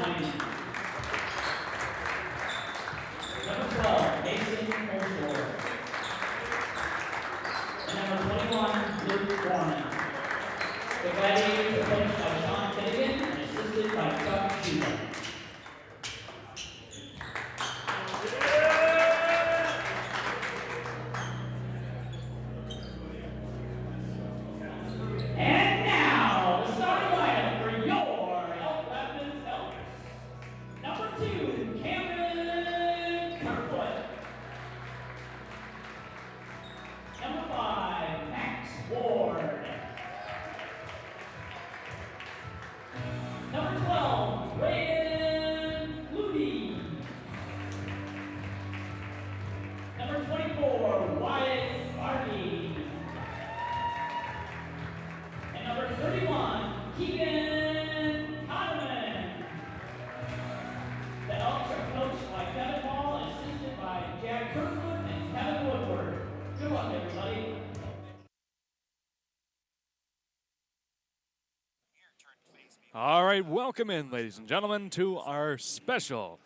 Number 12, Mason Herschel. And number 21, Luke Warren. The Gladiators are coached by Sean Finnegan and assisted by Chuck Schumann. And now, the starting lineup for your Elk Rapids Elks. Number 2, Cameron Kerfoot. Number 5, Max Ward. Number 12, Brayden Flutie. Number 24, Wyatt Harvey. And number 31, Keegan Kahneman. The Elks are coached by Kevin Hall, assisted by Jack Kirkwood and Kevin Woodward. Good luck, everybody. All right, welcome in, ladies and gentlemen, to our special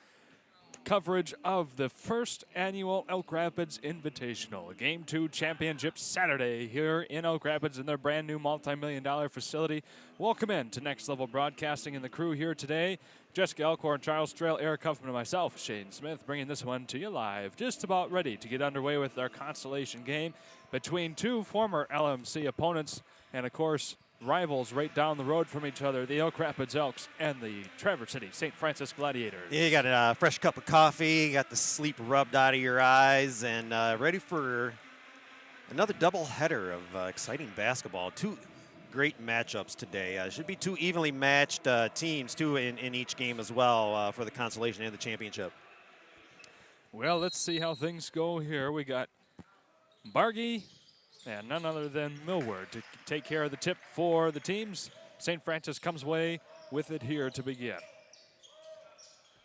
coverage of the first annual Elk Rapids Invitational, a Game 2 Championship Saturday here in Elk Rapids in their brand new multi-million-dollar facility. Welcome in to Next Level Broadcasting and the crew here today. Jessica Elkhorn, Charles Trail, Eric Huffman, and myself, Shane Smith, bringing this one to you live. Just about ready to get underway with our Consolation game between two former LMC opponents and, of course, rivals right down the road from each other, the Elk Rapids Elks and the Traverse City St. Francis Gladiators. Yeah, you got a fresh cup of coffee, you got the sleep rubbed out of your eyes, and ready for another doubleheader of exciting basketball. Two great matchups today. Should be two evenly matched teams, too, in each game as well for the consolation and the championship. Well, let's see how things go here. We got Bargy and none other than Millward to take care of the tip for the teams. St. Francis comes away with it here to begin.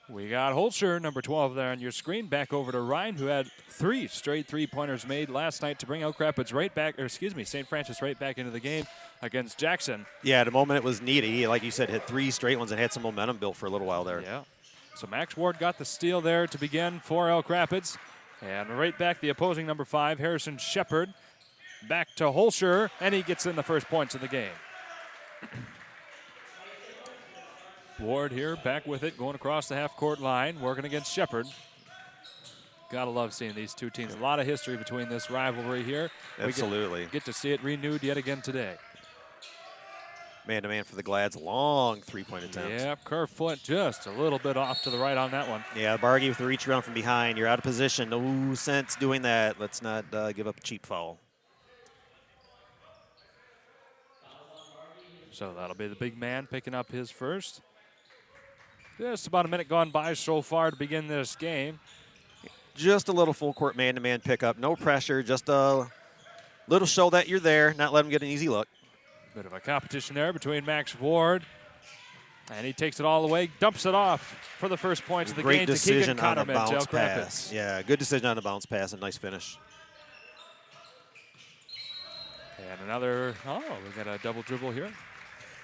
We got Holscher, number 12 there on your screen. Back over to Ryan, who had 3 straight three-pointers made last night to bring Elk Rapids right back, or excuse me, St. Francis right back into the game against Jackson. Yeah, at the moment it was needed. He, like you said, hit 3 straight ones and had some momentum built for a little while there. Yeah. So Max Ward got the steal there to begin for Elk Rapids. And right back the opposing number 5, Harrison Shepard. Back to Holscher, and he gets in the first points of the game. Ward here, back with it, going across the half-court line, working against Shepard. Gotta love seeing these two teams. A lot of history between this rivalry here. Absolutely. We get to see it renewed yet again today. Man-to-man for the Glads, long three-point attempt. Yep, Kerfoot just a little bit off to the right on that one. Yeah, Bargy with the reach around from behind. You're out of position. No sense doing that. Let's not give up a cheap foul. So that'll be the big man picking up his first. Just about a minute gone by so far to begin this game. Just a little full-court man-to-man pickup. No pressure, just a little show that you're there, not let him get an easy look. Bit of a competition there between Max Ward. And he takes it all the way, dumps it off for the first points of the game to Keegan on the Kahneman to bounce Elk Rapids. pass. Yeah, good decision on the bounce pass and nice finish. And another, we got a double dribble here.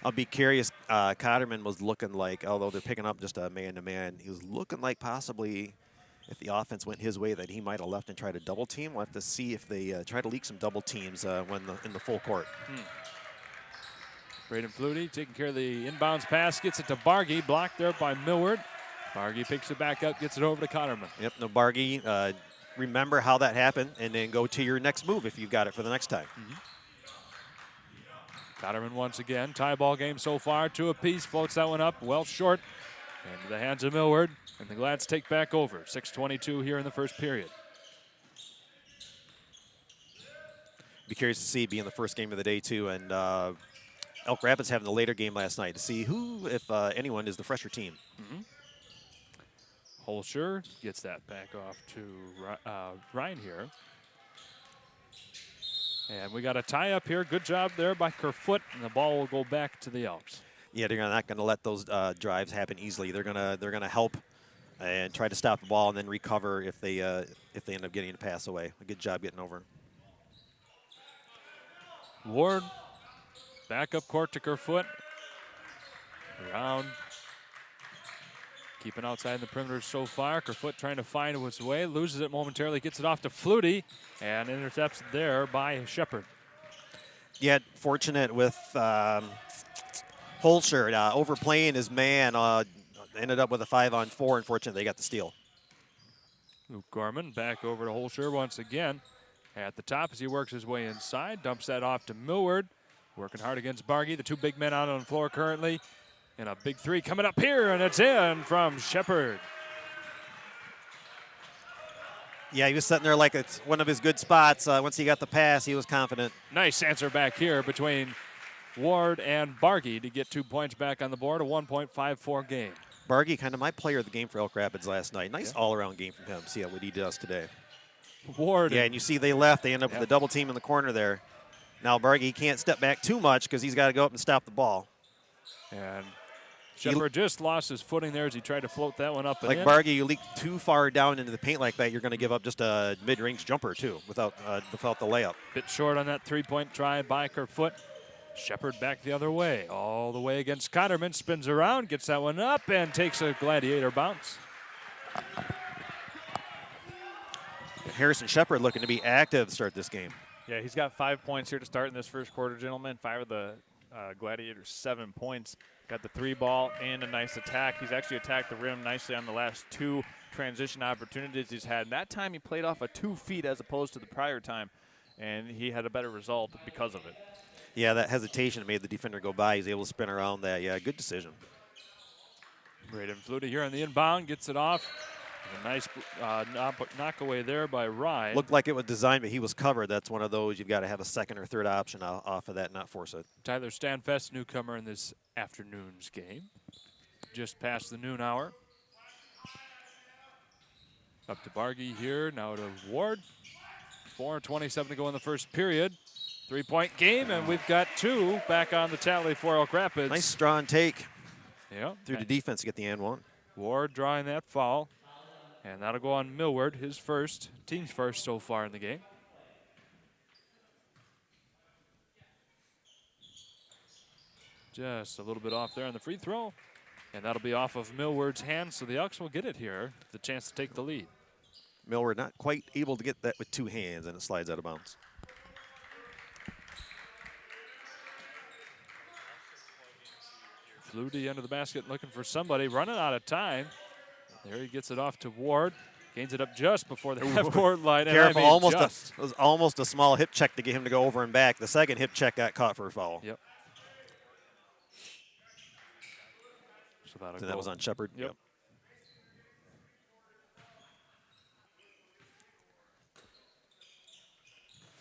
I'll be curious. Cotterman was looking like, although they're picking up just a man-to-man, he was looking like possibly if the offense went his way that he might have left and tried a double team. We'll have to see if they try to leak some double teams when in the full court. Brayden Flutie taking care of the inbounds pass, gets it to Bargy, blocked there by Millward. Bargy picks it back up, gets it over to Cotterman. Yep, no Bargy. Remember how that happened and then go to your next move if you've got it for the next time. Cotterman once again, tie ball game so far, 2 apiece, floats that one up, well short, into the hands of Millward, and the Glads take back over. 6:22 here in the first period. Be curious to see, being the first game of the day too, and Elk Rapids having the later game last night to see who, if anyone, is the fresher team. Holscher gets that back off to Ryan here. And we got a tie-up here. Good job there by Kerfoot, and the ball will go back to the Elks. Yeah, they're not going to let those drives happen easily. They're gonna help and try to stop the ball and then recover if they end up getting a pass away. A good job getting over. Ward back up court to Kerfoot. Around keeping outside the perimeter so far. Kerfoot trying to find his way, loses it momentarily, gets it off to Flutie, and intercepts there by Shepard. Yeah, fortunate with Holscher overplaying his man. Ended up with a 5-on-4. Unfortunately, they got the steal. Luke Gorman back over to Holscher once again at the top as he works his way inside. Dumps that off to Millward. Working hard against Bargy. The two big men out on the floor currently. And a big three coming up here, and it's in from Shepard. Yeah, he was sitting there like it's one of his good spots. Once he got the pass, he was confident. Nice answer back here between Ward and Bargy to get 2 points back on the board, a 1.54 game. Bargy, kind of my player of the game for Elk Rapids last night. Nice all-around game from him. See what he does today. Ward. Yeah, and you see they left. They end up with a double team in the corner there. Now Bargy can't step back too much because he's got to go up and stop the ball. And Shepard just lost his footing there as he tried to float that one up and like in. Bargy, you leak too far down into the paint like that, you're going to give up just a mid-range jumper too without the layup. Bit short on that three-point try by Kerfoot. Shepard back the other way, all the way against Cotterman, spins around, gets that one up, and takes a gladiator bounce. Harrison Shepard looking to be active to start this game. Yeah, he's got 5 points here to start in this first quarter, gentlemen. 5 of the Gladiators' 7 points. Got the 3 ball and a nice attack. He's actually attacked the rim nicely on the last 2 transition opportunities he's had. And that time he played off of 2 feet as opposed to the prior time, and he had a better result because of it. Yeah, that hesitation made the defender go by. He's able to spin around that. Yeah, good decision. Braden Flutie here on the inbound, gets it off. A nice knock away there by Rye. Looked like it was designed, but he was covered. That's one of those you've got to have a second or third option off of that, not force it. Tyler Stanfest, newcomer in this afternoon's game. Just past the noon hour. Up to Bargy here, now to Ward. 4:27 to go in the first period. 3-point game, and we've got 2 back on the tally for Elk Rapids. Nice strong take through the defense to get the and one. Ward drawing that foul, and that'll go on Millward, his first, team's first so far in the game. Just a little bit off there on the free throw, and that'll be off of Millward's hands, so the Elks will get it here, the chance to take the lead. Millward not quite able to get that with 2 hands, and it slides out of bounds. Flutie under the basket looking for somebody, running out of time. There he gets it off to Ward. Gains it up just before the half-court line. Careful, it was almost a small hip check to get him to go over and back. The second hip check got caught for a foul. Yep. So that was on Shepard? Yep.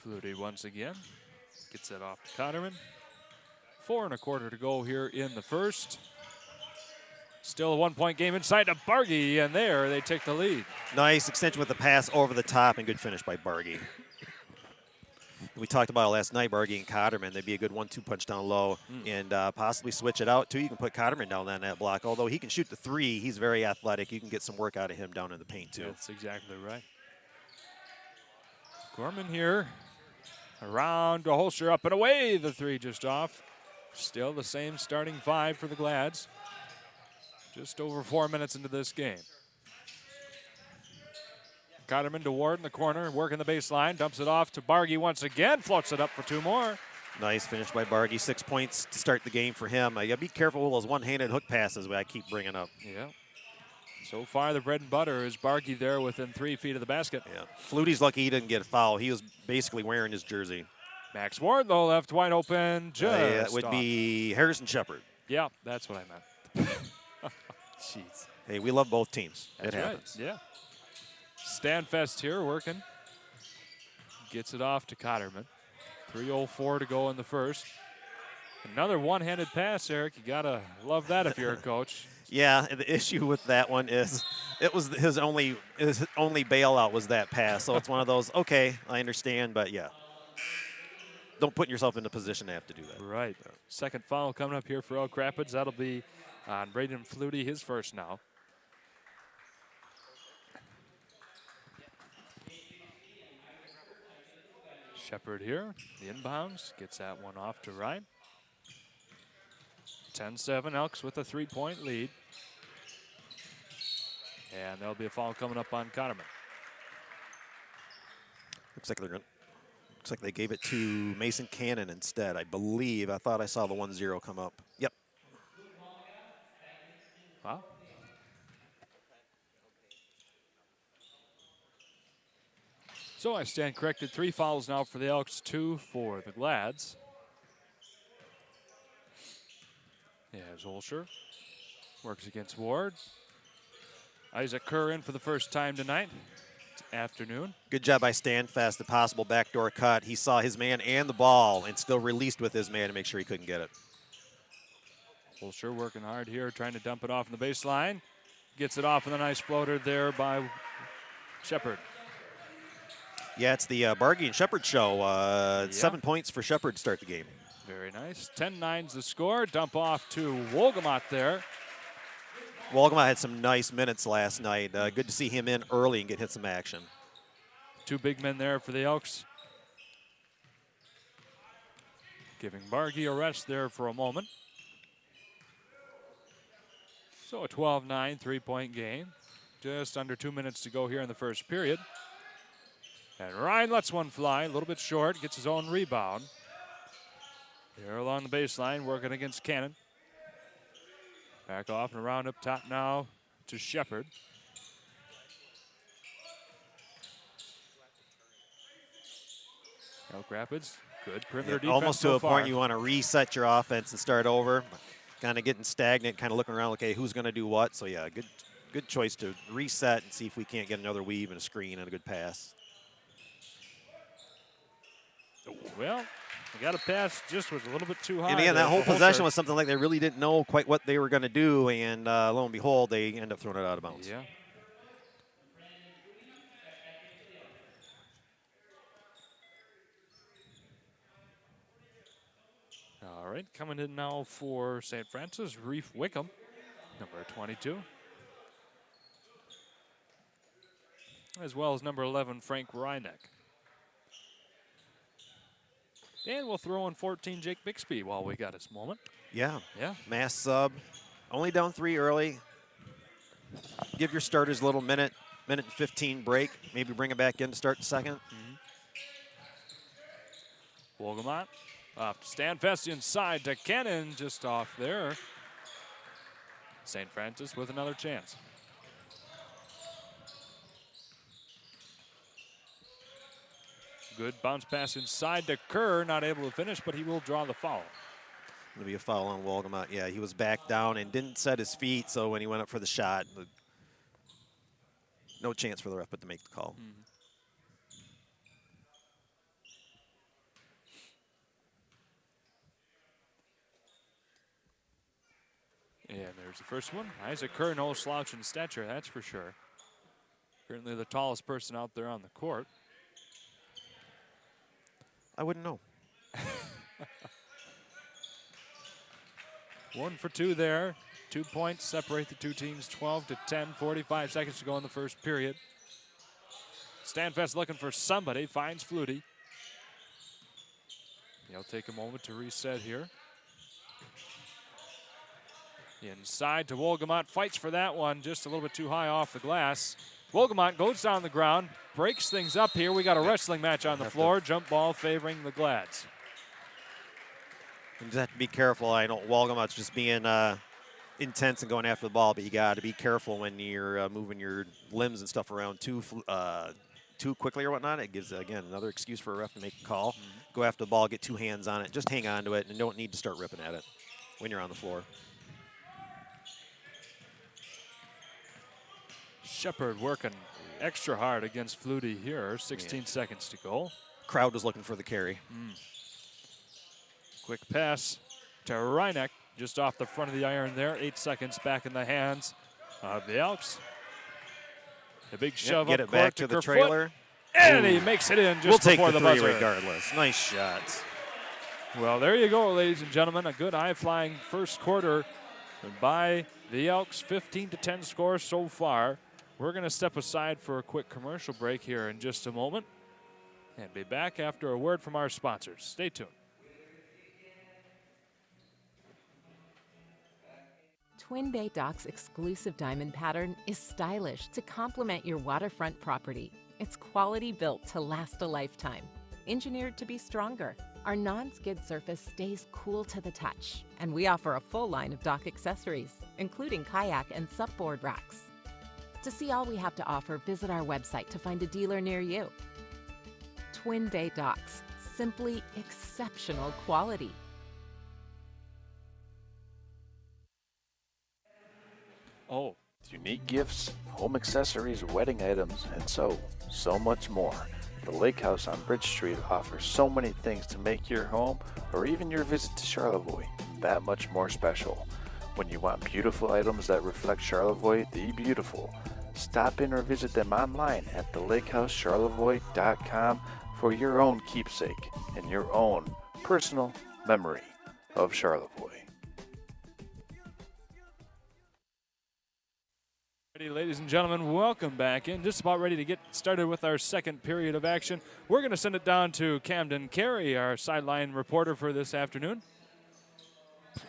Flutie once again. Gets that off to Cotterman. 4 1/4 to go here in the first. Still a 1-point game inside to Bargy, and there they take the lead. Nice extension with the pass over the top, and good finish by Bargy. We talked about it last night, Bargy and Cotterman. They'd be a good 1-2 punch down low and possibly switch it out, too. You can put Cotterman down on that block. Although he can shoot the 3, he's very athletic. You can get some work out of him down in the paint, too. That's exactly right. Gorman here. Around to Holscher, up and away. The 3 just off. Still the same starting 5 for the Glads. Just over 4 minutes into this game. Cotterman to Ward in the corner, working the baseline, dumps it off to Bargy once again, floats it up for 2 more. Nice finish by Bargy. 6 points to start the game for him. You gotta be careful with those one-handed hook passes I keep bringing up. Yeah. So far, the bread and butter is Bargy there within 3 feet of the basket. Yeah. Flutie's lucky he didn't get a foul. He was basically wearing his jersey. Max Ward, though, left wide open. Just that would be Harrison Shepard. Yeah, that's what I meant. Jeez. Hey, we love both teams. That's it happens. Right. Yeah. Stanfest here working. Gets it off to Cotterman. 3:04 to go in the first. Another one-handed pass, Eric. You got to love that if you're a coach. Yeah, the issue with that one is it was his only bailout was that pass. So it's one of those, okay, I understand, but yeah. Don't put yourself in a position to have to do that. Right. Second foul coming up here for Elk Rapids. That'll be on Braden Flutie, his first now. Shepard here, the inbounds, gets that one off to Ryan. 10-7 Elks with a 3-point lead. And there'll be a foul coming up on Connerman. Looks like they gave it to Mason Cannon instead, I believe. I thought I saw the 1-0 come up. Yep. Wow. So I stand corrected. 3 fouls now for the Elks, 2 for the Glads. As Olsher works against Ward. Isaac Kerr in for the first time tonight. It's afternoon. Good job by Standfast, the possible backdoor cut. He saw his man and the ball and still released with his man to make sure he couldn't get it. Olsher working hard here, trying to dump it off in the baseline. Gets it off with a nice floater there by Shepard. Yeah, it's the Bargy and Shepard show. Yeah. 7 points for Shepard to start the game. Very nice. 10-9's the score. Dump off to Wolgamott there. Wolgamott had some nice minutes last night. Good to see him in early and get hit some action. 2 big men there for the Elks. Giving Bargy a rest there for a moment. So a 12-9 3-point game. Just under 2 minutes to go here in the first period. And Ryan lets one fly, a little bit short, gets his own rebound. Here along the baseline, working against Cannon. Back off and around up top now to Shepard. Elk Rapids, good perimeter defense Almost to so a far. point you want to reset your offense and start over. Kind of getting stagnant, kind of looking around, okay, who's going to do what? So, yeah, good choice to reset and see if we can't get another weave and a screen and a good pass. Well, they got a pass, just was a little bit too high. And again, there that whole for possession Holker. was something like they really didn't know quite what they were going to do, and lo and behold, they end up throwing it out of bounds. Yeah. All right, coming in now for St. Francis, Reef Wickham, number 22. As well as number 11, Frank Ryneck. And we'll throw in 14, Jake Bixby, while we got this moment. Yeah. Yeah. Mass sub. Only down 3 early. Give your starters a little minute and 15 break. Maybe bring it back in to start the second. Wolgamott off to Stanfest inside to Cannon, just off there. St. Francis with another chance. Good bounce pass inside to Kerr, not able to finish, but he will draw the foul. Going to be a foul on Wolgamott. Yeah, he was back down and didn't set his feet, so when he went up for the shot, no chance for the ref but to make the call. And there's the first one. Isaac Kerr, no slouch in stature, that's for sure. Currently the tallest person out there on the court. I wouldn't know. 1 for 2 there. 2 points separate the two teams, 12-10, 45 seconds to go in the first period. Stanfest looking for somebody, finds Flutie. He'll take a moment to reset here. Inside to Wolgamott, fights for that one, just a little bit too high off the glass. Wolgamott goes down the ground, breaks things up here. We got a wrestling match on the floor. Jump ball favoring the Glads. You just have to be careful. I know Wolgamott's just being intense and going after the ball, but you got to be careful when you're moving your limbs and stuff around too quickly or whatnot. It gives, again, another excuse for a ref to make a call. Go after the ball, get 2 hands on it. Just hang on to it and don't need to start ripping at it when you're on the floor. Shepard working extra hard against Flutie here. 16 seconds to go. Crowd was looking for the carry. Quick pass to Ryneck, just off the front of the iron there. 8 seconds back in the hands of the Elks. A big shove get up it back court to the Kerfoot, trailer. and he makes it in just We'll take before the the 3 buzzer. regardless. Nice shots. Well, there you go, ladies and gentlemen. A good high-flying first quarter by the Elks. 15-10 score so far. We're going to step aside for a quick commercial break here in just a moment and be back after a word from our sponsors. Stay tuned. Twin Bay Dock's exclusive diamond pattern is stylish to complement your waterfront property. It's quality built to last a lifetime, engineered to be stronger. Our non-skid surface stays cool to the touch, and we offer a full line of dock accessories, including kayak and supboard racks. To see all we have to offer, visit our website to find a dealer near you. Twin Bay Docks, simply exceptional quality. Oh, Unique gifts, home accessories, wedding items, and so much more. The Lake House on Bridge Street offers so many things to make your home or even your visit to Charlevoix that much more special. When you want beautiful items that reflect Charlevoix the beautiful, stop in or visit them online at thelakehouseCharlevoix.com for your own keepsake and your own personal memory of Charlevoix. Ladies and gentlemen, welcome back in. Just about ready to get started with our second period of action. We're going to send it down to Camden Carey, our sideline reporter for this afternoon.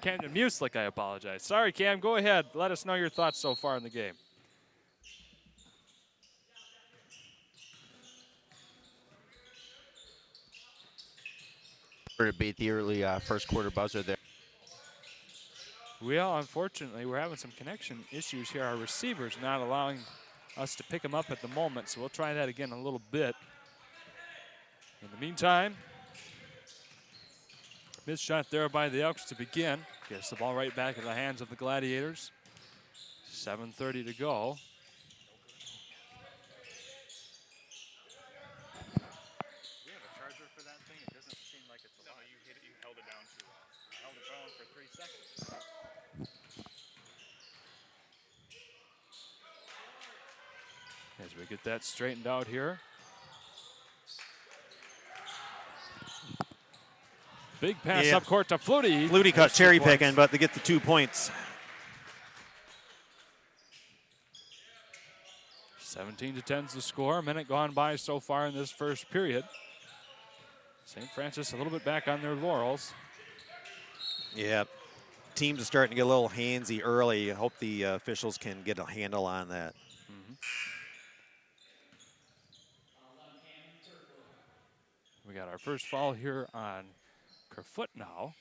Camden Muslik, I apologize. Sorry, Cam, go ahead. Let us know your thoughts so far in the game. To beat the early first quarter buzzer there. Well, unfortunately, we're having some connection issues here. Our receiver's not allowing us to pick him up at the moment, so we'll try that again in a little bit. In the meantime, missed shot there by the Elks to begin. Gets the ball right back in the hands of the Gladiators. 7:30 to go. You have a charger for that thing? It doesn't seem like it's a lot. No, you held it down too long. I held it down for 3 seconds. As we get that straightened out here. Big pass Yeah. up court to Flutie. Flutie caught cherry picking, but they get the 2 points. 17-10 is the score. A minute gone by so far in this first period. St. Francis a little bit back on their laurels. Yeah, teams are starting to get a little handsy early. I hope the officials can get a handle on that. We got our first foul here on Kerfoot now.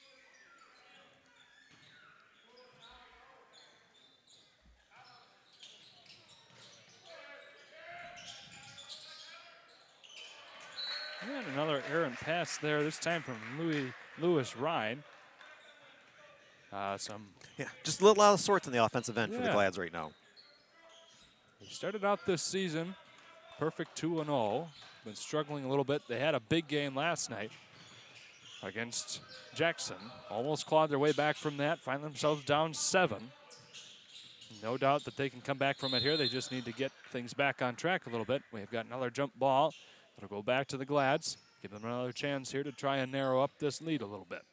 And another errant pass there, this time from Lewis Ryan. Yeah, just a little out of sorts in the offensive end for the Yeah. Glads right now. They started out this season perfect 2-0. Been struggling a little bit. They had a big game last night against Jackson. Almost clawed their way back from that. Find themselves down 7. No doubt that they can come back from it here. They just need to get things back on track a little bit. We've got another jump ball. It'll go back to the Glads. Give them another chance here to try and narrow up this lead a little bit.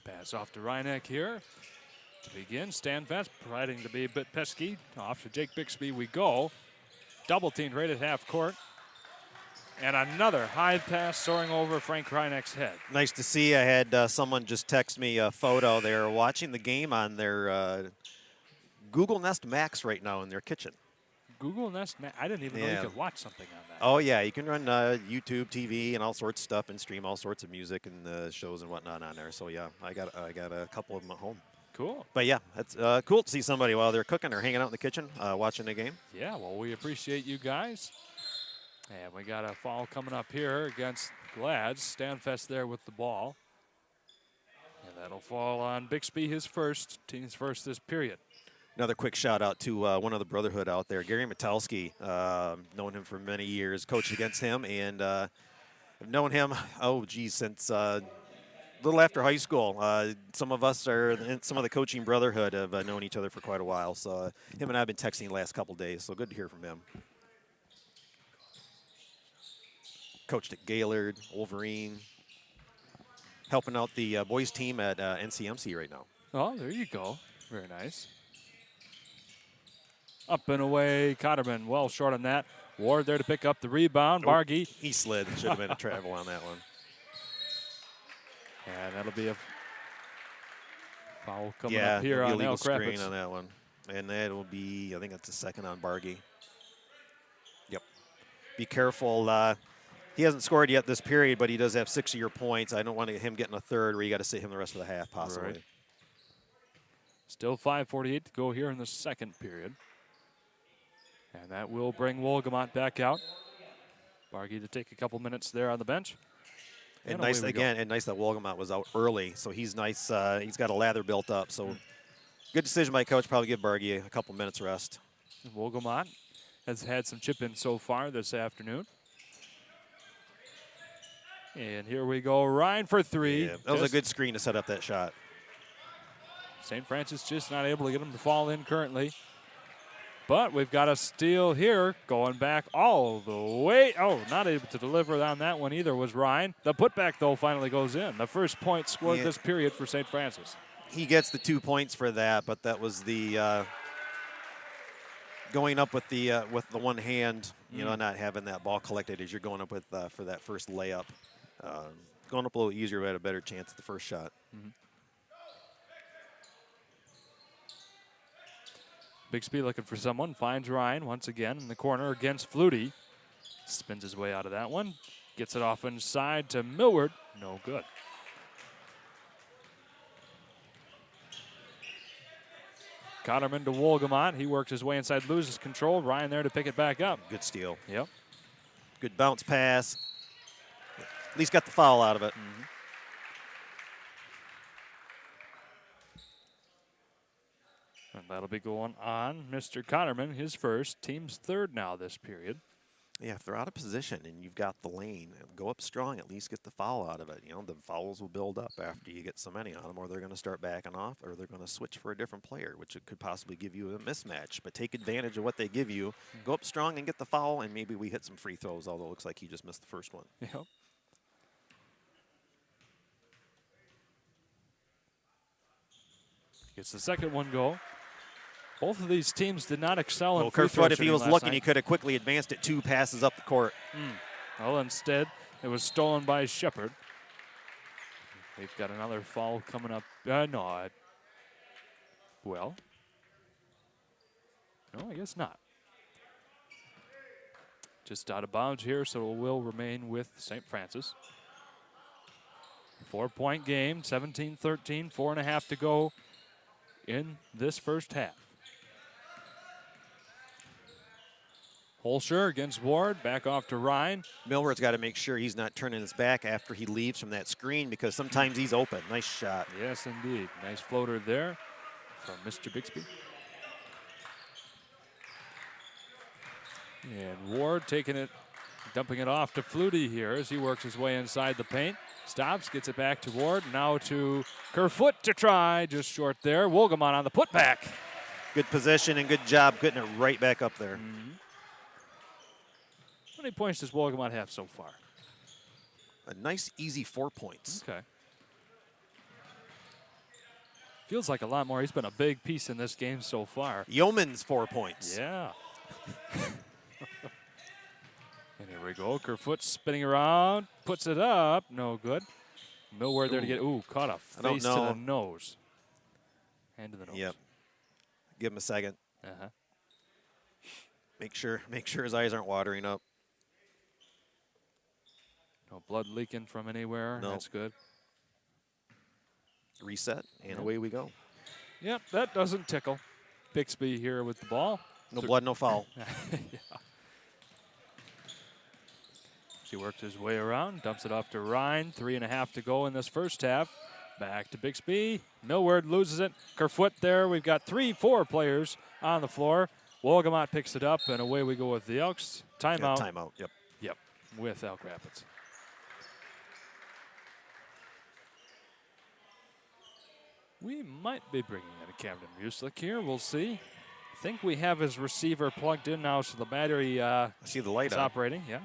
Pass off to Reineck here. To begin, Stanfest providing to be a bit pesky. Off to Jake Bixby we go. Double teamed right at half court. And another high pass soaring over Frank Reineck's head. Nice to see. I had someone just text me a photo. They're watching the game on their Google Nest Max right now in their kitchen. Google Nest, I didn't even know you could watch something on that. Oh, yeah. You can run YouTube, TV, and all sorts of stuff and stream all sorts of music and shows and whatnot on there. So, yeah, I got a couple of them at home. Cool. But, yeah, it's cool to see somebody while they're cooking or hanging out in the kitchen watching the game. Yeah, well, we appreciate you guys. And we got a foul coming up here against Glads. Stanfest there with the ball. And that'll fall on Bixby, his first, team's first this period. Another quick shout out to one of the Brotherhood out there, Gary Metalski. Known him for many years, coached against him, and I've known him, since a little after high school. Some of us are in some of the coaching Brotherhood have known each other for quite a while. So him and I have been texting the last couple of days, so good to hear from him. Coached at Gaylord, Wolverine, helping out the boys team at NCMC right now. Oh, there you go. Very nice. Up and away, Cotterman well short on that. Ward there to pick up the rebound. Bargy. He slid. Should have been a travel on that one. And that'll be a foul coming Yeah, up here it'll on be a Elk screen Rapids. on that one. And that will be, I think that's the second on Bargy. Yep. Be careful. He hasn't scored yet this period, but he does have 6 of your points. I don't want him getting a third where you got to sit him the rest of the half, possibly. Right. Still 5:48 to go here in the second period. And that will bring Wolgamott back out. Bargy to take a couple minutes there on the bench. And away nice we again, and nice that Wolgamott was out early, so he's nice. He's got a lather built up, so good decision by coach. Probably give Bargy a couple minutes rest. Wolgamott has had some chip in so far this afternoon. And here we go, Ryan for three. Yeah, that was a good screen to set up that shot. St. Francis just not able to get him to fall in currently. But we've got a steal here, going back all the way. Oh, not able to deliver on that one either was Ryan. The putback, though, finally goes in. The first point scored this period for St. Francis. He gets the 2 points for that, but that was the going up with the one hand, you know, not having that ball collected as you're going up with for that first layup. Going up a little easier, we had a better chance at the first shot. Bixby looking for someone, finds Ryan once again in the corner against Flutie. Spins his way out of that one. Gets it off inside to Millward. No good. Cotterman to Wolgamott. He works his way inside, loses control. Ryan there to pick it back up. Good steal. Yep. Good bounce pass. At least got the foul out of it. And that'll be going on Mr. Cotterman, his first, team's third now this period. Yeah, if they're out of position and you've got the lane, go up strong, at least get the foul out of it. You know, the fouls will build up after you get so many on them, or they're going to start backing off, or they're going to switch for a different player, which it could possibly give you a mismatch. But take advantage of what they give you. Go up strong and get the foul, and maybe we hit some free throws, although it looks like he just missed the first one. Yep. Gets the second one goal. Both of these teams did not excel in free throw Kerfoot, if he shooting was last looking, night. he could have quickly advanced it 2 passes up the court. Well, instead, it was stolen by Shepard. We've got another foul coming up. Well, no, I guess not. Just out of bounds here, so it will remain with St. Francis. 4-point game, 17-13, 4.5 to go in this first half. Holscher against Ward, back off to Ryan. Millward's got to make sure he's not turning his back after he leaves from that screen because sometimes he's open. Nice shot. Yes, indeed. Nice floater there from Mr. Bixby. And Ward taking it, dumping it off to Flutie here as he works his way inside the paint. Stops, gets it back to Ward. Now to Kerfoot to try, just short there. Wolgamott on the putback. Good position and good job getting it right back up there. How many points does Wolgamott have so far? A nice, easy 4 points. Okay. Feels like a lot more. He's been a big piece in this game so far. Yeoman's 4 points. Yeah. And here we go. Kerfoot spinning around, puts it up. No good. Millward there to get, caught a face to the nose. Hand to the nose. Yep. Give him a second. Uh-huh. Make sure his eyes aren't watering up. No blood leaking from anywhere. No. That's good. Reset, and away we go. Yep, that doesn't tickle. Bixby here with the ball. No blood, no foul. Yeah. He worked his way around, dumps it off to Ryan. 3.5 to go in this first half. Back to Bixby. Millward loses it. Kerfoot there. We've got 3-4 players on the floor. Wolgamott picks it up, and away we go with the Elks. Timeout. Yeah, timeout, yep. Yep, with Elk Rapids. We might be bringing in a Camden Music here. We'll see. I think we have his receiver plugged in now, so the battery I see the light is on. operating. Yeah.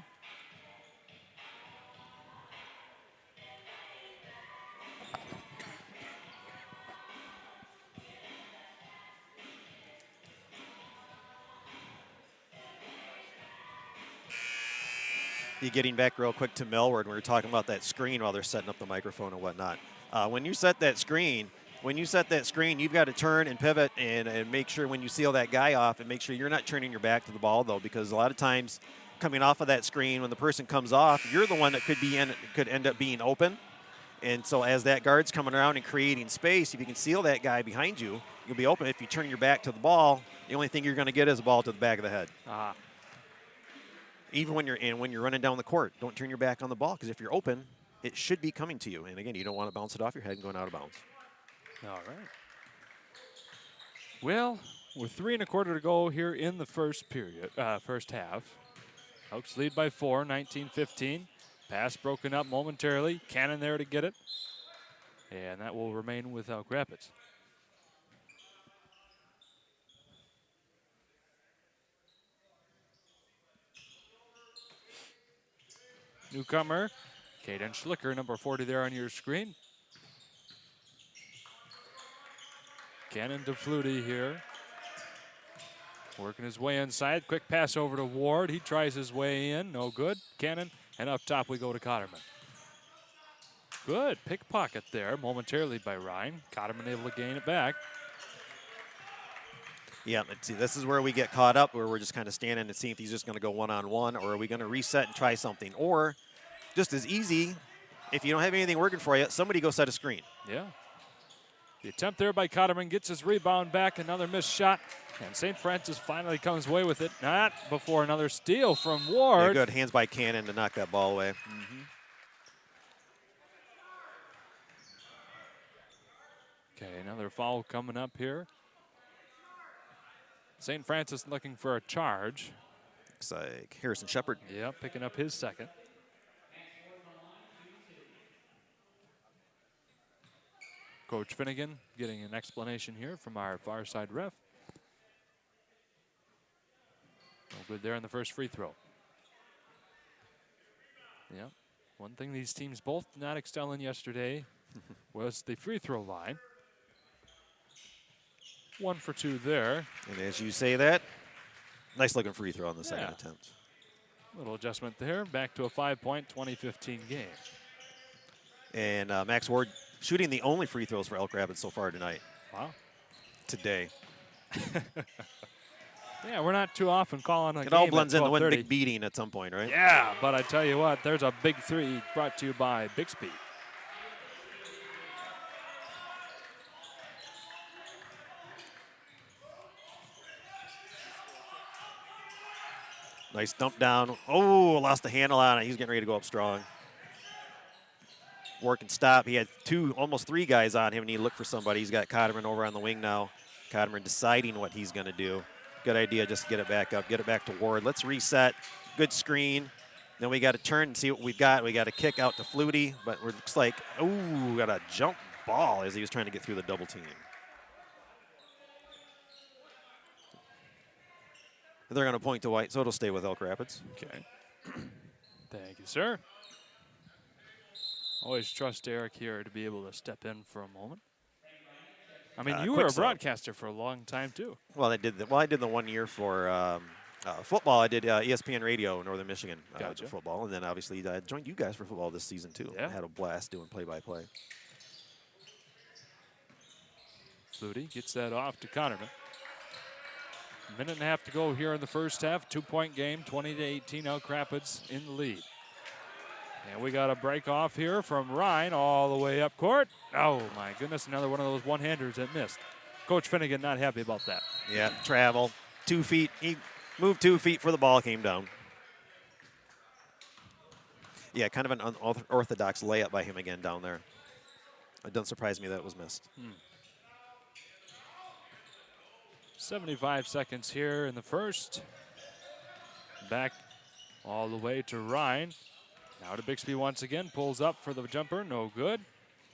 You getting back real quick to Millward, we were talking about that screen while they're setting up the microphone and whatnot. When you set that screen, you've got to turn and pivot and make sure when you seal that guy off and make sure you're not turning your back to the ball, though, because a lot of times coming off of that screen, when the person comes off, you're the one that could end up being open. And so as that guard's coming around and creating space, if you can seal that guy behind you, you'll be open. If you turn your back to the ball, the only thing you're going to get is a ball to the back of the head. Even when you're running down the court, don't turn your back on the ball, because if you're open, it should be coming to you. And again, you don't want to bounce it off your head and going out of bounds. All right. Well, with 3 1/4 to go here in the first period, first half. Elks lead by 4, 19-15. Pass broken up momentarily. Cannon there to get it. And that will remain with Elk Rapids. Newcomer, Caden Schlicker, number 40 there on your screen. Cannon to Flutie here. Working his way inside. Quick pass over to Ward. He tries his way in. No good. Cannon. And up top we go to Cotterman. Good pickpocket there momentarily by Ryan. Cotterman able to gain it back. Yeah, see, this is where we get caught up, where we're just kind of standing and seeing if he's just going to go one-on-one, or are we going to reset and try something? Or just as easy, if you don't have anything working for you, somebody go set a screen. Yeah. The attempt there by Cotterman gets his rebound back. Another missed shot. And St. Francis finally comes away with it. Not before another steal from Ward. Yeah, good hands by Cannon to knock that ball away. Okay, another foul coming up here. St. Francis looking for a charge. Looks like Harrison Shepard. Yep, picking up his second. Coach Finnegan getting an explanation here from our far side ref. No good there on the first free throw. Yep. One thing these teams both did not excel in yesterday was the free throw line. 1 for 2 there. And as you say that, nice looking free throw on the second attempt. Little adjustment there. Back to a 5-point 2015 game. And Max Ward shooting the only free throws for Elk Rapids so far tonight. Wow. Today. Yeah, we're not too often calling a game. It all blends at into one 12:30. big beating at some point, right? Yeah, but I tell you what, there's a big three brought to you by Bixby. Nice dump down. Oh, lost the handle on it. He's getting ready to go up strong. Work and stop. He had almost three guys on him, and he looked for somebody. He's got Cotterman over on the wing now. Cotterman deciding what he's going to do. Good idea, just get it back up, get it back to Ward. Let's reset. Good screen. Then we got to turn and see what we've got. We got a kick out to Flutie, but it looks like, ooh, got a jump ball as he was trying to get through the double team. They're going to point to White, so it'll stay with Elk Rapids. Okay. Thank you, sir. Always trust Eric here to be able to step in for a moment. I mean, you were a broadcaster for a long time, too. Well, I did the 1 year for football. I did ESPN Radio, Northern Michigan Gotcha. football. And then, obviously, I joined you guys for football this season, too. Yeah. I had a blast doing play-by-play. Flutie gets that off to Cotterman. Minute and a half to go here in the first half. 2-point game, 20-18. Elk Rapids in the lead. And we got a break off here from Ryan all the way up court. Oh, my goodness, another one of those one-handers that missed. Coach Finnegan not happy about that. Yeah, travel. 2 feet. He moved 2 feet before the ball came down. Yeah, kind of an unorthodox layup by him again down there. It doesn't surprise me that it was missed. 75 seconds here in the first. Back all the way to Ryan. Now to Bixby once again. Pulls up for the jumper. No good.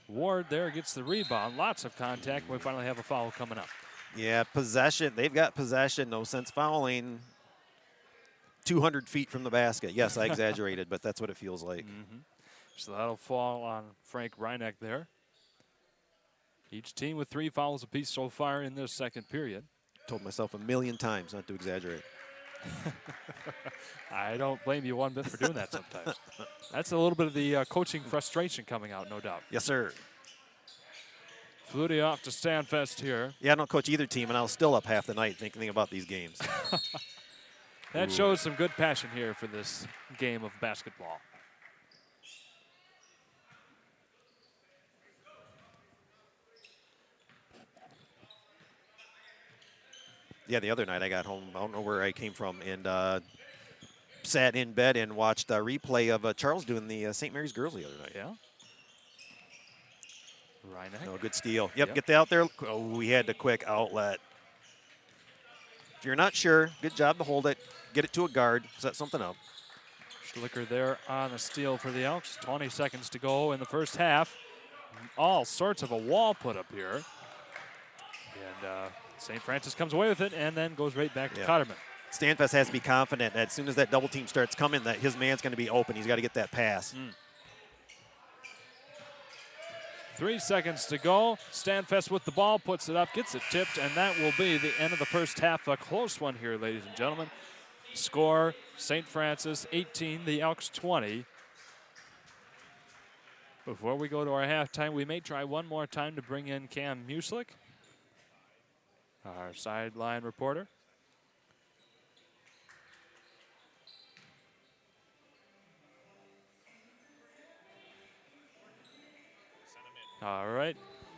Ward there gets the rebound. Lots of contact. We finally have a foul coming up. Yeah, possession. They've got possession. No sense fouling. 200 feet from the basket. Yes, I exaggerated, but that's what it feels like. So that'll fall on Frank Reineck there. Each team with 3 fouls apiece so far in this second period. Told myself a million times not to exaggerate. I don't blame you one bit for doing that sometimes. That's a little bit of the coaching frustration coming out, no doubt. Yes, sir. Flutie off to Stanfest here. Yeah, I don't coach either team, and I was still up half the night thinking about these games. That shows some good passion here for this game of basketball. Yeah, the other night I got home, I don't know where I came from, and sat in bed and watched a replay of Charles doing the St. Mary's girls the other night. Yeah. Reineck. Oh, good steal. Yep, get that out there. Oh, we had the quick outlet. If you're not sure, good job to hold it. Get it to a guard. Set something up. Schlicker there on the steal for the Elks. 20 seconds to go in the first half. All sorts of a wall put up here. And St. Francis comes away with it and then goes right back to Cotterman. Stanfest has to be confident that as soon as that double team starts coming, that his man's going to be open. He's got to get that pass. 3 seconds to go. Stanfest with the ball, puts it up, gets it tipped, and that will be the end of the first half. A close one here, ladies and gentlemen. Score, St. Francis 18, the Elks 20. Before we go to our halftime, we may try one more time to bring in Cam Muslick, our sideline reporter. All right.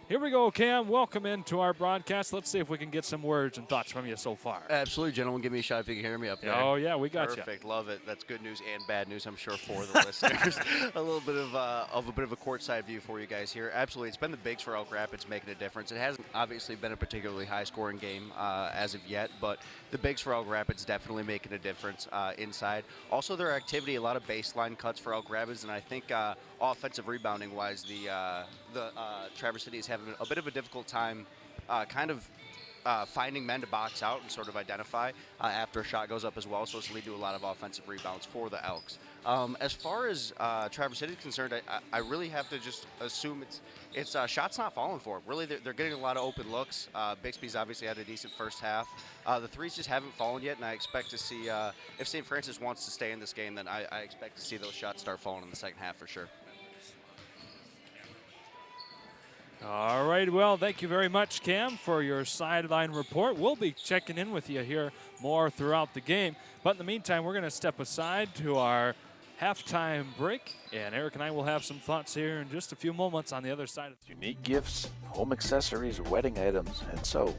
Here we go, Cam. Welcome into our broadcast. Let's see if we can get some words and thoughts from you so far. Absolutely, gentlemen. Give me a shot if you can hear me up there. Oh, yeah, we got you. Perfect. Love it. That's good news and bad news, I'm sure, for the listeners. A little bit of a bit of a courtside view for you guys here. Absolutely. It's been the bigs for Elk Rapids making a difference. It hasn't obviously been a particularly high-scoring game as of yet, but the bigs for Elk Rapids definitely making a difference inside. Also, their activity, a lot of baseline cuts for Elk Rapids, and I think offensive rebounding-wise, the Traverse City is having a bit of a difficult time finding men to box out and sort of identify after a shot goes up as well, so it's lead to a lot of offensive rebounds for the Elks. As far as Traverse City is concerned, I really have to just assume it's shots not falling for them. Really, they're getting a lot of open looks. Bixby's obviously had a decent first half. The threes just haven't fallen yet, and I expect to see, if St. Francis wants to stay in this game, then I expect to see those shots start falling in the second half for sure. All right, well, thank you very much, Cam, for your sideline report. We'll be checking in with you here more throughout the game. But in the meantime, we're going to step aside to our halftime break, and Eric and I will have some thoughts here in just a few moments on the other side. Unique gifts, home accessories, wedding items, and so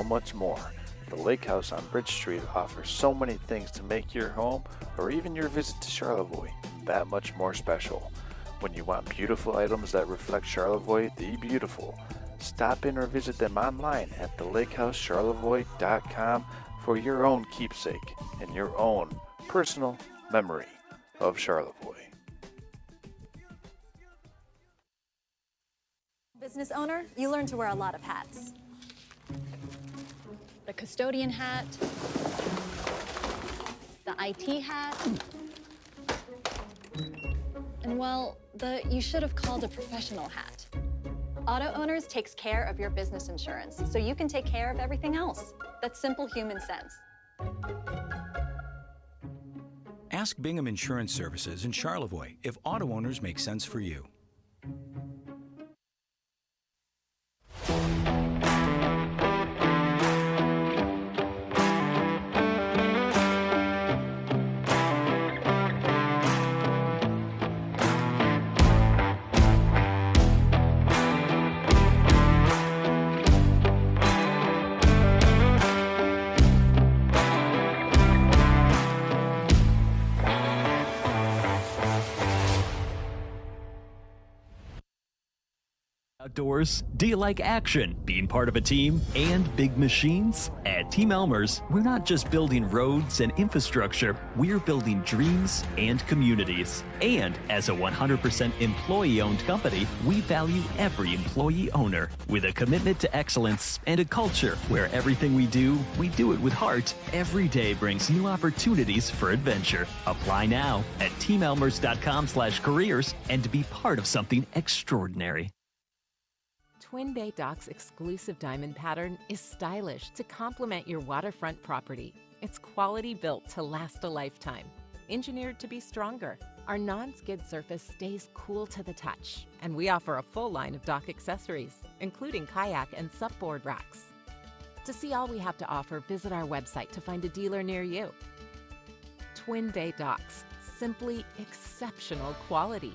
much more. The Lake House on Bridge Street offers so many things to make your home or even your visit to Charlevoix that much more special. When you want beautiful items that reflect Charlevoix the beautiful, stop in or visit them online at thelakehousecharlevoix.com for your own keepsake and your own personal memory of Charlevoix. Business owner, you learn to wear a lot of hats. The custodian hat, the IT hat, and well, the you should have called a professional hat. Auto Owners takes care of your business insurance, so you can take care of everything else. That's simple human sense. Ask Bingham Insurance Services in Charlevoix if auto owners make sense for you. Outdoors? Do you like action, being part of a team, and big machines? At Team Elmer's, we're not just building roads and infrastructure, we're building dreams and communities. And as a 100% employee-owned company, we value every employee owner with a commitment to excellence and a culture where everything we do it with heart. Every day brings new opportunities for adventure. Apply now at teamelmers.com/careers and to be part of something extraordinary. Twin Bay Dock's exclusive diamond pattern is stylish to complement your waterfront property. It's quality built to last a lifetime. Engineered to be stronger, our non-skid surface stays cool to the touch, and we offer a full line of dock accessories, including kayak and supboard racks. To see all we have to offer, visit our website to find a dealer near you. Twin Bay Docks, simply exceptional quality.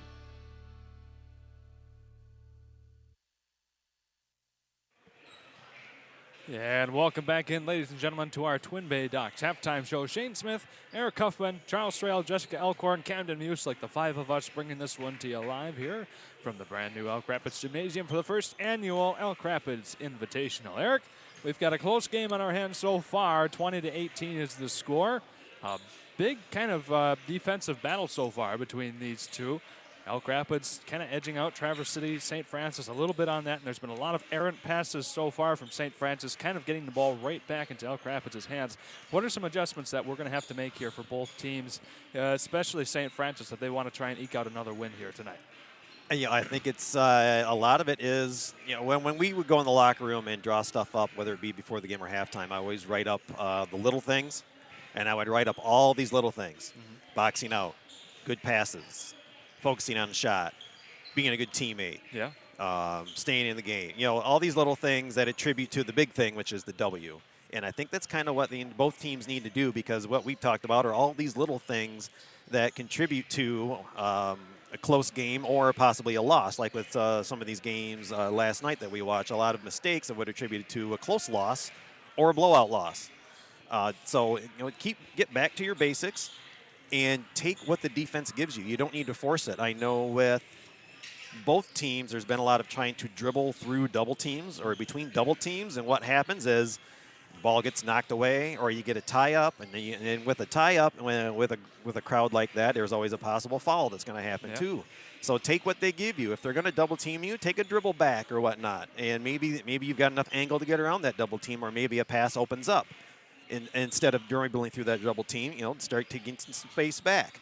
And welcome back in, ladies and gentlemen, to our Twin Bay Docks halftime show. Shane Smith, Eric Huffman, Charles Strail, Jessica Elkhorn, Camden Music, the 5 of us bringing this one to you live here from the brand new Elk Rapids Gymnasium for the first annual Elk Rapids Invitational. Eric, we've got a close game on our hands so far. 20-18 is the score. A big kind of defensive battle so far between these two. Elk Rapids kind of edging out Traverse City, St. Francis a little bit on that, and there's been a lot of errant passes so far from St. Francis, kind of getting the ball right back into Elk Rapids' hands. What are some adjustments that we're going to have to make here for both teams, especially St. Francis, if they want to try and eke out another win here tonight? Yeah, I think it's a lot of it is, when we would go in the locker room and draw stuff up, whether it be before the game or halftime, I always write up the little things, and I would write up all these little things. Boxing out, good passes, focusing on the shot, being a good teammate, staying in the game. All these little things that attribute to the big thing, which is the W. And I think that's kind of what both teams need to do, because what we've talked about are all these little things that contribute to a close game or possibly a loss. Like with some of these games last night that we watched, a lot of mistakes that would attribute to a close loss or a blowout loss. So get back to your basics and take what the defense gives you. You don't need to force it. I know with both teams, there's been a lot of trying to dribble through double teams or between double teams, and what happens is the ball gets knocked away, or you get a tie-up, and with a tie-up, with a crowd like that, there's always a possible foul that's going to happen too. So take what they give you. If they're going to double team you, take a dribble back or whatnot, and maybe you've got enough angle to get around that double team, or maybe a pass opens up. Instead of dribbling through that double team, start taking some space back.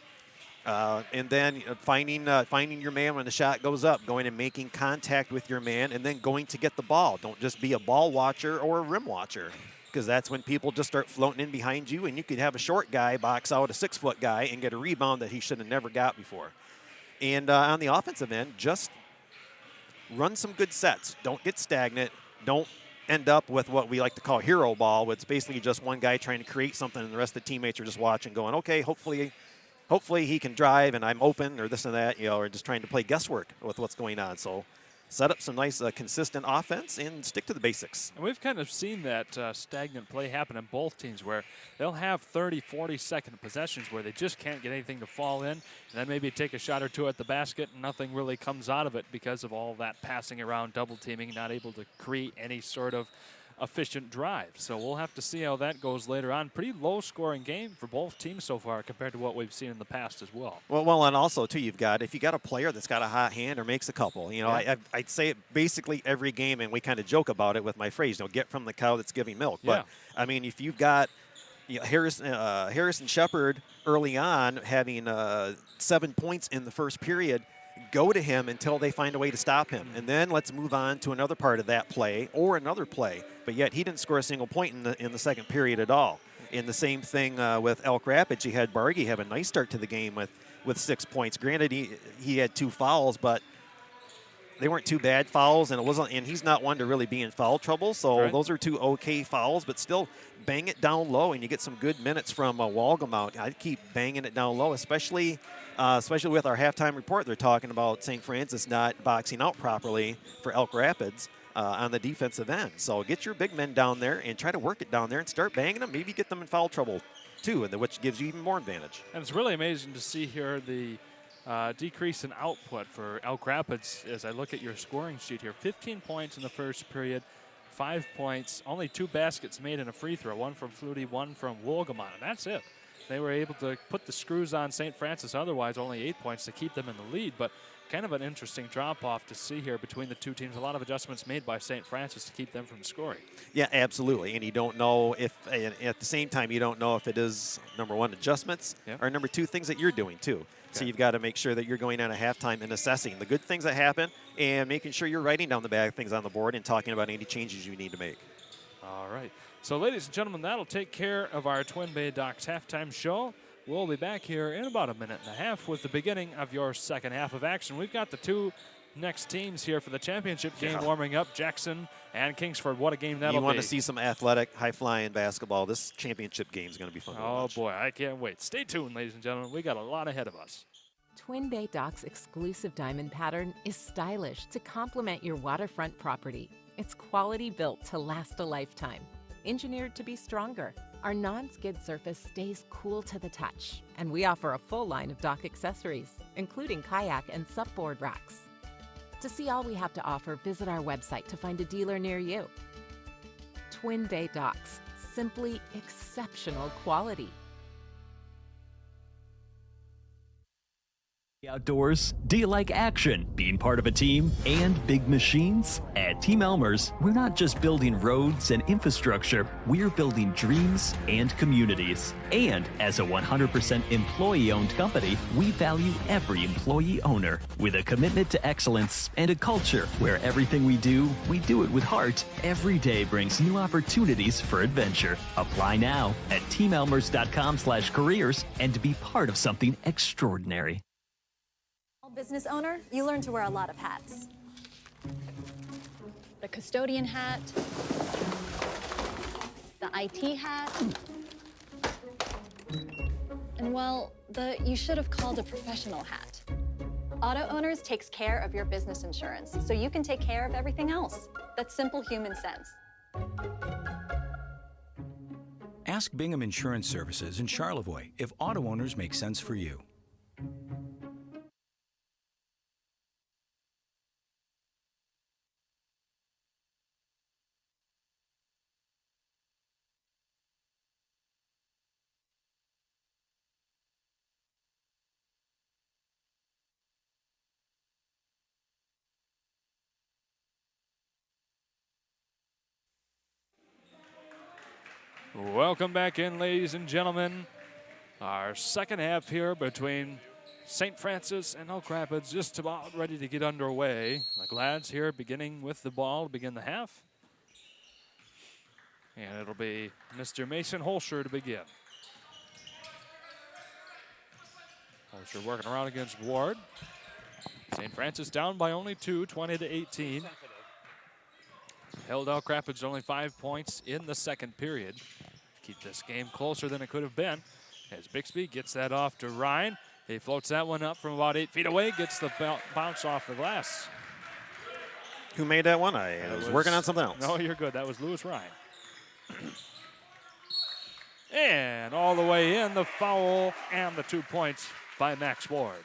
And then finding your man when the shot goes up, going and making contact with your man, and then going to get the ball. Don't just be a ball watcher or a rim watcher, because that's when people just start floating in behind you, and you could have a short guy box out a 6-foot guy and get a rebound that he should have never got before. And on the offensive end, just run some good sets. Don't get stagnant. Don't end up with what we like to call hero ball, which is basically just one guy trying to create something and the rest of the teammates are just watching going, okay, hopefully he can drive and I'm open, or this and that, or just trying to play guesswork with what's going on. So set up some nice consistent offense and stick to the basics. And we've kind of seen that stagnant play happen in both teams, where they'll have 30, 40-second possessions where they just can't get anything to fall in, and then maybe take a shot or two at the basket and nothing really comes out of it because of all that passing around, double teaming, not able to create any sort of efficient drive. So we'll have to see how that goes later on. Pretty low-scoring game for both teams so far compared to what we've seen in the past as well. Well, and also, too, if you got a player that's got a hot hand or makes a couple, I'd say it basically every game, and we kind of joke about it with my phrase, get from the cow that's giving milk. But, I mean, if you've got Harrison Shepard early on having 7 points in the first period, go to him until they find a way to stop him. And then let's move on to another part of that play or another play. But yet he didn't score a single point in the second period at all. And the same thing with Elk Rapids. You had Bargy have a nice start to the game with 6 points. Granted, he had 2 fouls, but they weren't too bad fouls, and he's not one to really be in foul trouble. So those are 2 okay fouls, but still bang it down low, and you get some good minutes from Walgamount. I'd keep banging it down low, especially with our halftime report. They're talking about St. Francis not boxing out properly for Elk Rapids on the defensive end. So get your big men down there and try to work it down there and start banging them. Maybe get them in foul trouble too, which gives you even more advantage. And it's really amazing to see here the decrease in output for Elk Rapids as I look at your scoring sheet here. 15 points in the first period, 5 points, only 2 baskets made in a free throw, 1 from Flutie, 1 from Wolgamon, and that's it. They were able to put the screws on St. Francis, otherwise only 8 points to keep them in the lead, but kind of an interesting drop-off to see here between the two teams. A lot of adjustments made by St. Francis to keep them from scoring. Yeah, absolutely. And you don't know if, at the same time, you don't know if it is, number one, adjustments, or number 2, things that you're doing too. So you've got to make sure that you're going out at halftime and assessing the good things that happen and making sure you're writing down the bad things on the board and talking about any changes you need to make. All right. So, ladies and gentlemen, that'll take care of our Twin Bay Docks halftime show. We'll be back here in about a minute and a half with the beginning of your second half of action. We've got the two next teams here for the championship game warming up, Jackson and Kingsford. What a game that'll be. You want to see some athletic, high-flying basketball. This championship game is going to be fun to watch. Oh, boy, I can't wait. Stay tuned, ladies and gentlemen. We got a lot ahead of us. Twin Bay Docks' exclusive diamond pattern is stylish to complement your waterfront property. It's quality built to last a lifetime. Engineered to be stronger, our non-skid surface stays cool to the touch, and we offer a full line of dock accessories, including kayak and supboard racks. To see all we have to offer, visit our website to find a dealer near you. Twin Bay Docks, simply exceptional quality. Outdoors? Do you like action, being part of a team, and big machines? At Team Elmer's, we're not just building roads and infrastructure, we're building dreams and communities. And as a 100% employee-owned company, we value every employee owner with a commitment to excellence and a culture where everything we do it with heart. Every day brings new opportunities for adventure. Apply now at teamelmers.com/careers and be part of something extraordinary. Business owner, you learn to wear a lot of hats. The custodian hat, the IT hat, and well, you should have called a professional hat. Auto Owners takes care of your business insurance, so you can take care of everything else. That's simple human sense. Ask Bingham Insurance Services in Charlevoix if auto owners make sense for you. Welcome back in, ladies and gentlemen. Our second half here between St. Francis and Elk Rapids just about ready to get underway. The Glads here beginning with the ball to begin the half. And it'll be Mr. Mason Holscher to begin. Holscher working around against Ward. St. Francis down by only 2, 20-18. Held Elk Rapids only 5 points in the second period. Keep this game closer than it could have been. As Bixby gets that off to Ryan. He floats that one up from about 8 feet away, gets the bounce off the glass. Who made that one? I was working on something else. No, you're good. That was Lewis Ryan. And all the way in, the foul and the 2 points by Max Ward.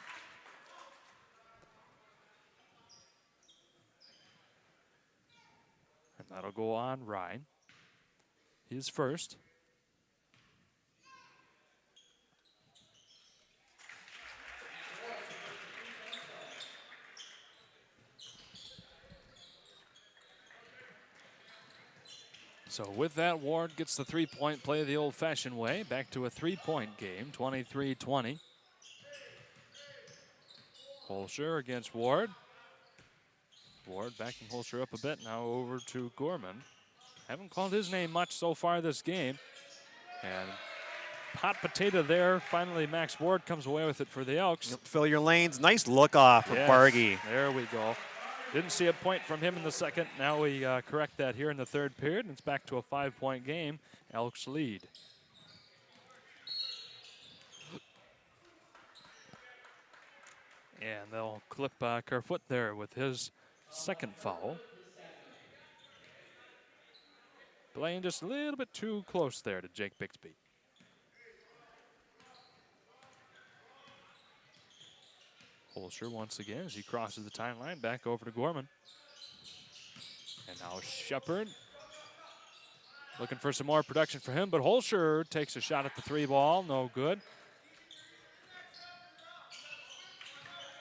And that'll go on Ryan. His first. So with that, Ward gets the three-point play the old-fashioned way. Back to a three-point game, 23-20. Holscher against Ward. Ward backing Holscher up a bit, now over to Gorman. Haven't called his name much so far this game. And hot potato there. Finally, Max Ward comes away with it for the Elks. Yep, fill your lanes. Nice look off from Bargy. There we go. Didn't see a point from him in the second. Now we correct that here in the third period, and it's back to a 5-point game. Elks lead. And they'll clip Kerfoot there with his second foul. Playing just a little bit too close there to Jake Bixby. Holscher once again as he crosses the timeline back over to Gorman. And now Shepard looking for some more production for him, but Holscher takes a shot at the three ball, no good.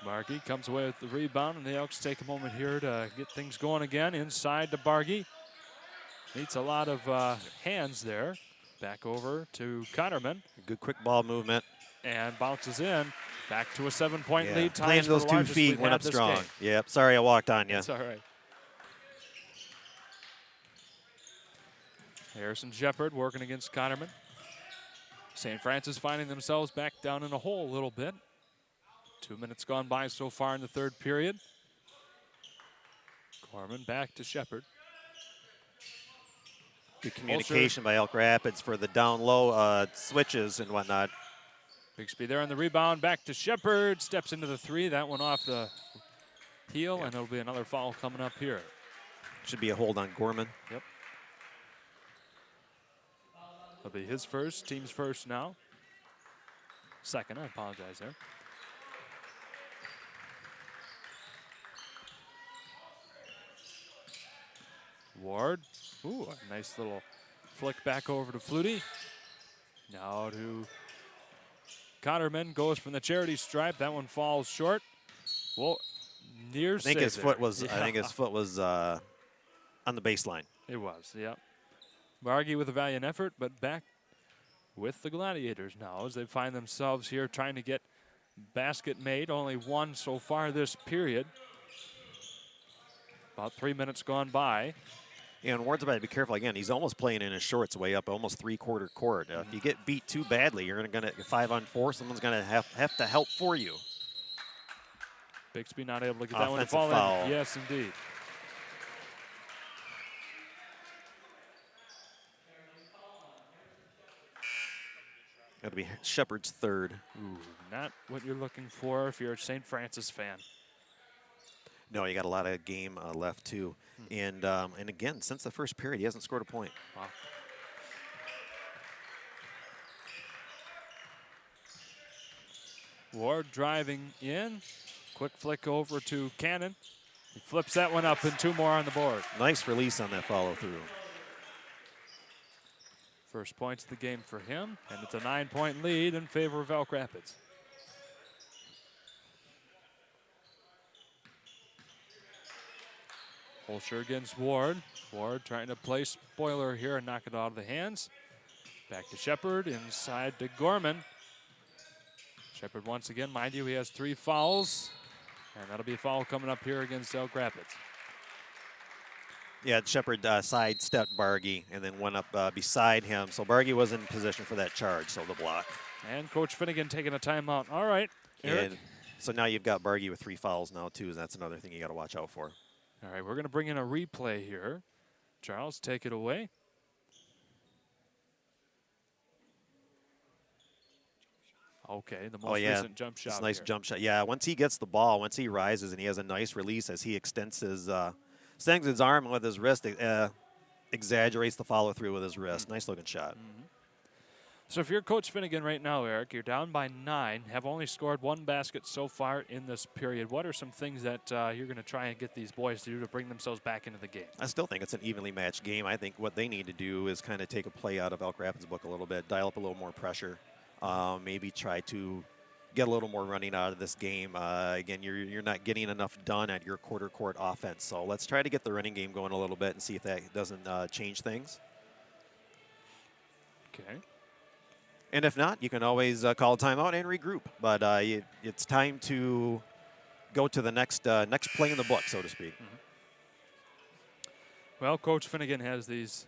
Bargy comes away with the rebound, and the Elks take a moment here to get things going again. Inside to Bargy. Meets a lot of hands there. Back over to Connerman. Good quick ball movement. And bounces in. Back to a 7-point lead. Playing those 2 feet went up strong. Yep, sorry I walked on you. That's all right. Harrison Shepard working against Connerman. St. Francis finding themselves back down in a hole a little bit. 2 minutes gone by so far in the third period. Gorman back to Shepard. Good communication by Elk Rapids for the down low switches and whatnot. Bixby there on the rebound, back to Shepard, steps into the three. That one off the heel, and it'll be another foul coming up here. Should be a hold on Gorman. Yep. That'll be his first, team's first now. Second, I apologize there. Ward, ooh, a nice little flick back over to Flutie. Now to Connerman, goes from the charity stripe. That one falls short. Well, near I think save his foot there. was. Yeah. I think his foot was on the baseline. It was, yeah. Bargy with a valiant effort, but back with the Gladiators now as they find themselves here trying to get basket made. Only one so far this period. About 3 minutes gone by. Yeah, and Ward's about to be careful again. He's almost playing in his shorts way up, almost three-quarter court. If you get beat too badly, you're going to 5-on-4. Someone's going to have to help for you. Bixby not able to get that one to Offensive fall foul. in. Yes, indeed. That'll be Shepard's third. Ooh, not what you're looking for if you're a St. Francis fan. No, you got a lot of game left too, and again, since the first period, he hasn't scored a point. Wow. Ward driving in, quick flick over to Cannon. He flips that one up and two more on the board. Nice release on that follow through. First points of the game for him, and it's a 9-point lead in favor of Elk Rapids. Holscher against Ward. Ward trying to play spoiler here and knock it out of the hands. Back to Shepard, inside to Gorman. Shepard once again, mind you, he has 3 fouls, and that'll be a foul coming up here against Elk Rapids. Yeah, Shepard sidestepped Bargy and then went up beside him. So Bargy was in position for that charge, so the block. And Coach Finnegan taking a timeout. All right, Eric. And so now you've got Bargy with 3 fouls now too, and that's another thing you got to watch out for. All right, we're going to bring in a replay here. Charles, take it away. Okay, the most recent jump shot. It's a nice here. jump shot. Yeah, once he gets the ball, once he rises and he has a nice release as he extends his arm with his wrist, exaggerates the follow through with his wrist. Nice looking shot. So if you're Coach Finnegan right now, Eric, you're down by 9, have only scored 1 basket so far in this period. What are some things that you're going to try and get these boys to do to bring themselves back into the game? I still think it's an evenly matched game. I think what they need to do is kind of take a play out of Elk Rapids' book a little bit, dial up a little more pressure, maybe try to get a little more running out of this game. Again, you're not getting enough done at your quarter court offense, so let's try to get the running game going a little bit and see if that doesn't change things. Okay. And if not, you can always call a timeout and regroup. But it's time to go to the next play in the book, so to speak. Well, Coach Finnegan has these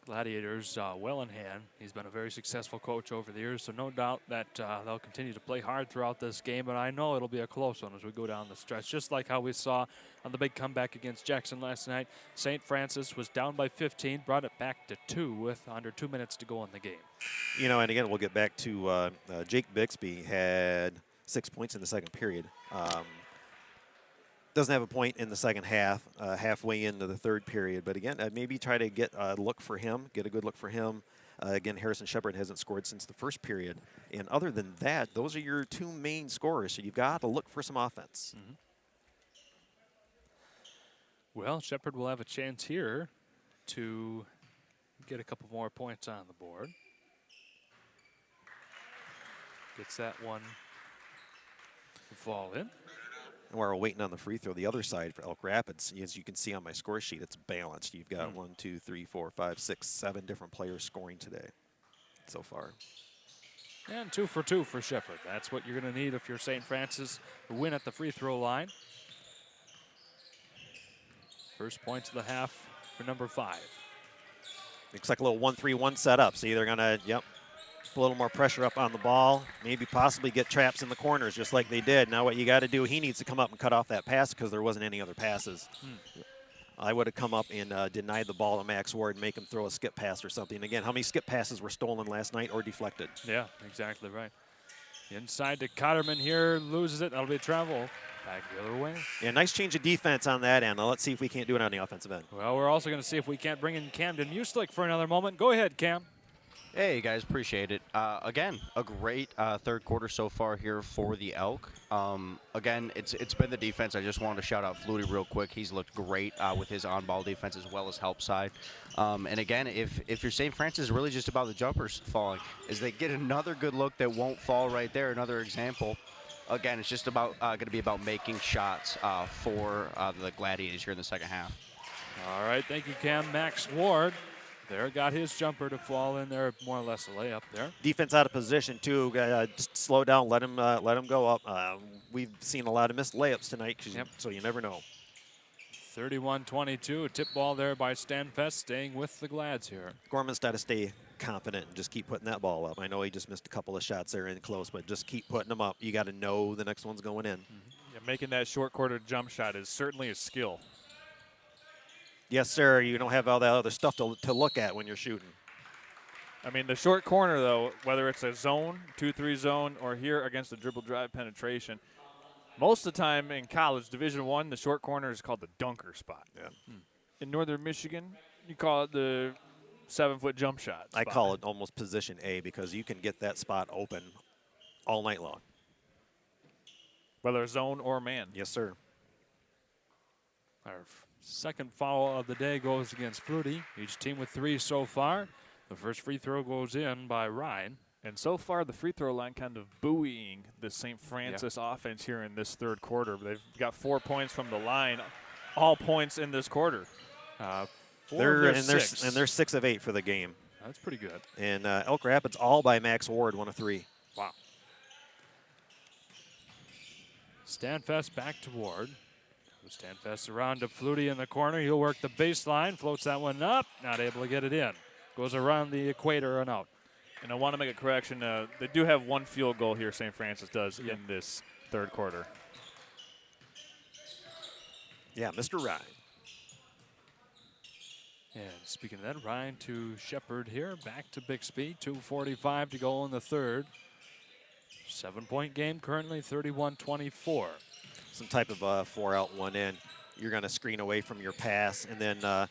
Gladiators well in hand. He's been a very successful coach over the years, so no doubt that they'll continue to play hard throughout this game, but I know it'll be a close one as we go down the stretch, just like how we saw on the big comeback against Jackson last night. St. Francis was down by 15, brought it back to 2 with under 2 minutes to go in the game. You know, and again, we'll get back to Jake Bixby had 6 points in the second period. Doesn't have a point in the second half, halfway into the third period. But again, maybe try to get a look for him, get a good look for him. Again, Harrison Shepard hasn't scored since the first period. And other than that, those are your 2 main scorers. So you've got to look for some offense. Well, Shepard will have a chance here to get a couple more points on the board. Gets that one to fall in. And while we're waiting on the free throw, the other side for Elk Rapids, as you can see on my score sheet, it's balanced. You've got 1, 2, 3, 4, 5, 6, 7 different players scoring today so far. And 2 for 2 for Shepard. That's what you're going to need if you're St. Francis to win at the free throw line. First points of the half for number 5. Looks like a little 1-3-1 setup. So they're going to, put a little more pressure up on the ball, maybe possibly get traps in the corners just like they did. Now what you got to do, he needs to come up and cut off that pass because there wasn't any other passes. I would have come up and denied the ball to Max Ward and make him throw a skip pass or something. Again, how many skip passes were stolen last night or deflected? Yeah, exactly right. Inside to Cotterman here, loses it. That'll be a travel. Back the other way. Yeah, nice change of defense on that end. Now let's see if we can't do it on the offensive end. Well, we're also going to see if we can't bring in Camden Muslick for another moment. Go ahead, Cam. Hey guys, appreciate it. Again, a great third quarter so far here for the Elk. Again, it's been the defense. I just wanted to shout out Flutie real quick. He's looked great with his on-ball defense as well as help side. And again, if you're St. Francis is really just about the jumpers falling, is they get another good look that won't fall right there. Another example. Again, it's just about going to be about making shots for the Gladiators here in the second half. All right, thank you, Cam. Max Ward there got his jumper to fall in there, more or less a layup there. Defense out of position too. Just slow down, let him go up. We've seen a lot of missed layups tonight, so you never know. 31-22, a tip ball there by Stanfest, staying with the Glads here. Gorman's got to stay confident and just keep putting that ball up. I know he just missed a couple of shots there in close, but just keep putting them up. You got to know the next one's going in. Yeah, making that short quarter jump shot is certainly a skill. Yes, sir. You don't have all that other stuff to look at when you're shooting. I mean, the short corner, though, whether it's a zone, 2-3 zone, or here against the dribble drive penetration, most of the time in college, Division I, the short corner is called the dunker spot. Yeah. In Northern Michigan, you call it the 7-foot jump shot spot. I call it almost position A because you can get that spot open all night long. Whether zone or man. Yes, sir. Our second foul of the day goes against Flutie. Each team with 3 so far. The first free throw goes in by Ryan. And so far, the free throw line kind of buoying the St. Francis offense here in this third quarter. They've got 4 points from the line, all points in this quarter. They're 6 of 8 for the game. That's pretty good. And Elk Rapids all by Max Ward, 1 of 3. Wow. Stanfest back to Ward. Stanfest around to Flutie in the corner. He'll work the baseline, floats that one up, not able to get it in. Goes around the equator and out. And I want to make a correction. They do have 1 field goal here, St. Francis does, in this third quarter. Yeah, Mr. Ryan. And speaking of that, Ryan to Shepard here. Back to Bixby. 2:45 to go in the third. 7-point game currently, 31-24. Some type of 4 out, 1 in. You're going to screen away from your pass, and then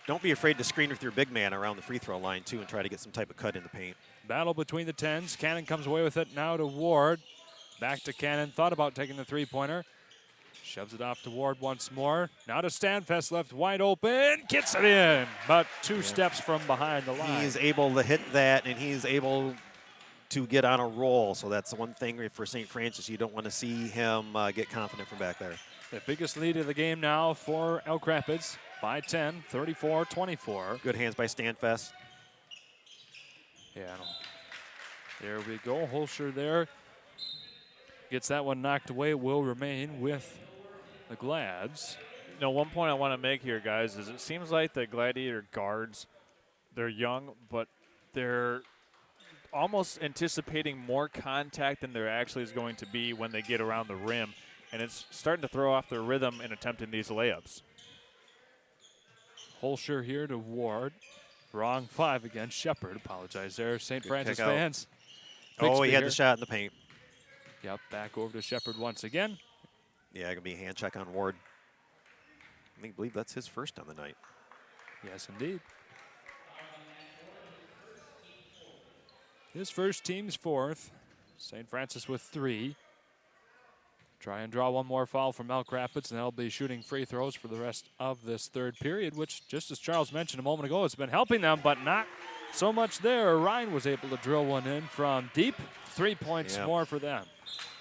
don't be afraid to screen with your big man around the free throw line, too, and try to get some type of cut in the paint. Battle between the 10s. Cannon comes away with it now to Ward. Back to Cannon. Thought about taking the three-pointer. Shoves it off to Ward once more. Now to Stanfest, left wide open. Gets it in. About 2 steps from behind the line. He's able to hit that, and he's able to get on a roll. So that's the one thing for St. Francis. You don't want to see him get confident from back there. The biggest lead of the game now for Elk Rapids by 10, 34-24. Good hands by Stanfest. Yeah. There we go. Holscher there. Gets that one knocked away. Will remain with the Glads. You know, one point I want to make here, guys, is it seems like the Gladiator guards, they're young, but they're almost anticipating more contact than there actually is going to be when they get around the rim. And it's starting to throw off their rhythm in attempting these layups. Holscher here to Ward. Wrong 5 against Shepard. Apologize there, St. Francis fans. Oh, he had here. the shot in the paint. Yep, back over to Shepard once again. Yeah, going to be a hand check on Ward. I believe that's his first on the night. Yes, indeed. His first, team's 4th. St. Francis with 3. Try and draw one more foul from Elk Rapids, and they'll be shooting free throws for the rest of this third period, which, just as Charles mentioned a moment ago, has been helping them, but not so much there. Ryan was able to drill one in from deep. 3 points more for them.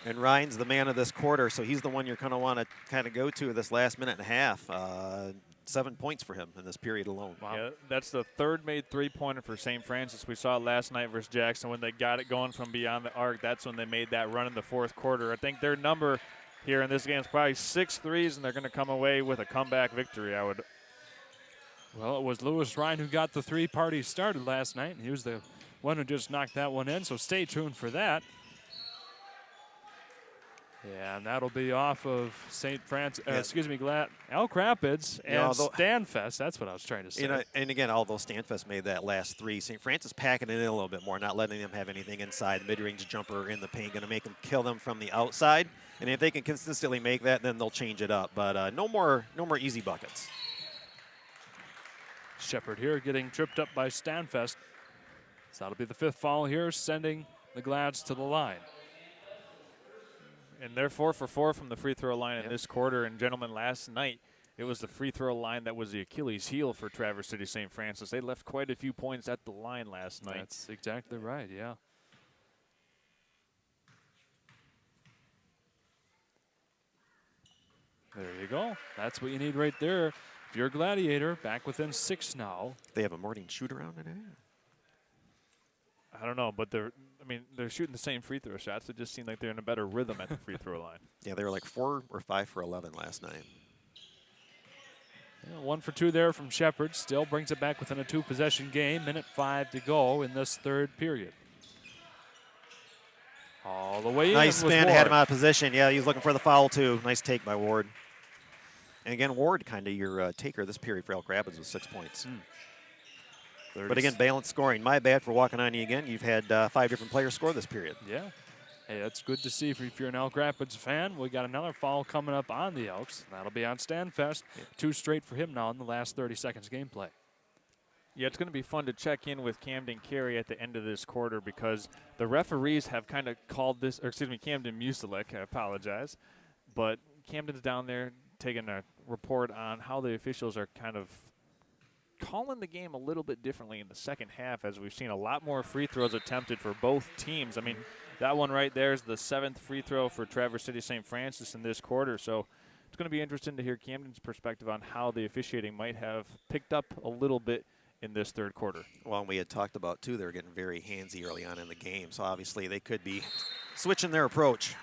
And Ryan's the man of this quarter, so he's the one you're going to want to kind of go to this last minute and a half. 7 points for him in this period alone. Wow. Yeah, that's the third made three-pointer for St. Francis. We saw it last night versus Jackson when they got it going from beyond the arc. That's when they made that run in the fourth quarter. I think their number here in this game is probably 6 threes, and they're going to come away with a comeback victory. Well, it was Lewis Ryan who got the 3 party started last night, and he was the one who just knocked that one in, so stay tuned for that. Yeah, and that'll be off of St. Francis, Elk Rapids and Stanfest. That's what I was trying to say. And again, although Stanfest made that last 3, St. Francis packing it in a little bit more, not letting them have anything inside. The mid-range jumper in the paint, going to make them kill them from the outside. And if they can consistently make that, then they'll change it up. But no more easy buckets. Shepard here getting tripped up by Stanfest. So that'll be the 5th foul here, sending the Glads to the line. And they're 4 for 4 from the free throw line in this quarter. And gentlemen, last night it was the free throw line that was the Achilles heel for Traverse City St. Francis. They left quite a few points at the line last night. That's exactly right, yeah. There you go. That's what you need right there. If you're a Gladiator, back within 6 now. They have a morning shoot around today? I don't know, but they're shooting the same free throw shots. It just seemed like they're in a better rhythm at the free throw line. Yeah, they were like 4 or 5 for 11 last night. Yeah, 1 for 2 there from Shepard. Still brings it back within a 2-possession game. 1:05 to go in this 3rd period. All the way in. Nice spin, had him out of position. Yeah, he was looking for the foul too. Nice take by Ward. And again, Ward kind of your taker this period for Elk Rapids with 6 points. But again, balanced scoring. My bad for walking on you again. You've had 5 different players score this period. Yeah. Hey, that's good to see if you're an Elk Rapids fan. We got another foul coming up on the Elks. That'll be on Stanfest. 2 straight for him now in the last 30 seconds gameplay. Yeah, it's going to be fun to check in with Camden Carey at the end of this quarter because the referees have kind of called this, or excuse me, Camden Musilek, I apologize. But Camden's down there taking a report on how the officials are kind of calling the game a little bit differently in the second half, as we've seen a lot more free throws attempted for both teams. I mean, that one right there is the 7th free throw for Traverse City St. Francis in this quarter. So it's going to be interesting to hear Camden's perspective on how the officiating might have picked up a little bit in this 3rd quarter. Well, we had talked about, too, they were getting very handsy early on in the game. So obviously they could be switching their approach.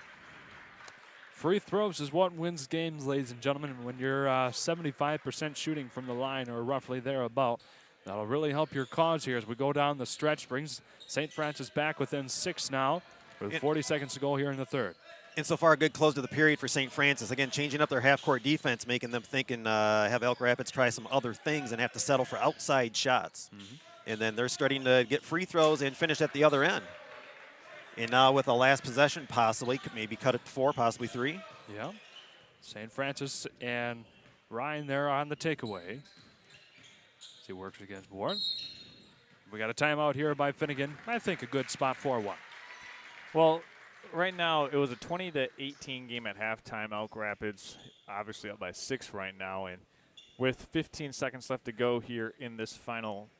Free throws is what wins games, ladies and gentlemen. And when you're 75% shooting from the line or roughly thereabout, that'll really help your cause here as we go down the stretch. Brings St. Francis back within 6 now with 40 seconds to go here in the 3rd. And so far, a good close to the period for St. Francis. Again, changing up their half-court defense, making them think and have Elk Rapids try some other things and have to settle for outside shots. And then they're starting to get free throws and finish at the other end. And now with the last possession, possibly, maybe cut it to 4, possibly 3. Yeah. St. Francis and Ryan there on the takeaway. He works against Ward. We got a timeout here by Finnegan. I think a good spot for one. Well, right now it was a 20-18 game at halftime. Elk Rapids obviously up by 6 right now. And with 15 seconds left to go here in this final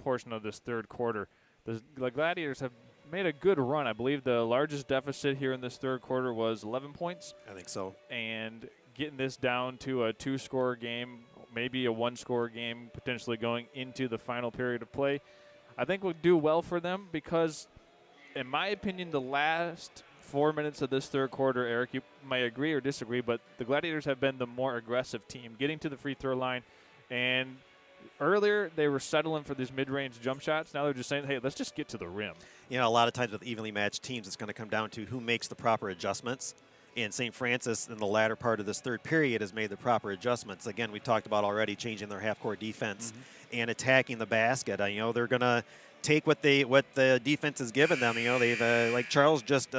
portion of this 3rd quarter, the Gladiators have made a good run. I believe the largest deficit here in this 3rd quarter was 11 points. I think so. And getting this down to a 2-score game, maybe a 1-score game, potentially going into the final period of play, I think would do well for them because, in my opinion, the last 4 minutes of this 3rd quarter, Eric, you might agree or disagree, but the Gladiators have been the more aggressive team, getting to the free throw line. And earlier, they were settling for these mid-range jump shots. Now they're just saying, hey, let's just get to the rim. You know, a lot of times with evenly matched teams, it's going to come down to who makes the proper adjustments. And St. Francis, in the latter part of this 3rd period, has made the proper adjustments. Again, we talked about already changing their half-court defense and attacking the basket. You know, they're going to take what the defense has given them. You know, they've like Charles just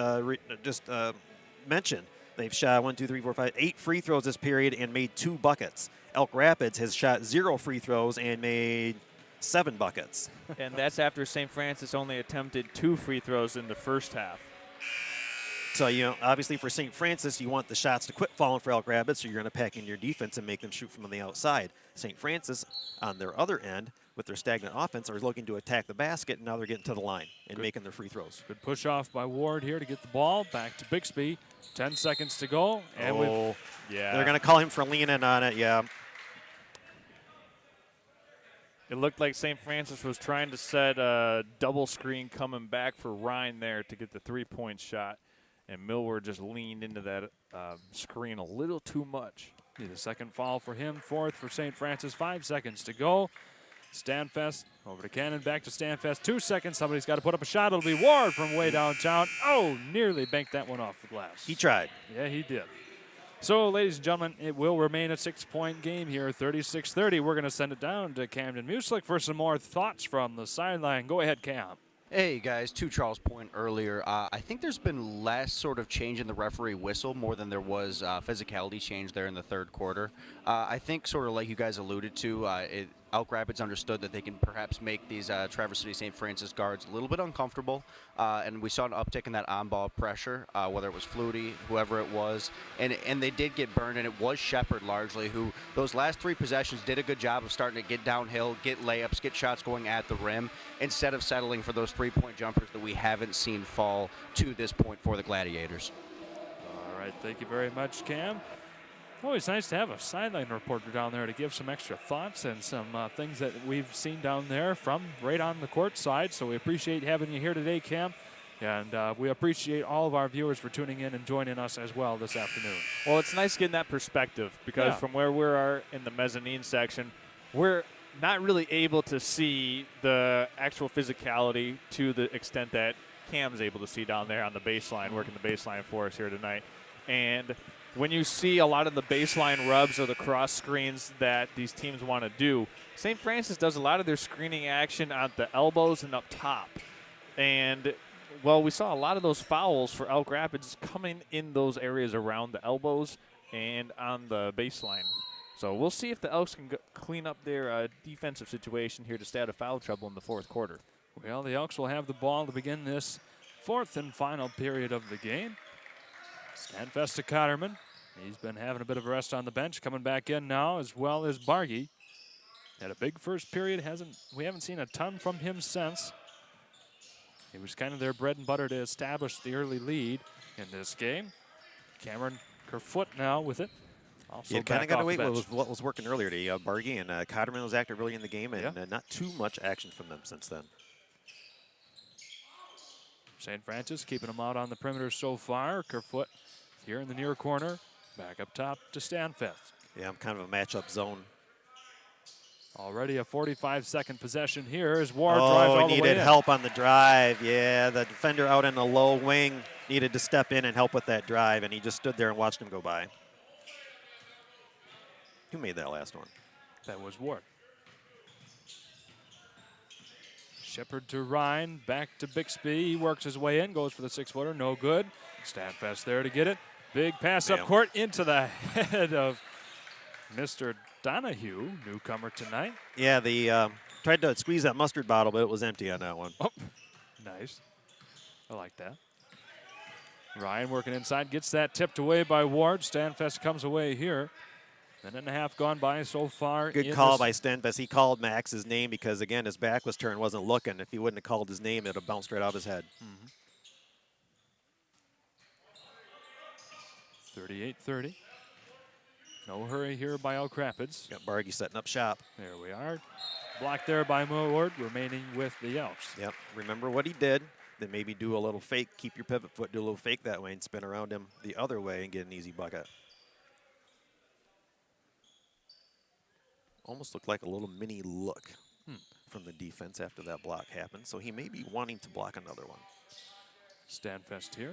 mentioned, they've shot 1, 2, 3, 4, 5, 8 free throws this period and made 2 buckets. Elk Rapids has shot 0 free throws and made 7 buckets. And that's after St. Francis only attempted 2 free throws in the first half. So, you know, obviously for St. Francis, you want the shots to quit falling for Elk Rapids, so you're going to pack in your defense and make them shoot from the outside. St. Francis, on their other end, with their stagnant offense, are looking to attack the basket, and now they're getting to the line and making their free throws. Good push off by Ward here to get the ball back to Bixby. 10 seconds to go. And they're going to call him for leaning on it, yeah. It looked like St. Francis was trying to set a double screen coming back for Ryan there to get the 3-point shot. And Millward just leaned into that screen a little too much. Need a second foul for him. Fourth for St. Francis. 5 seconds to go. Stanfest over to Cannon. Back to Stanfest. 2 seconds. Somebody's got to put up a shot. It'll be Ward from way downtown. Oh, nearly banked that one off the glass. He tried. Yeah, he did. So, ladies and gentlemen, it will remain a 6-point game here, 36-30. We're going to send it down to Camden Muslick for some more thoughts from the sideline. Go ahead, Cam. Hey guys, to Charles' point earlier, I think there's been less sort of change in the referee whistle more than there was physicality change there in the third quarter. I think sort of like you guys alluded to, Elk Rapids understood that they can perhaps make these Traverse City St. Francis guards a little bit uncomfortable, and we saw an uptick in that on-ball pressure, whether it was Flutie, whoever it was, and they did get burned, and it was Shepard largely who those last 3 possessions did a good job of starting to get downhill, get layups, get shots going at the rim, instead of settling for those 3-point jumpers that we haven't seen fall to this point for the Gladiators. All right, thank you very much, Cam. Always nice to have a sideline reporter down there to give some extra thoughts and some things that we've seen down there from right on the court side. So we appreciate having you here today, Cam. And we appreciate all of our viewers for tuning in and joining us as well this afternoon. Well, it's nice getting that perspective because from where we are in the mezzanine section, we're not really able to see the actual physicality to the extent that Cam's able to see down there on the baseline, working the baseline for us here tonight. And when you see a lot of the baseline rubs or the cross screens that these teams want to do, St. Francis does a lot of their screening action at the elbows and up top. And, well, we saw a lot of those fouls for Elk Rapids coming in those areas around the elbows and on the baseline. So we'll see if the Elks can clean up their defensive situation here to stay out of foul trouble in the fourth quarter. Well, the Elks will have the ball to begin this fourth and final period of the game. Stanfest to Cotterman. He's been having a bit of a rest on the bench, coming back in now, as well as Bargy. Had a big first period. We haven't seen a ton from him since. It was kind of their bread and butter to establish the early lead in this game. Cameron Kerfoot now with it. Also You kind of got away with what was working earlier today. Bargy and Cotterman was active early in the game, and not too much action from them since then. St. Francis keeping them out on the perimeter so far. Kerfoot here in the near corner. Back up top to Stanfest. Yeah, I'm kind of a matchup zone. Already a 45-second possession here as Ward drives all the way in. Needed help on the drive. Yeah, the defender out in the low wing needed to step in and help with that drive, and he just stood there and watched him go by. Who made that last one? That was Ward. Shepard to Ryan, back to Bixby. He works his way in, goes for the 6-footer, no good. Stanfest there to get it. Big pass up court into the head of Mr. Donahue, newcomer tonight. Yeah, they tried to squeeze that mustard bottle, but it was empty on that one. Oh, nice. I like that. Ryan working inside, gets that tipped away by Ward. Stanfest comes away here. Minute and a half gone by so far. Good call by Stanfest. He called Max's name because, again, his back was turned, wasn't looking. If he wouldn't have called his name, it would have bounced right out of his head. 38-30. No hurry here by Elk Rapids. Got Bargy setting up shop. There we are. Blocked there by Ward, remaining with the Elks. Yep. Remember what he did. Then maybe do a little fake. Keep your pivot foot, do a little fake that way, and spin around him the other way and get an easy bucket. Almost looked like a little mini look from the defense after that block happened. So he may be wanting to block another one. Stanfest here.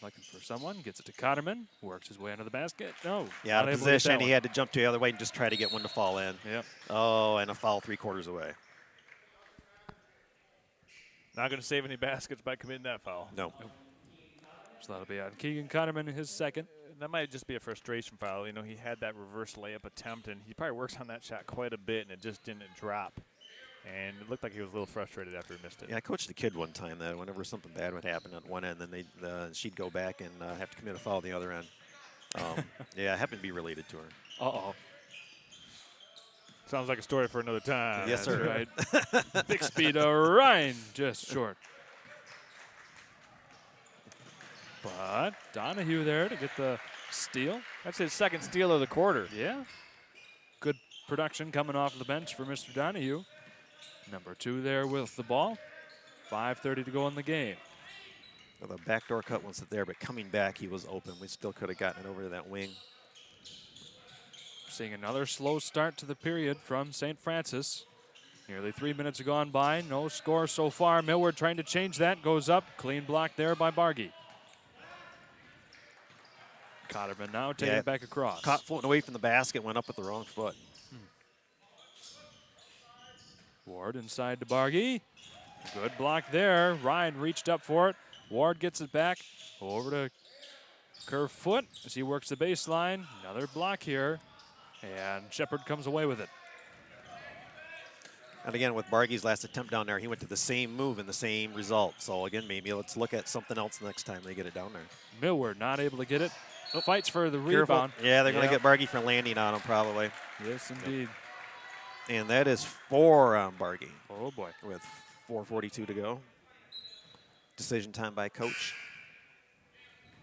Looking for someone, gets it to Cotterman, works his way under the basket. No. Yeah, out of position, he had to jump to the other way and just try to get one to fall in. Yep. Oh, and a foul 3/4 away. Not going to save any baskets by committing that foul. No. So that'll be on Keegan Cotterman, his second. That might just be a frustration foul. You know, he had that reverse layup attempt, and he probably works on that shot quite a bit, and it just didn't drop. And it looked like he was a little frustrated after he missed it. Yeah, I coached a kid one time that whenever something bad would happen at one end, then she'd go back and have to commit a foul on the other end. Yeah, I happen to be related to her. Uh-oh. Sounds like a story for another time. Yes, sir. Right. Bixby to Ryan, just short. But Donahue there to get the steal. That's his second steal of the quarter. Yeah. Good production coming off the bench for Mr. Donahue. Number 2 there with the ball. 5:30 to go in the game. Well, the backdoor cut wasn't there, but coming back, he was open. We still could have gotten it over to that wing. Seeing another slow start to the period from St. Francis. Nearly 3 minutes have gone by. No score so far. Millward trying to change that. Goes up. Clean block there by Bargy. Cotterman now taking it back across. Caught floating away from the basket. Went up with the wrong foot. Ward inside to Bargy. Good block there. Ryan reached up for it. Ward gets it back. Over to Kerfoot as he works the baseline. Another block here. And Shepard comes away with it. And again, with Bargy's last attempt down there, he went to the same move and the same result. So again, maybe let's look at something else next time they get it down there. Millward not able to get it. Fights for the Careful. rebound. Yeah, they're going to get Bargy for landing on him probably. Yes, indeed. And that is 4 on Bargy. Oh, boy. With 4:42 to go. Decision time by coach.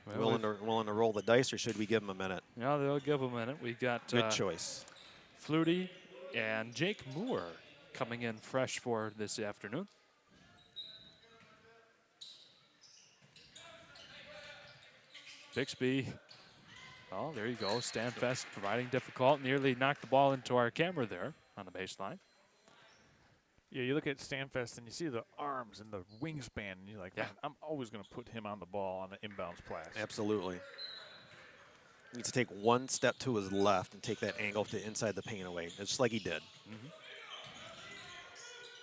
Well, willing to roll the dice, or should we give him a minute? Yeah, they'll give him a minute. We got good choice. Flutie and Jake Moore coming in fresh for this afternoon. Bixby. Oh, there you go. Stanfest providing difficult. Nearly knocked the ball into our camera there on the baseline. Yeah, you look at Stanfest and you see the arms and the wingspan, and you're like, yeah, I'm always going to put him on the ball on the inbounds pass. Absolutely. He needs to take one step to his left and take that angle to inside the paint away, just like he did.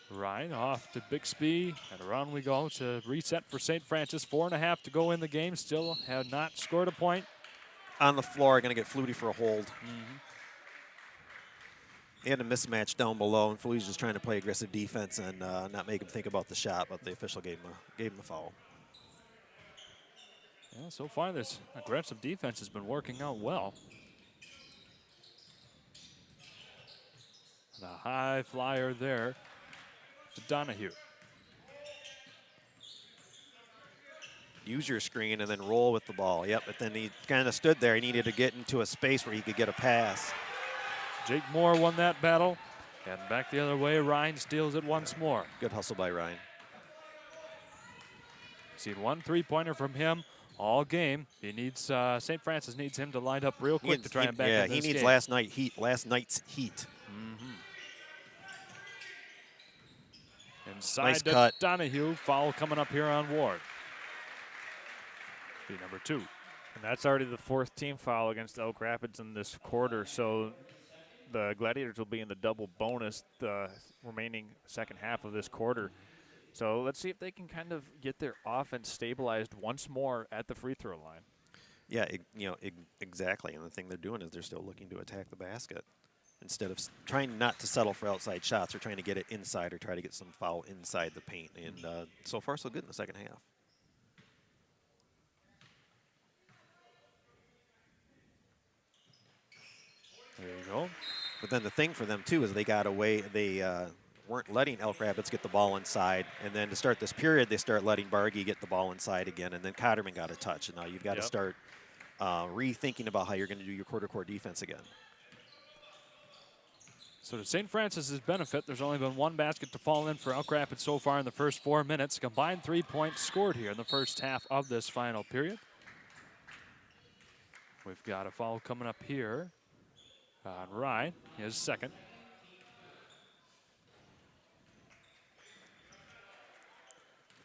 Ryan off to Bixby, and around we go to reset for St. Francis. 4.5 to go in the game. Still have not scored a point. On the floor, going to get Flutie for a hold. He had a mismatch down below, and Flutie's just trying to play aggressive defense and not make him think about the shot, but the official gave him a foul. Yeah, so far this aggressive defense has been working out well. The high flyer there to Donahue. Use your screen and then roll with the ball. Yep, but then he kind of stood there. He needed to get into a space where he could get a pass. Jake Moore won that battle. And back the other way, Ryan steals it once more. Good hustle by Ryan. Seen 1 3-pointer from him all game. He needs St. Francis needs him to line up real quick to try and back in this game. Yeah, he needs last night's heat. Inside nice to cut. Donahue. Foul coming up here on Ward. Be number 2. And that's already the 4th team foul against Elk Rapids in this quarter. So the Gladiators will be in the double bonus the remaining second half of this quarter. So let's see if they can kind of get their offense stabilized once more at the free throw line. Yeah, exactly. And the thing they're doing is they're still looking to attack the basket. Instead of trying not to settle for outside shots, they're trying to get it inside or try to get some foul inside the paint. And so far, so good in the second half. There you go. But then the thing for them, too, is they got away. They weren't letting Elk Rapids get the ball inside. And then to start this period, they start letting Bargy get the ball inside again. And then Cotterman got a touch. And now you've got to start rethinking about how you're going to do your quarter-court defense again. So to St. Francis's benefit, there's only been 1 basket to fall in for Elk Rapids so far in the first 4 minutes. Combined 3 points scored here in the first half of this final period. We've got a foul coming up here on Ryan, his second.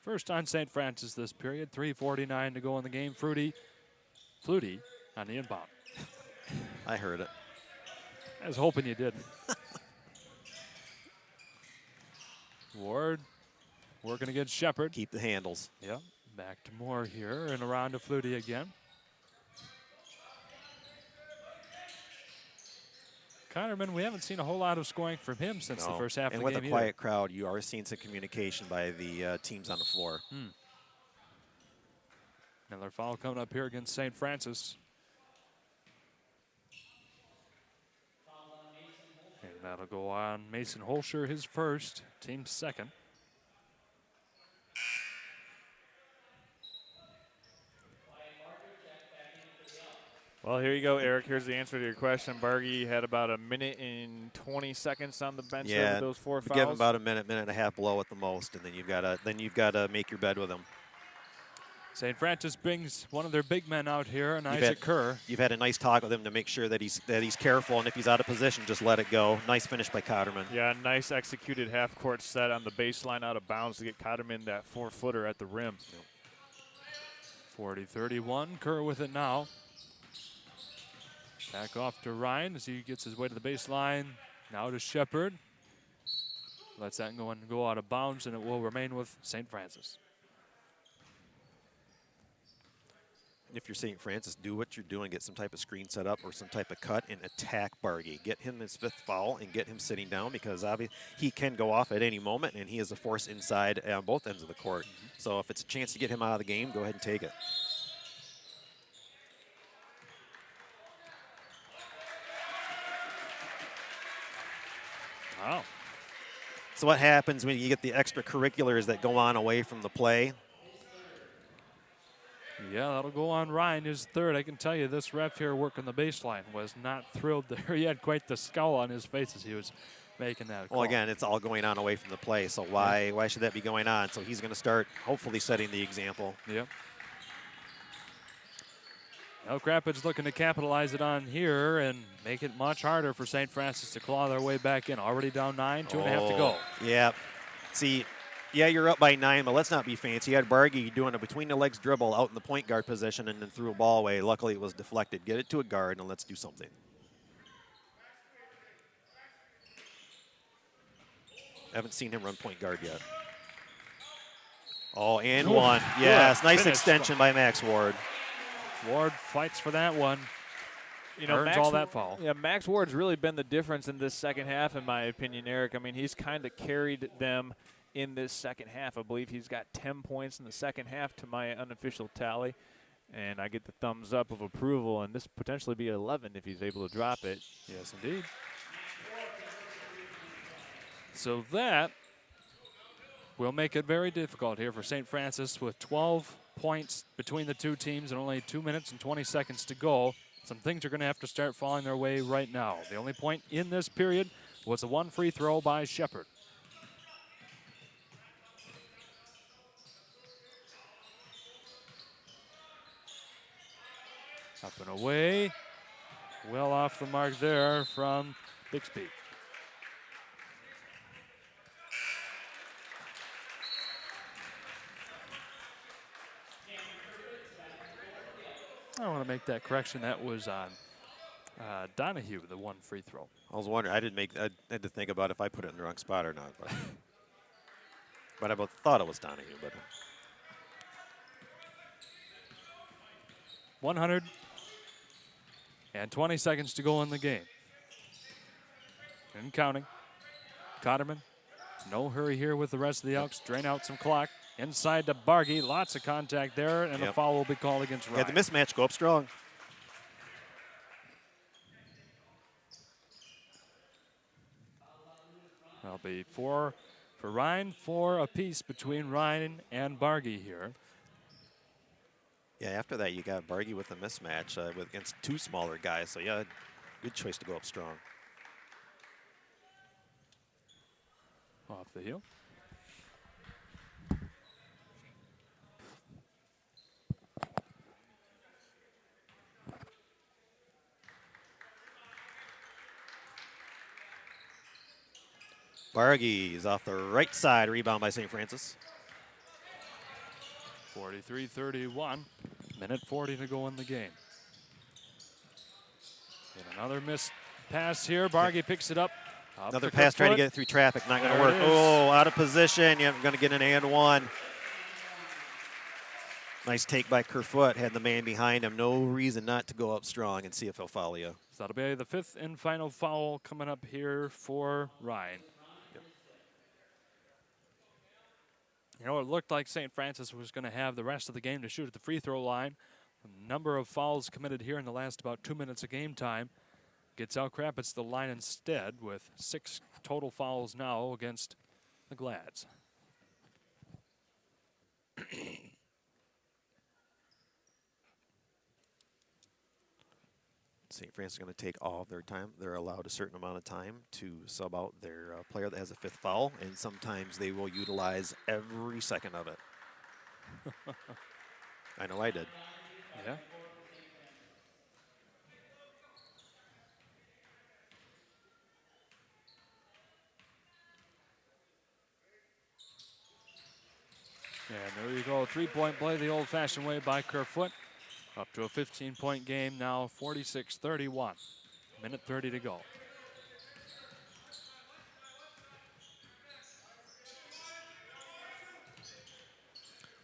First on St. Francis this period. 3:49 to go in the game. Flutie on the inbound. I heard it. I was hoping you didn't. Ward working against Shepard. Keep the handles. Yep. Back to Moore here and around to Flutie again. Connerman, we haven't seen a whole lot of scoring from him since the first half of the game. And with a quiet crowd, you are seeing some communication by the teams on the floor. Another foul coming up here against St. Francis. And that'll go on Mason Holscher, his first, team's second. Well, here you go, Eric. Here's the answer to your question. Bargy had about 1 minute and 20 seconds on the bench with those 4 fouls. Give him about a minute and a half below at the most, and then you've got to make your bed with him. St. Francis brings one of their big men out here, and Isaac Kerr. You've had a nice talk with him to make sure that he's careful, and if he's out of position, just let it go. Nice finish by Cotterman. Yeah, nice executed half-court set on the baseline out of bounds to get Cotterman that 4-footer at the rim. 40-31, Kerr with it now. Back off to Ryan as he gets his way to the baseline. Now to Shepard. Lets that go out of bounds, and it will remain with St. Francis. If you're St. Francis, do what you're doing. Get some type of screen set up or some type of cut and attack Bargy. Get him his 5th foul and get him sitting down, because obviously he can go off at any moment, and he is a force inside on both ends of the court. So if it's a chance to get him out of the game, go ahead and take it. Wow. So what happens when you get the extracurriculars that go on away from the play? Yeah, that'll go on Ryan, his 3rd. I can tell you this ref here working the baseline was not thrilled there. He had quite the scowl on his face as he was making that call. Well, again, it's all going on away from the play, so why should that be going on? So he's going to start hopefully setting the example. Yep. Elk Rapids looking to capitalize it on here and make it much harder for St. Francis to claw their way back in. Already down 9, 2.5 to go. Yeah. See, yeah, you're up by 9, but let's not be fancy. You had Bargy doing a between-the-legs dribble out in the point guard position and then threw a ball away. Luckily, it was deflected. Get it to a guard, and let's do something. Haven't seen him run point guard yet. Oh, and one. Yes, nice finish. extension by Max Ward. Ward fights for that one. You know, earns all that foul. Yeah, Max Ward's really been the difference in this second half, in my opinion, Eric. I mean, he's kind of carried them in this second half. I believe he's got 10 points in the second half to my unofficial tally, and I get the thumbs up of approval, and this potentially be 11 if he's able to drop it. Yes, indeed. So that will make it very difficult here for St. Francis with 12 points between the two teams and only 2 minutes and 20 seconds to go. Some things are going to have to start falling their way right now. The only point in this period was a 1 free throw by Shepard. Up and away. Well off the mark there from Bixby. I want to make that correction. That was on Donahue, the 1 free throw. I was wondering. I had to think about if I put it in the wrong spot or not. But I thought it was Donahue. But 120 seconds to go in the game. And counting. Cotterman. No hurry here with the rest of the Elks. Drain out some clock. Inside to Bargy. Lots of contact there, and a foul will be called against Ryan. Yeah, the mismatch go up strong. That'll be 4 for Ryan, 4 apiece between Ryan and Bargy here. Yeah, after that, you got Bargy with a mismatch against 2 smaller guys. So, yeah, good choice to go up strong. Off the heel. Bargy is off the right side. Rebound by St. Francis. 43-31. Minute 40 to go in the game. And another missed pass here. Bargy picks it up. Another pass trying to get it through traffic. Not going to work. Oh, out of position. Yeah, I'm going to get an and one. Nice take by Kerfoot. Had the man behind him. No reason not to go up strong and see if he'll foul you. So that'll be the 5th and final foul coming up here for Ryan. You know, it looked like St. Francis was going to have the rest of the game to shoot at the free throw line. A number of fouls committed here in the last about 2 minutes of game time. Gets Elk Rapids to the line instead with 6 total fouls now against the Glads. St. Francis is going to take all of their time. They're allowed a certain amount of time to sub out their player that has a 5th foul, and sometimes they will utilize every second of it. I know I did. Yeah. And there you go, 3-point play the old-fashioned way by Kerfoot. Up to a 15-point game now, 46-31. Minute 30 to go.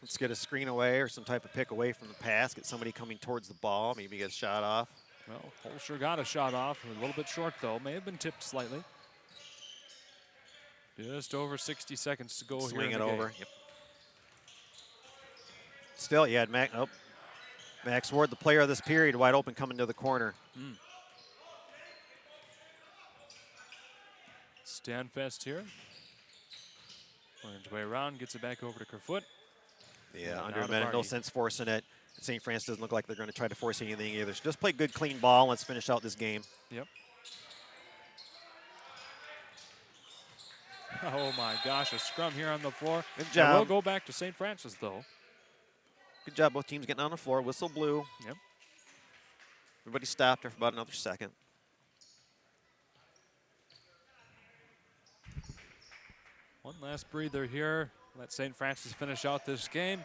Let's get a screen away or some type of pick away from the pass. Get somebody coming towards the ball. Maybe get a shot off. Well, Holscher got a shot off. A little bit short, though. May have been tipped slightly. Just over 60 seconds to go here. Swing in it the over. game. Yep. Still, you had Max Ward, the player of this period, wide open coming to the corner. Stanfest here. Working his way around, gets it back over to Kerfoot. Yeah, And under out a of minute, no Varney. sense forcing it. St. Francis doesn't look like they're going to try to force anything either. So just play good, clean ball. Let's finish out this game. Yep. Oh my gosh, a scrum here on the floor. Good And job. we'll go back to St. Francis, though. Good job, both teams getting on the floor. Whistle blew. Yep. Everybody stopped there for about another second. One last breather here. Let St. Francis finish out this game.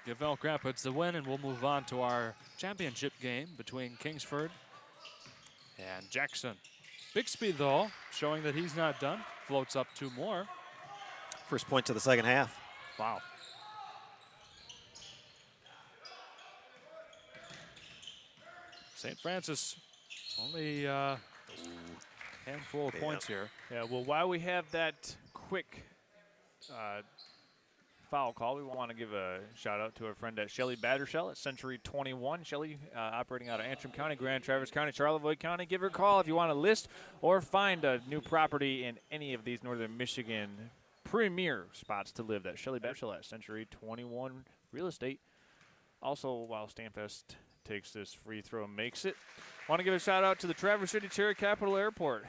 Give Elk Rapids the win, and we'll move on to our championship game between Kingsford and Jackson. Bixby, though, showing that he's not done. Floats up 2 more. First point to the second half. Wow. St. Francis, only handful of points here. Yeah, well, while we have that quick foul call, we want to give a shout out to our friend at Shelly Battershell at Century 21. Shelly, operating out of Antrim County, Grand Traverse County, Charlevoix County. Give her a call if you want to list or find a new property in any of these Northern Michigan premier spots to live. That's Shelly Battershell at Century 21 Real Estate. Also, while Stanfest takes this free throw and makes it, want to give a shout out to the Traverse City Cherry Capital Airport.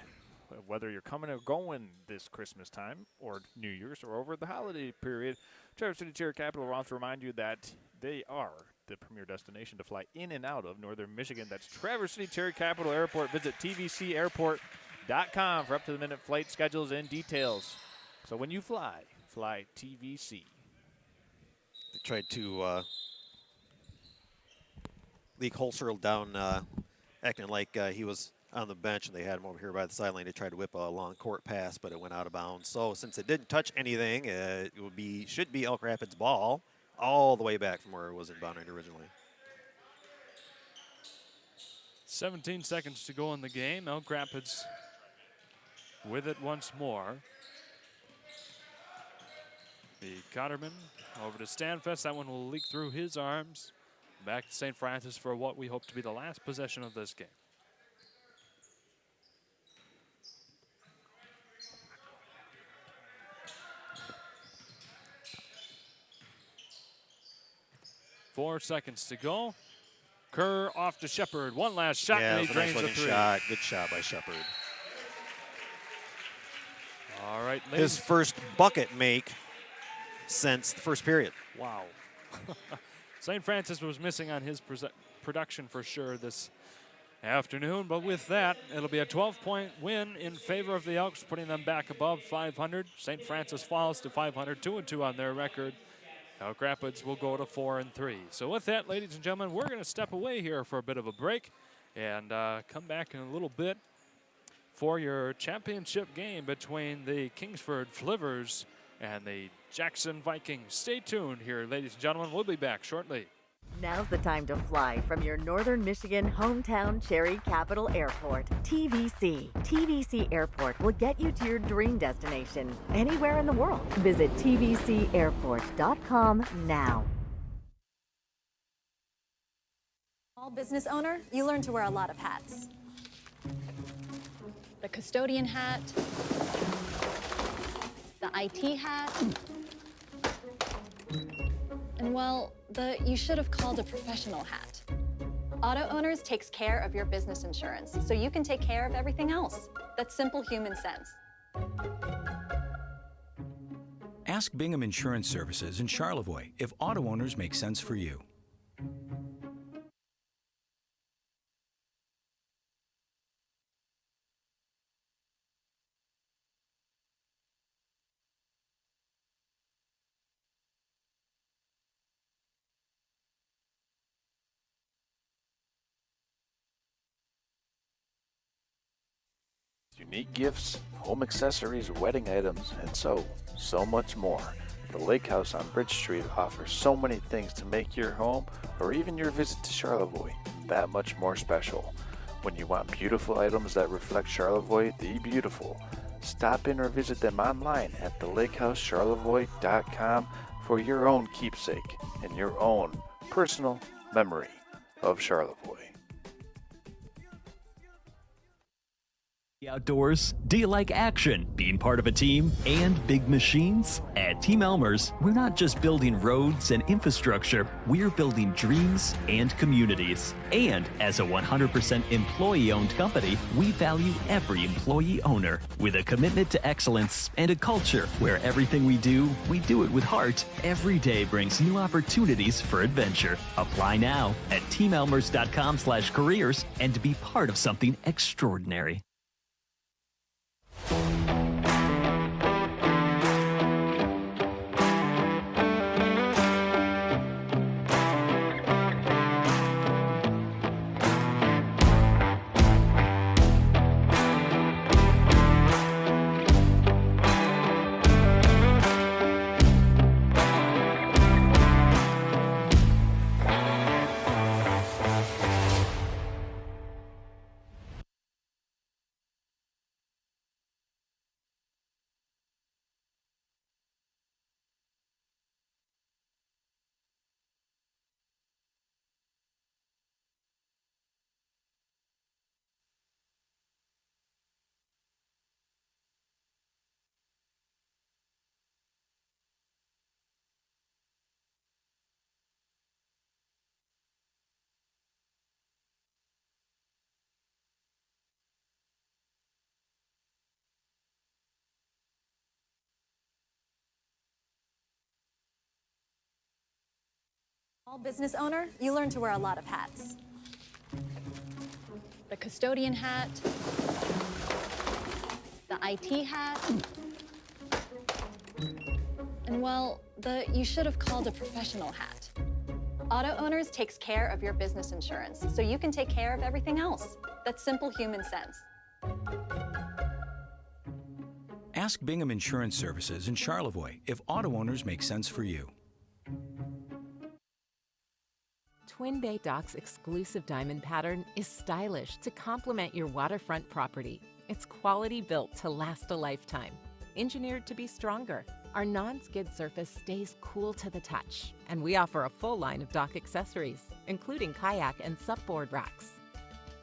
Whether you're coming or going this Christmas time or New Year's or over the holiday period, Traverse City Cherry Capital wants to remind you that they are the premier destination to fly in and out of Northern Michigan. That's Traverse City Cherry Capital Airport. Visit tvcairport.com for up-to-the-minute flight schedules and details. So when you fly, fly TVC. They tried to leak Holser down, acting like he was on the bench, and they had him over here by the sideline. They tried to whip a long court pass, but it went out of bounds. So since it didn't touch anything, it should be Elk Rapids ball all the way back from where it was inbounded originally. 17 seconds to go in the game. Elk Rapids with it once more. The Cotterman over to Stanfest. That one will leak through his arms. Back to St. Francis for what we hope to be the last possession of this game. Four seconds to go. Kerr off to Shepard. One last shot, Yeah, and it he was a nice drains the looking three. shot. Good shot by Shepard. All right, His ladies. first bucket make since the first period. Wow. St. Francis was missing on his production for sure this afternoon, but with that, it'll be a 12-point win in favor of the Elks, putting them back above 500. St. Francis falls to 500, 2-2 on their record. Elk Rapids will go to 4-3. So with that, ladies and gentlemen, we're going to step away here for a bit of a break and come back in a little bit for your championship game between the Kingsford Flivers and the Jackson Vikings. Stay tuned here, ladies and gentlemen. We'll be back shortly. Now's the time to fly from your Northern Michigan hometown Cherry Capital Airport. TVC. TVC Airport will get you to your dream destination anywhere in the world. Visit tvcairport.com now. Small business owner, you learn to wear a lot of hats. The custodian hat, the IT hat, and well, you should have called a professional hat. Auto Owners takes care of your business insurance, so you can take care of everything else. That's simple human sense. Ask Bingham Insurance Services in Charlevoix if auto owners make sense for you. Unique gifts, home accessories, wedding items, and so much more. The Lake House on Bridge Street offers so many things to make your home or even your visit to Charlevoix that much more special. When you want beautiful items that reflect Charlevoix the beautiful, stop in or visit them online at thelakehousecharlevoix.com for your own keepsake and your own personal memory of Charlevoix. Outdoors? Do you like action, being part of a team, and big machines? At Team Elmer's, we're not just building roads and infrastructure, we're building dreams and communities. And as a 100% employee-owned company, we value every employee owner with a commitment to excellence and a culture where everything we do it with heart. Every day brings new opportunities for adventure. Apply now at teamelmers.com/careers and to be part of something extraordinary. Small business owner, you learn to wear a lot of hats. The custodian hat, the IT hat, and well, you should have called a professional hat. Auto Owners takes care of your business insurance, so you can take care of everything else. That's simple human sense. Ask Bingham Insurance Services in Charlevoix if auto owners make sense for you. Twin Bay Dock's exclusive diamond pattern is stylish to complement your waterfront property. It's quality built to last a lifetime. Engineered to be stronger, our non-skid surface stays cool to the touch, and we offer a full line of dock accessories, including kayak and supboard racks.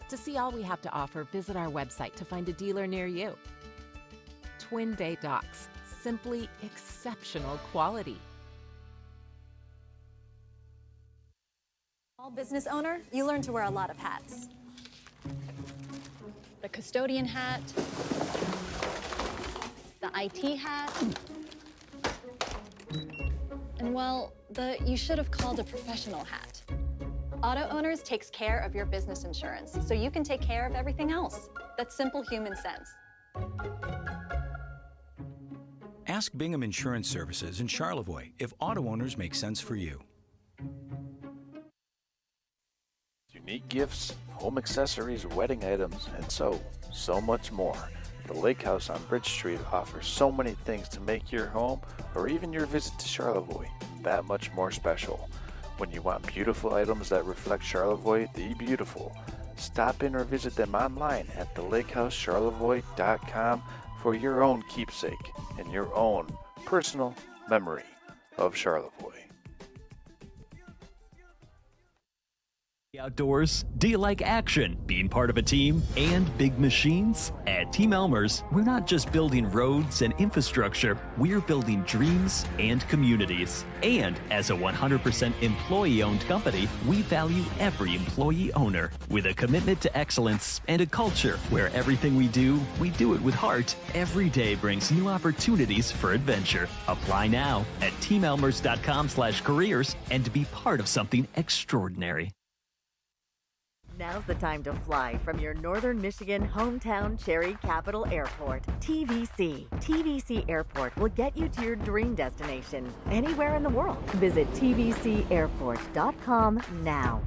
To see all we have to offer, visit our website to find a dealer near you. Twin Bay Docks, simply exceptional quality. Small business owner, you learn to wear a lot of hats. The custodian hat, the IT hat, and well, you should have called a professional hat. Auto Owners takes care of your business insurance, so you can take care of everything else. That's simple human sense. Ask Bingham Insurance Services in Charlevoix if auto owners make sense for you. Unique gifts, home accessories, wedding items, and so much more. The Lake House on Bridge Street offers so many things to make your home or even your visit to Charlevoix that much more special. When you want beautiful items that reflect Charlevoix the beautiful, stop in or visit them online at thelakehousecharlevoix.com for your own keepsake and your own personal memory of Charlevoix. Outdoors? Do you like action, being part of a team, and big machines? At Team Elmer's, we're not just building roads and infrastructure, we're building dreams and communities. And as a 100% employee-owned company, we value every employee owner with a commitment to excellence and a culture where everything we do it with heart. Every day brings new opportunities for adventure. Apply now at teamelmers.com/careers and to be part of something extraordinary. Now's the time to fly from your northern Michigan hometown Cherry Capital Airport. TVC. TVC Airport will get you to your dream destination anywhere in the world. Visit tvcairport.com now.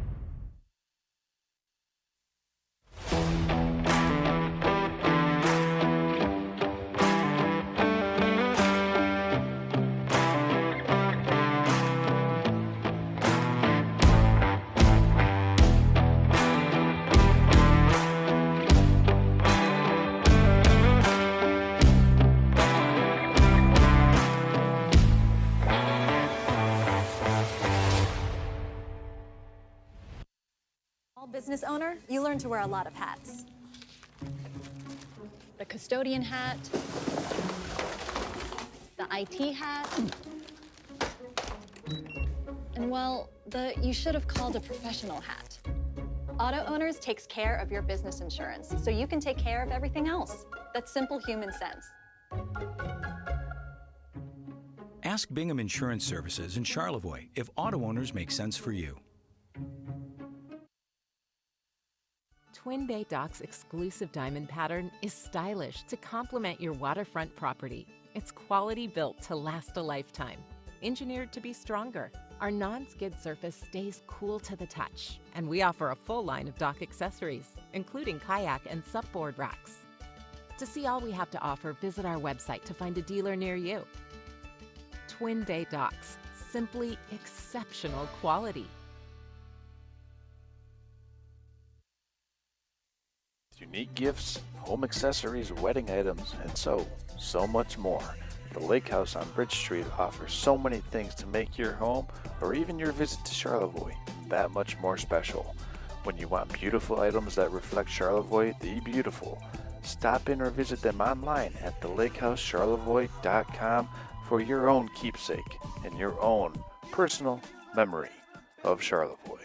business owner, you learn to wear a lot of hats. The custodian hat, the IT hat, and well, the you should have called a professional hat. Auto Owners takes care of your business insurance, so you can take care of everything else. That's simple human sense. Ask Bingham Insurance Services in Charlevoix if auto owners make sense for you. Twin Bay Dock's exclusive diamond pattern is stylish to complement your waterfront property. It's quality built to last a lifetime. Engineered to be stronger, our non-skid surface stays cool to the touch, and we offer a full line of dock accessories, including kayak and supboard racks. To see all we have to offer, visit our website to find a dealer near you. Twin Bay Docks, simply exceptional quality. Unique gifts, home accessories, wedding items, and so much more. The Lake House on Bridge Street offers so many things to make your home or even your visit to Charlevoix that much more special. When you want beautiful items that reflect Charlevoix the beautiful, stop in or visit them online at thelakehousecharlevoix.com for your own keepsake and your own personal memory of Charlevoix.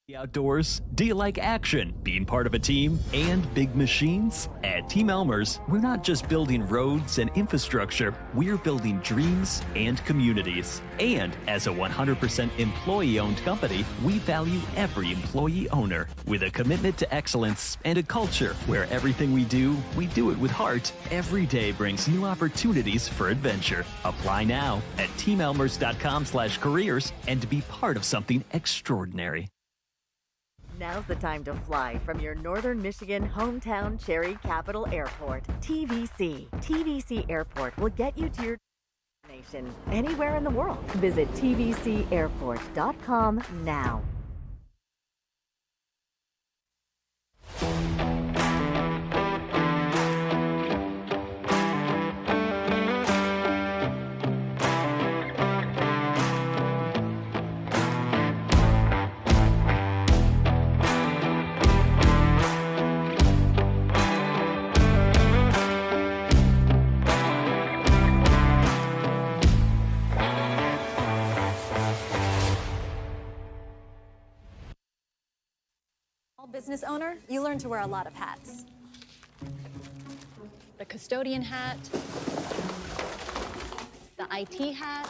The outdoors? Do you like action, being part of a team, and big machines? At Team Elmer's, we're not just building roads and infrastructure, we're building dreams and communities. And as a 100% employee-owned company, we value every employee owner with a commitment to excellence and a culture where everything we do it with heart. Every day brings new opportunities for adventure. Apply now at teamelmers.com/careers and to be part of something extraordinary. Now's the time to fly from your northern Michigan hometown Cherry Capital Airport. TVC. TVC Airport will get you to your destination anywhere in the world. Visit tvcairport.com now. Business owner, you learn to wear a lot of hats. The custodian hat, the IT hat,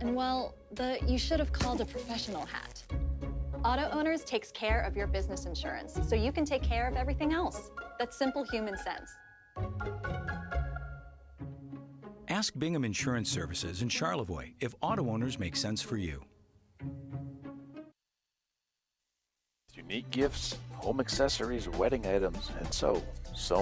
and well, the you should have called a professional hat. Auto Owners takes care of your business insurance, so you can take care of everything else. That's simple human sense. Ask Bingham Insurance Services in Charlevoix if auto owners make sense for you. Unique gifts, home accessories, wedding items, and so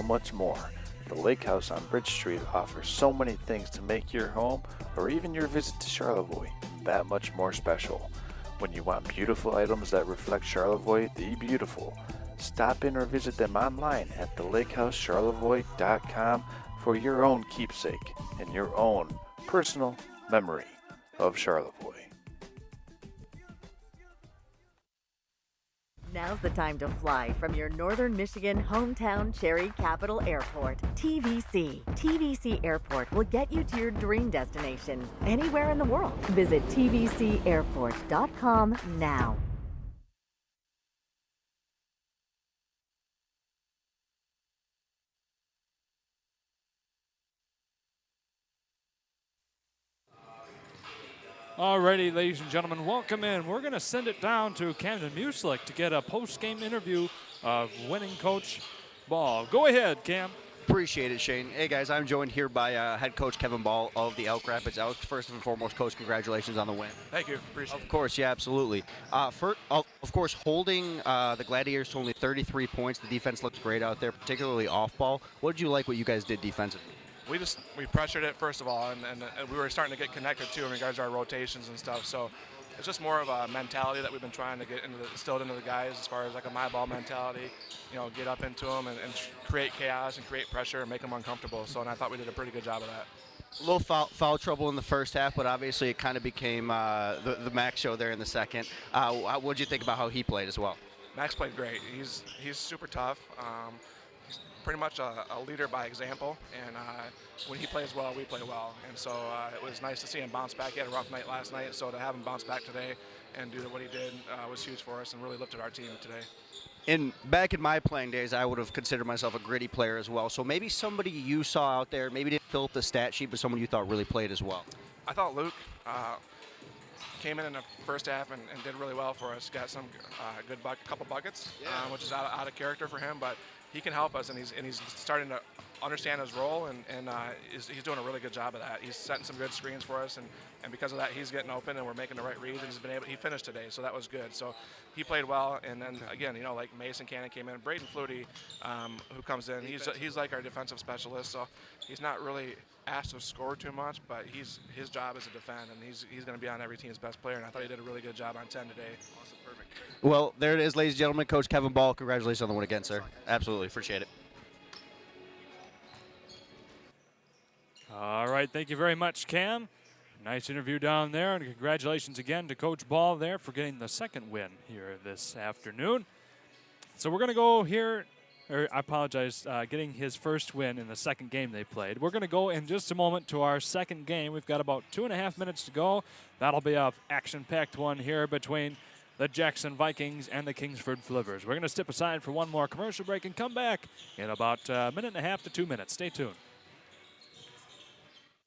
much more. The Lake House on Bridge Street offers so many things to make your home or even your visit to Charlevoix that much more special. When you want beautiful items that reflect Charlevoix the beautiful, stop in or visit them online at thelakehousecharlevoix.com for your own keepsake and your own personal memory of Charlevoix. Now's the time to fly from your northern Michigan hometown Cherry Capital Airport. TVC. TVC Airport will get you to your dream destination anywhere in the world. Visit tvcairport.com now. Alrighty, ladies and gentlemen, welcome in. We're going to send it down to Camden Muslick to get a post-game interview of winning coach Ball. Go ahead, Cam. Appreciate it, Shane. Hey, guys, I'm joined here by head coach Kevin Ball of the Elk Rapids Elks. First and foremost, coach, congratulations on the win. Thank you. Appreciate it. Of course, yeah, absolutely. Of course, holding the Gladiators to only 33 points. The defense looks great out there, particularly off ball. What did you like what you guys did defensively? We pressured it, first of all, and we were starting to get connected, too, in regards to our rotations and stuff. So it's just more of a mentality that we've been trying to get instilled into the guys as far as like a my ball mentality, get up into them and create chaos and create pressure and make them uncomfortable. So, and I thought we did a pretty good job of that. A little foul trouble in the first half, but obviously it kind of became the Max show there in the second. What did you think about how he played as well? Max played great. He's super tough. He's pretty much a leader by example, and when he plays well, we play well. And so it was nice to see him bounce back. He had a rough night last night, so to have him bounce back today and do what he did was huge for us and really lifted our team today. Back in my playing days, I would have considered myself a gritty player as well. So maybe somebody you saw out there, maybe didn't fill up the stat sheet, but someone you thought really played as well. I thought Luke came in the first half and did really well for us. Got some couple buckets, which is out of character for him, but he can help us, and he's starting to understand his role, and he's doing a really good job of that. He's setting some good screens for us, and because of that, he's getting open, and we're making the right reads, and he finished today, so that was good. So he played well, and then again, like Mason Cannon came in, Braden Flutie, who comes in, he's like our defensive specialist, so he's not really asked to score too much, but his job is to defend, and he's going to be on every team's best player, and I thought he did a really good job on 10 today. Awesome, perfect. Well, there it is, ladies and gentlemen. Coach Kevin Ball, congratulations on the win again, sir. Absolutely, appreciate it. All right, thank you very much, Cam. Nice interview down there, and congratulations again to Coach Ball there for getting the second win here this afternoon. So we're going to go here, or I apologize, getting his first win in the second game they played. We're going to go in just a moment to our second game. We've got about 2.5 minutes to go. That'll be an action-packed one here between the Jackson Vikings and the Kingsford Flivers. We're going to step aside for one more commercial break and come back in about a minute and a half to 2 minutes. Stay tuned.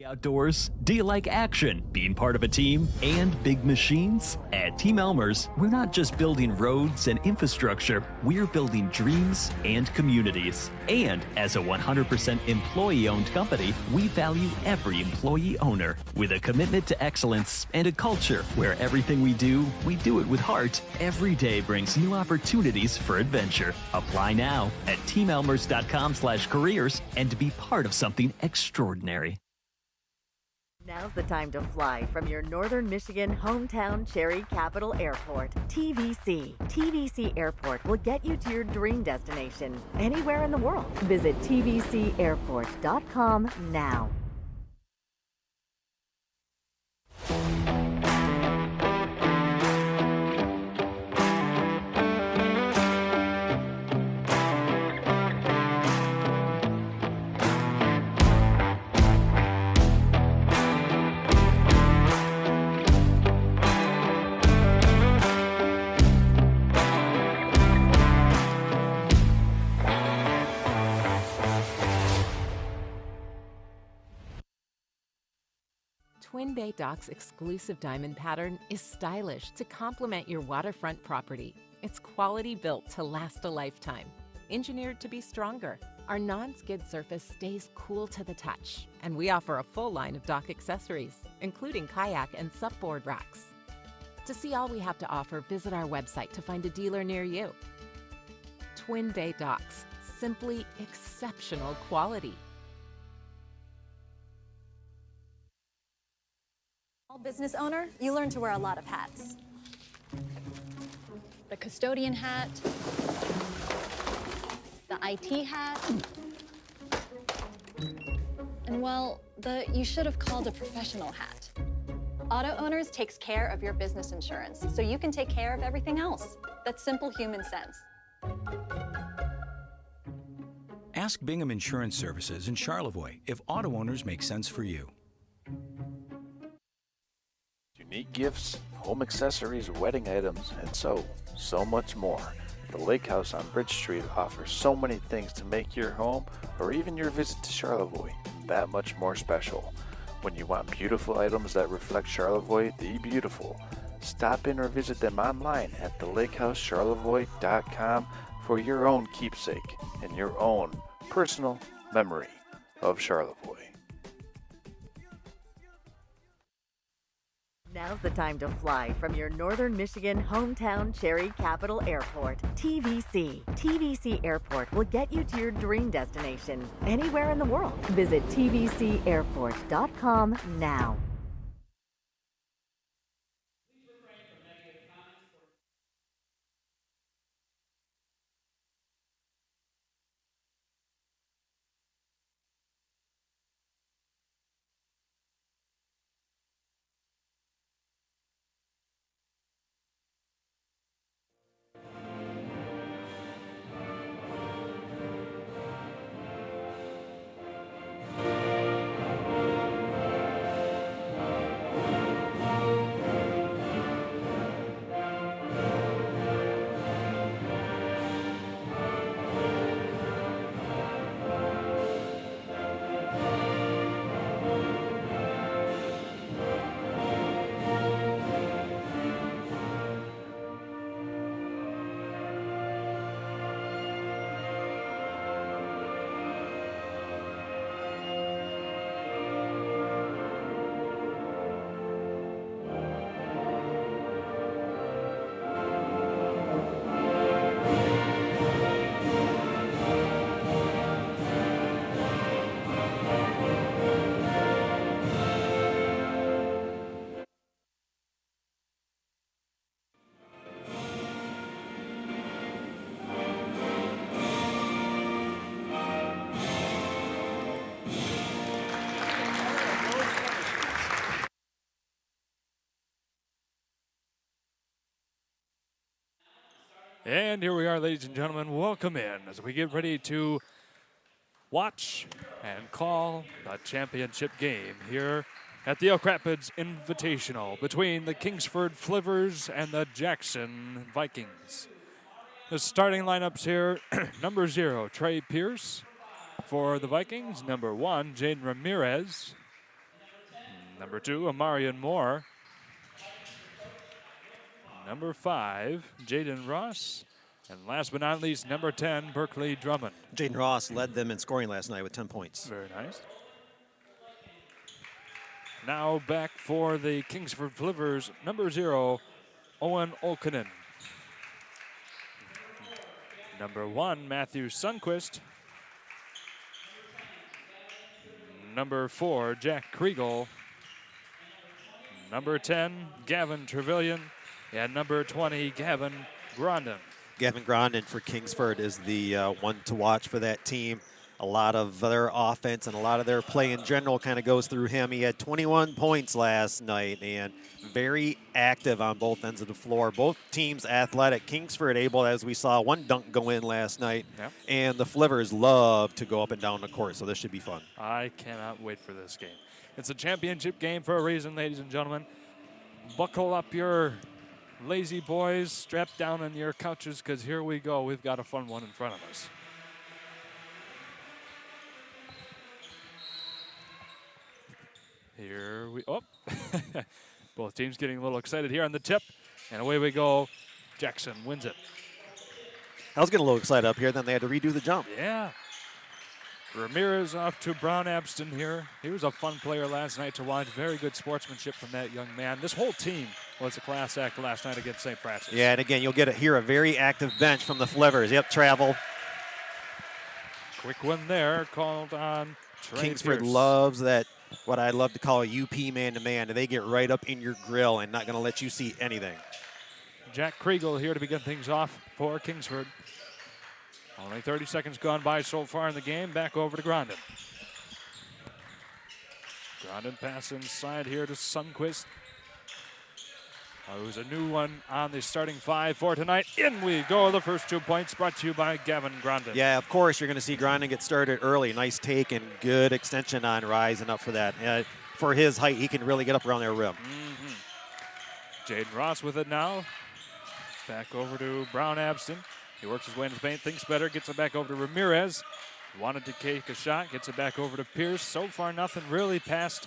Outdoors? Do you like action, being part of a team, and big machines? At Team Elmer's, we're not just building roads and infrastructure, we're building dreams and communities. And as a 100% employee-owned company, we value every employee owner with a commitment to excellence and a culture where everything we do it with heart. Every day brings new opportunities for adventure. Apply now at teamelmers.com/careers and to be part of something extraordinary. Now's the time to fly from your northern Michigan hometown Cherry Capital Airport. TVC. TVC Airport will get you to your dream destination anywhere in the world. Visit tvcairport.com now. Twin Bay Dock's exclusive diamond pattern is stylish to complement your waterfront property. It's quality built to last a lifetime. Engineered to be stronger, our non-skid surface stays cool to the touch, and we offer a full line of dock accessories, including kayak and supboard racks. To see all we have to offer, visit our website to find a dealer near you. Twin Bay Docks, simply exceptional quality. Business owner, you learn to wear a lot of hats. The custodian hat, the IT hat, and well, you should have called a professional hat. Auto Owners takes care of your business insurance, so you can take care of everything else. That's simple human sense. Ask Bingham Insurance Services in Charlevoix if auto owners make sense for you. Unique gifts, home accessories, wedding items, and so much more. The Lake House on Bridge Street offers so many things to make your home or even your visit to Charlevoix that much more special. When you want beautiful items that reflect Charlevoix the beautiful, stop in or visit them online at thelakehouseCharlevoix.com for your own keepsake and your own personal memory of Charlevoix. Now's the time to fly from your northern Michigan hometown Cherry Capital Airport. TVC. TVC Airport will get you to your dream destination anywhere in the world. Visit tvcairport.com now. And here we are, ladies and gentlemen. Welcome in as we get ready to watch and call the championship game here at the Elk Rapids Invitational between the Kingsford Flivers and the Jackson Vikings. The starting lineups here, number 0, Trey Pierce for the Vikings. Number 1, Jaden Ramirez. Number 2, Amarian Moore. Number 5, Jaden Ross. And last but not least, number 10, Berkeley Drummond. Jaden Ross led them in scoring last night with 10 points. Very nice. Now back for the Kingsford Flivers, number 0, Owen Olkinen. Number 1, Matthew Sundquist. Number 4, Jack Kriegel. Number 10, Gavin Trevelyan. And number 20, Gavin Grondin. Gavin Grondin for Kingsford is the one to watch for that team. A lot of their offense and a lot of their play in general kind of goes through him. He had 21 points last night and very active on both ends of the floor. Both teams athletic. Kingsford able, as we saw, one dunk go in last night. Yep. And the Flivers love to go up and down the court, so this should be fun. I cannot wait for this game. It's a championship game for a reason, ladies and gentlemen. Buckle up your lazy boys, strap down on your couches, because here we go. We've got a fun one in front of us. Here we, both teams getting a little excited here on the tip, and away we go. Jackson wins it. I was getting a little excited up here, then they had to redo the jump. Yeah. Ramirez off to Brown Abston here. He was a fun player last night to watch. Very good sportsmanship from that young man. This whole team was a class act last night against St. Francis. Yeah, and again, you'll get here a very active bench from the Flivers. Yep, travel. Quick one there, called on Trey Kingsford Pierce. loves that, what I love to call a UP man-to-man. They get right up in your grill and not going to let you see anything. Jack Kriegel here to begin things off for Kingsford. Only 30 seconds gone by so far in the game. Back over to Grondin. Grondin pass inside here to Sundquist. Who's a new one on the starting 5 for tonight. In we go. The first 2 points brought to you by Gavin Grondin. Yeah, of course, you're going to see Grondin get started early. Nice take and good extension on rising up for that. For his height, he can really get up around their rim. Jaden Ross with it now. Back over to Brown Abston. He works his way into the paint, thinks better, gets it back over to Ramirez. Wanted to take a shot, gets it back over to Pierce. So far, nothing really past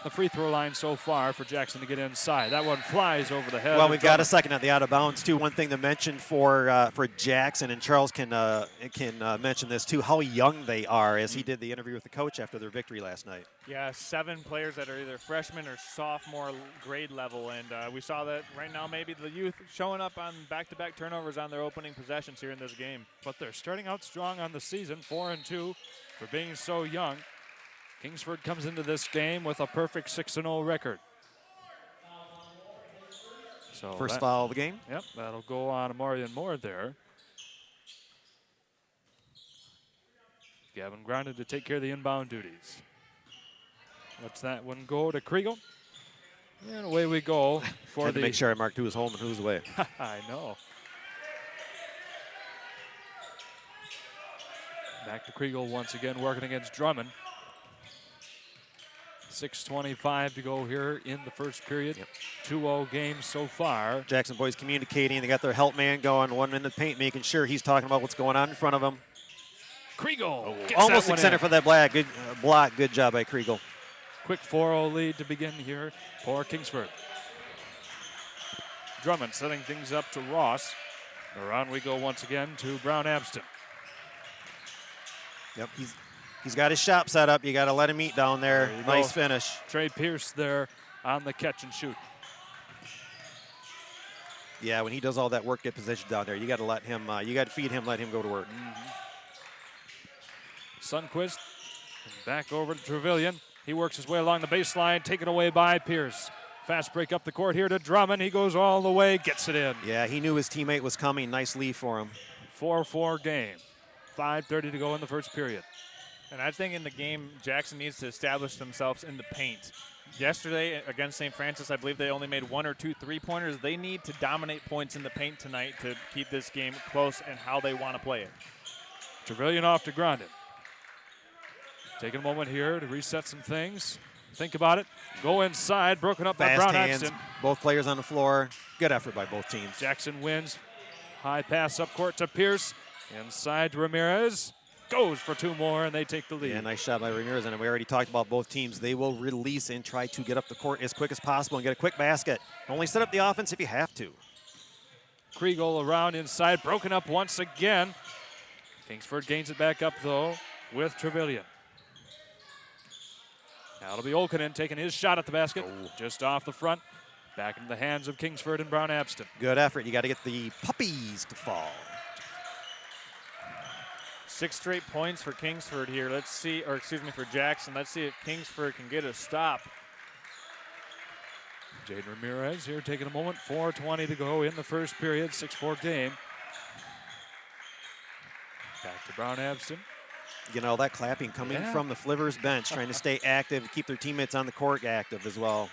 the free throw line so far for Jackson to get inside. That one flies over the head. Well, we've got a second at the out of bounds too. One thing to mention for Jackson, and Charles can mention this too, how young they are, as he did the interview with the coach after their victory last night. Yeah, 7 players that are either freshman or sophomore grade level, and we saw that right now maybe the youth showing up on back-to-back turnovers on their opening possessions here in this game. But they're starting out strong on the season, 4-2 for being so young. Kingsford comes into this game with a perfect 6-0 record. So First foul of the game? Yep, that'll go on Amarian Moore there. Gavin Grondin to take care of the inbound duties. Lets that one go to Kriegel. And away we go for Had to make sure I marked who was home and who was away. I know. Back to Kriegel once again, working against Drummond. 6:25 to go here in the first period. 2-0 game so far. Jackson boys communicating. They got their help man going, one in the paint, making sure he's talking about what's going on in front of him. Kriegel Almost extended for that block. Good block. Good job by Kriegel. Quick 4-0 lead to begin here for Kingsford. Drummond setting things up to Ross. Around we go once again to Brown Abston. Yep, he's got his shop set up. You got to let him eat down there. Nice finish. Trey Pierce there on the catch and shoot. Yeah, when he does all that work, get positioned down there, you got to let him. You got to feed him, let him go to work. Sundquist back over to Trevelyan. He works his way along the baseline, taken away by Pierce. Fast break up the court here to Drummond. He goes all the way, gets it in. Yeah, he knew his teammate was coming. Nice lead for him. 4-4 game. 5:30 to go in the first period. And I think in the game, Jackson needs to establish themselves in the paint. Yesterday against St. Francis, I believe they only made 1 or 2 3-pointers. They need to dominate points in the paint tonight to keep this game close and how they want to play it. Trevelyan off to Grondin. Taking a moment here to reset some things. Think about it. Go inside, broken up by Fast Brown hands, Epston. both players on the floor. Good effort by both teams. Jackson wins. High pass up court to Pierce. Inside to Ramirez. Goes for 2 more, and they take the lead. Yeah, nice shot by Ramirez, and we already talked about both teams. They will release and try to get up the court as quick as possible and get a quick basket. Only set up the offense if you have to. Kriegel around inside, broken up once again. Kingsford gains it back up, though, with Trevelyan. Now it'll be Olkinen taking his shot at the basket, just off the front. Back into the hands of Kingsford and Brown Abston. Good effort. You got to get the puppies to fall. 6 straight points for Kingsford here. Let's see, or excuse me, for Jackson. Let's see if Kingsford can get a stop. Jaden Ramirez here taking a moment. 4:20 to go in the first period. 6-4 game. Back to Brown Abston. You know, that clapping coming from the Flivers bench, trying to stay active, keep their teammates on the court active as well.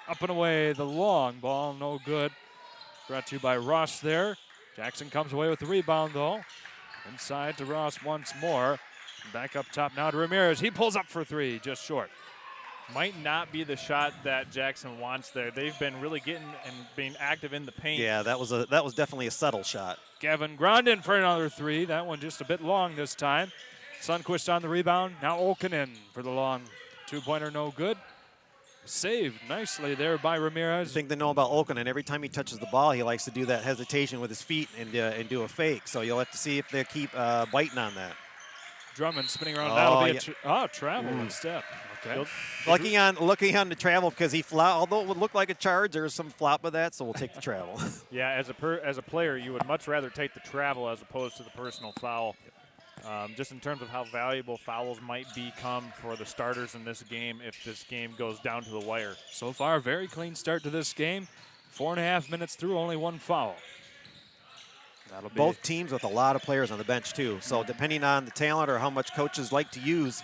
Up and away, the long ball, no good. Brought to you by Ross there. Jackson comes away with the rebound, though. Inside to Ross once more. Back up top now to Ramirez. He pulls up for 3, just short. Might not be the shot that Jackson wants there. They've been really getting and being active in the paint. Yeah, that was definitely a subtle shot. Gavin Grondin for another 3. That one just a bit long this time. Sundquist on the rebound. Now Olkinen for the long 2-pointer, no good. Saved nicely there by Ramirez. The thing to know about Olkinen, every time he touches the ball, he likes to do that hesitation with his feet and do a fake. So you'll have to see if they keep biting on that. Drummond spinning around. That'll be a travel instead. Okay. Looking on the travel because he although it would look like a charge, there's some flop with that, so we'll take the travel. Yeah, as a player, you would much rather take the travel as opposed to the personal foul. Just in terms of how valuable fouls might become for the starters in this game if this game goes down to the wire. So far, very clean start to this game. 4.5 minutes through, only 1 foul. That'll be both teams with a lot of players on the bench, too. So depending on the talent or how much coaches like to use,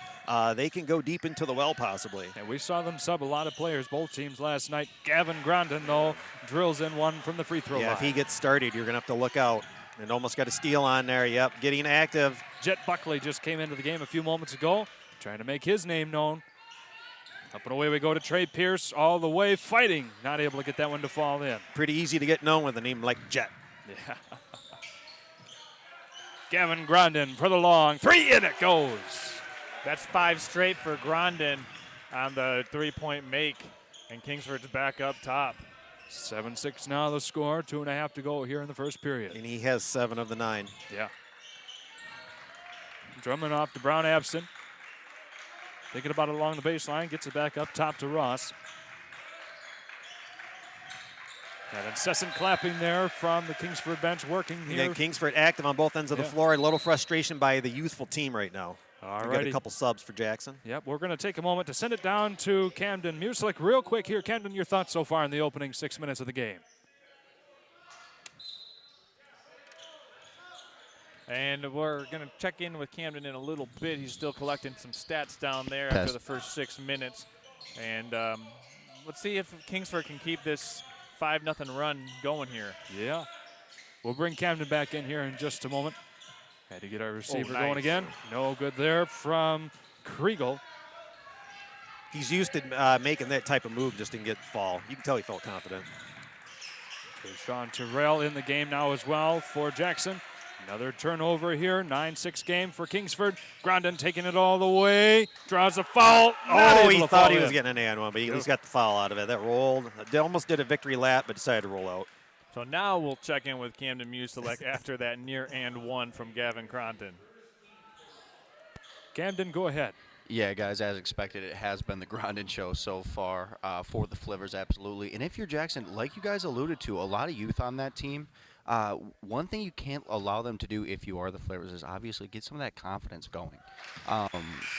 they can go deep into the well, possibly. And we saw them sub a lot of players, both teams last night. Gavin Grondin, though, drills in one from the free throw line. Yeah, if he gets started, you're going to have to look out. And almost got a steal on there. Yep, getting active. Jet Buckley just came into the game a few moments ago, trying to make his name known. Up and away we go to Trey Pierce, all the way fighting. Not able to get that one to fall in. Pretty easy to get known with a name like Jet. Yeah. Gavin Grondin for the long 3, and it goes. That's 5 straight for Grondin on the 3-point make, and Kingsford's back up top. 7-6 now the score, 2.5 to go here in the first period. And he has 7 of the 9. Yeah. Drummond off to Brown Abston. Thinking about it along the baseline, gets it back up top to Ross. That incessant clapping there from the Kingsford bench working here. Again, Kingsford active on both ends of the floor. A little frustration by the youthful team right now. All right. Got a couple subs for Jackson. Yep, we're going to take a moment to send it down to Camden Music real quick here. Camden, your thoughts so far in the opening 6 minutes of the game? And we're going to check in with Camden in a little bit. He's still collecting some stats down there after the first 6 minutes. And let's see if Kingsford can keep this 5-0 run going here. Yeah. We'll bring Camden back in here in just a moment. Had to get our receiver going again. No good there from Kriegel. He's used to making that type of move, just didn't get fall. You can tell he felt confident. Sean Terrell in the game now as well for Jackson. Another turnover here, 9-6 game for Kingsford. Grondin taking it all the way, draws a foul. Oh, he thought he was getting an and one, but he's got the foul out of it. That rolled. They almost did a victory lap, but decided to roll out. So now we'll check in with Camden Muselek after that near and one from Gavin Grondin. Camden, go ahead. Yeah, guys, as expected, it has been the Grondin show so far for the Flivers, absolutely. And if you're Jackson, like you guys alluded to, a lot of youth on that team. One thing you can't allow them to do if you are the Flivers is obviously get some of that confidence going.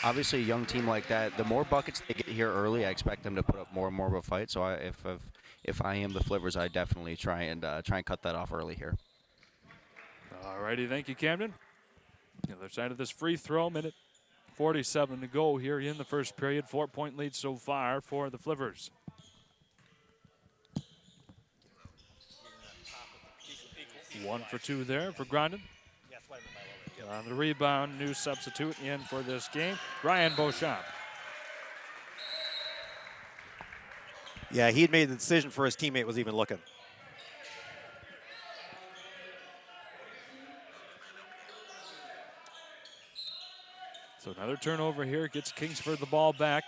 Obviously, a young team like that, the more buckets they get here early, I expect them to put up more and more of a fight. So if I am the Flivers, I definitely try and cut that off early here. All righty, thank you, Camden. The other side of this free throw, minute 4:47 to go here in the first period. 4-point lead so far for the Flivers. One for two there for Grondin. On the rebound, new substitute in for this game, Ryan Beauchamp. Yeah, he had made the decision before his teammate was even looking. So another turnover here gets Kingsford the ball back.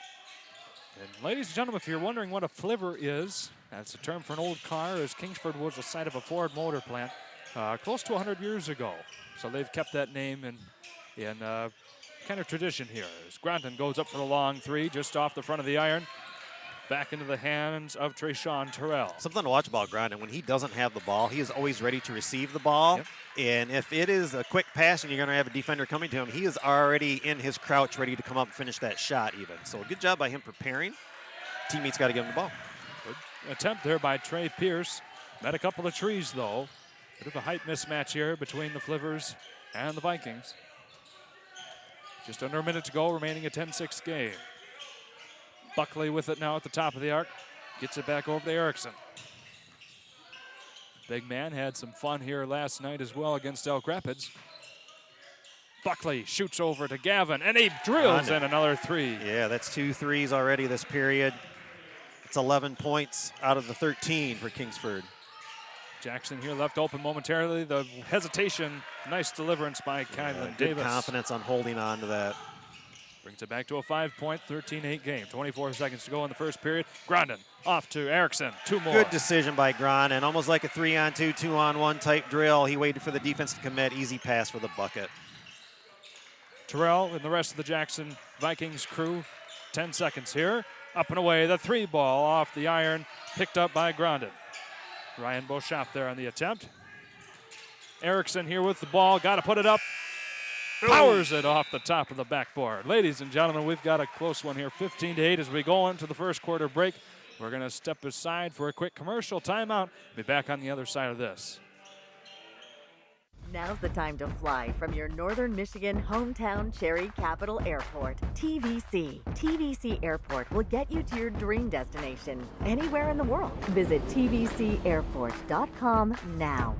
And ladies and gentlemen, if you're wondering what a flivver is, that's a term for an old car, as Kingsford was the site of a Ford motor plant close to 100 years ago. So they've kept that name in kind of tradition here. As Grondin goes up for the long three, just off the front of the iron. Back into the hands of Trayshawn Terrell. Something to watch about Grondin, when he doesn't have the ball, he is always ready to receive the ball. Yep. And if it is a quick pass and you're going to have a defender coming to him, he is already in his crouch ready to come up and finish that shot even. So good job by him preparing. Teammates got to give him the ball. Good attempt there by Trey Pierce. Met a couple of trees, though. Bit of a height mismatch here between the Flivers and the Vikings. Just under a minute to go, remaining a 10-6 game. Buckley with it now at the top of the arc. Gets it back over to Erickson. Big man had some fun here last night as well against Elk Rapids. Buckley shoots over to Gavin, and he drills in another three. Yeah, that's 2 threes already this period. It's 11 points out of the 13 for Kingsford. Jackson here left open momentarily. The hesitation, nice deliverance by Kylan Good Davis. confidence on holding on to that. Brings it back to a 5-point, 13-8 game. 24 seconds to go in the first period. Grondin off to Erickson. Two more. Good decision by Grondin. Almost like a 3-on-2, 2-on-1 type drill. He waited for the defense to commit. Easy pass for the bucket. Terrell and the rest of the Jackson Vikings crew. 10 seconds here. Up and away. The three ball off the iron. Picked up by Grondin. Ryan Beauchamp there on the attempt. Erickson here with the ball. Got to put it up. Powers it off the top of the backboard. Ladies and gentlemen, we've got a close one here, 15-8 as we go into the first quarter break. We're going to step aside for a quick commercial timeout. Be back on the other side of this. Now's the time to fly from your northern Michigan hometown Cherry Capital Airport. TVC. TVC Airport will get you to your dream destination anywhere in the world. Visit tvcairport.com now.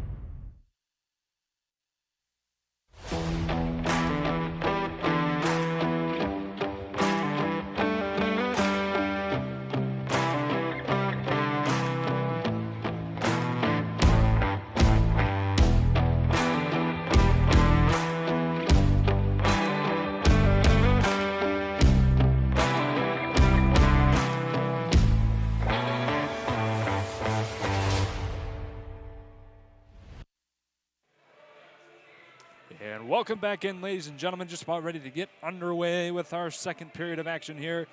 And welcome back in, ladies and gentlemen. Just about ready to get underway with our second period of action here.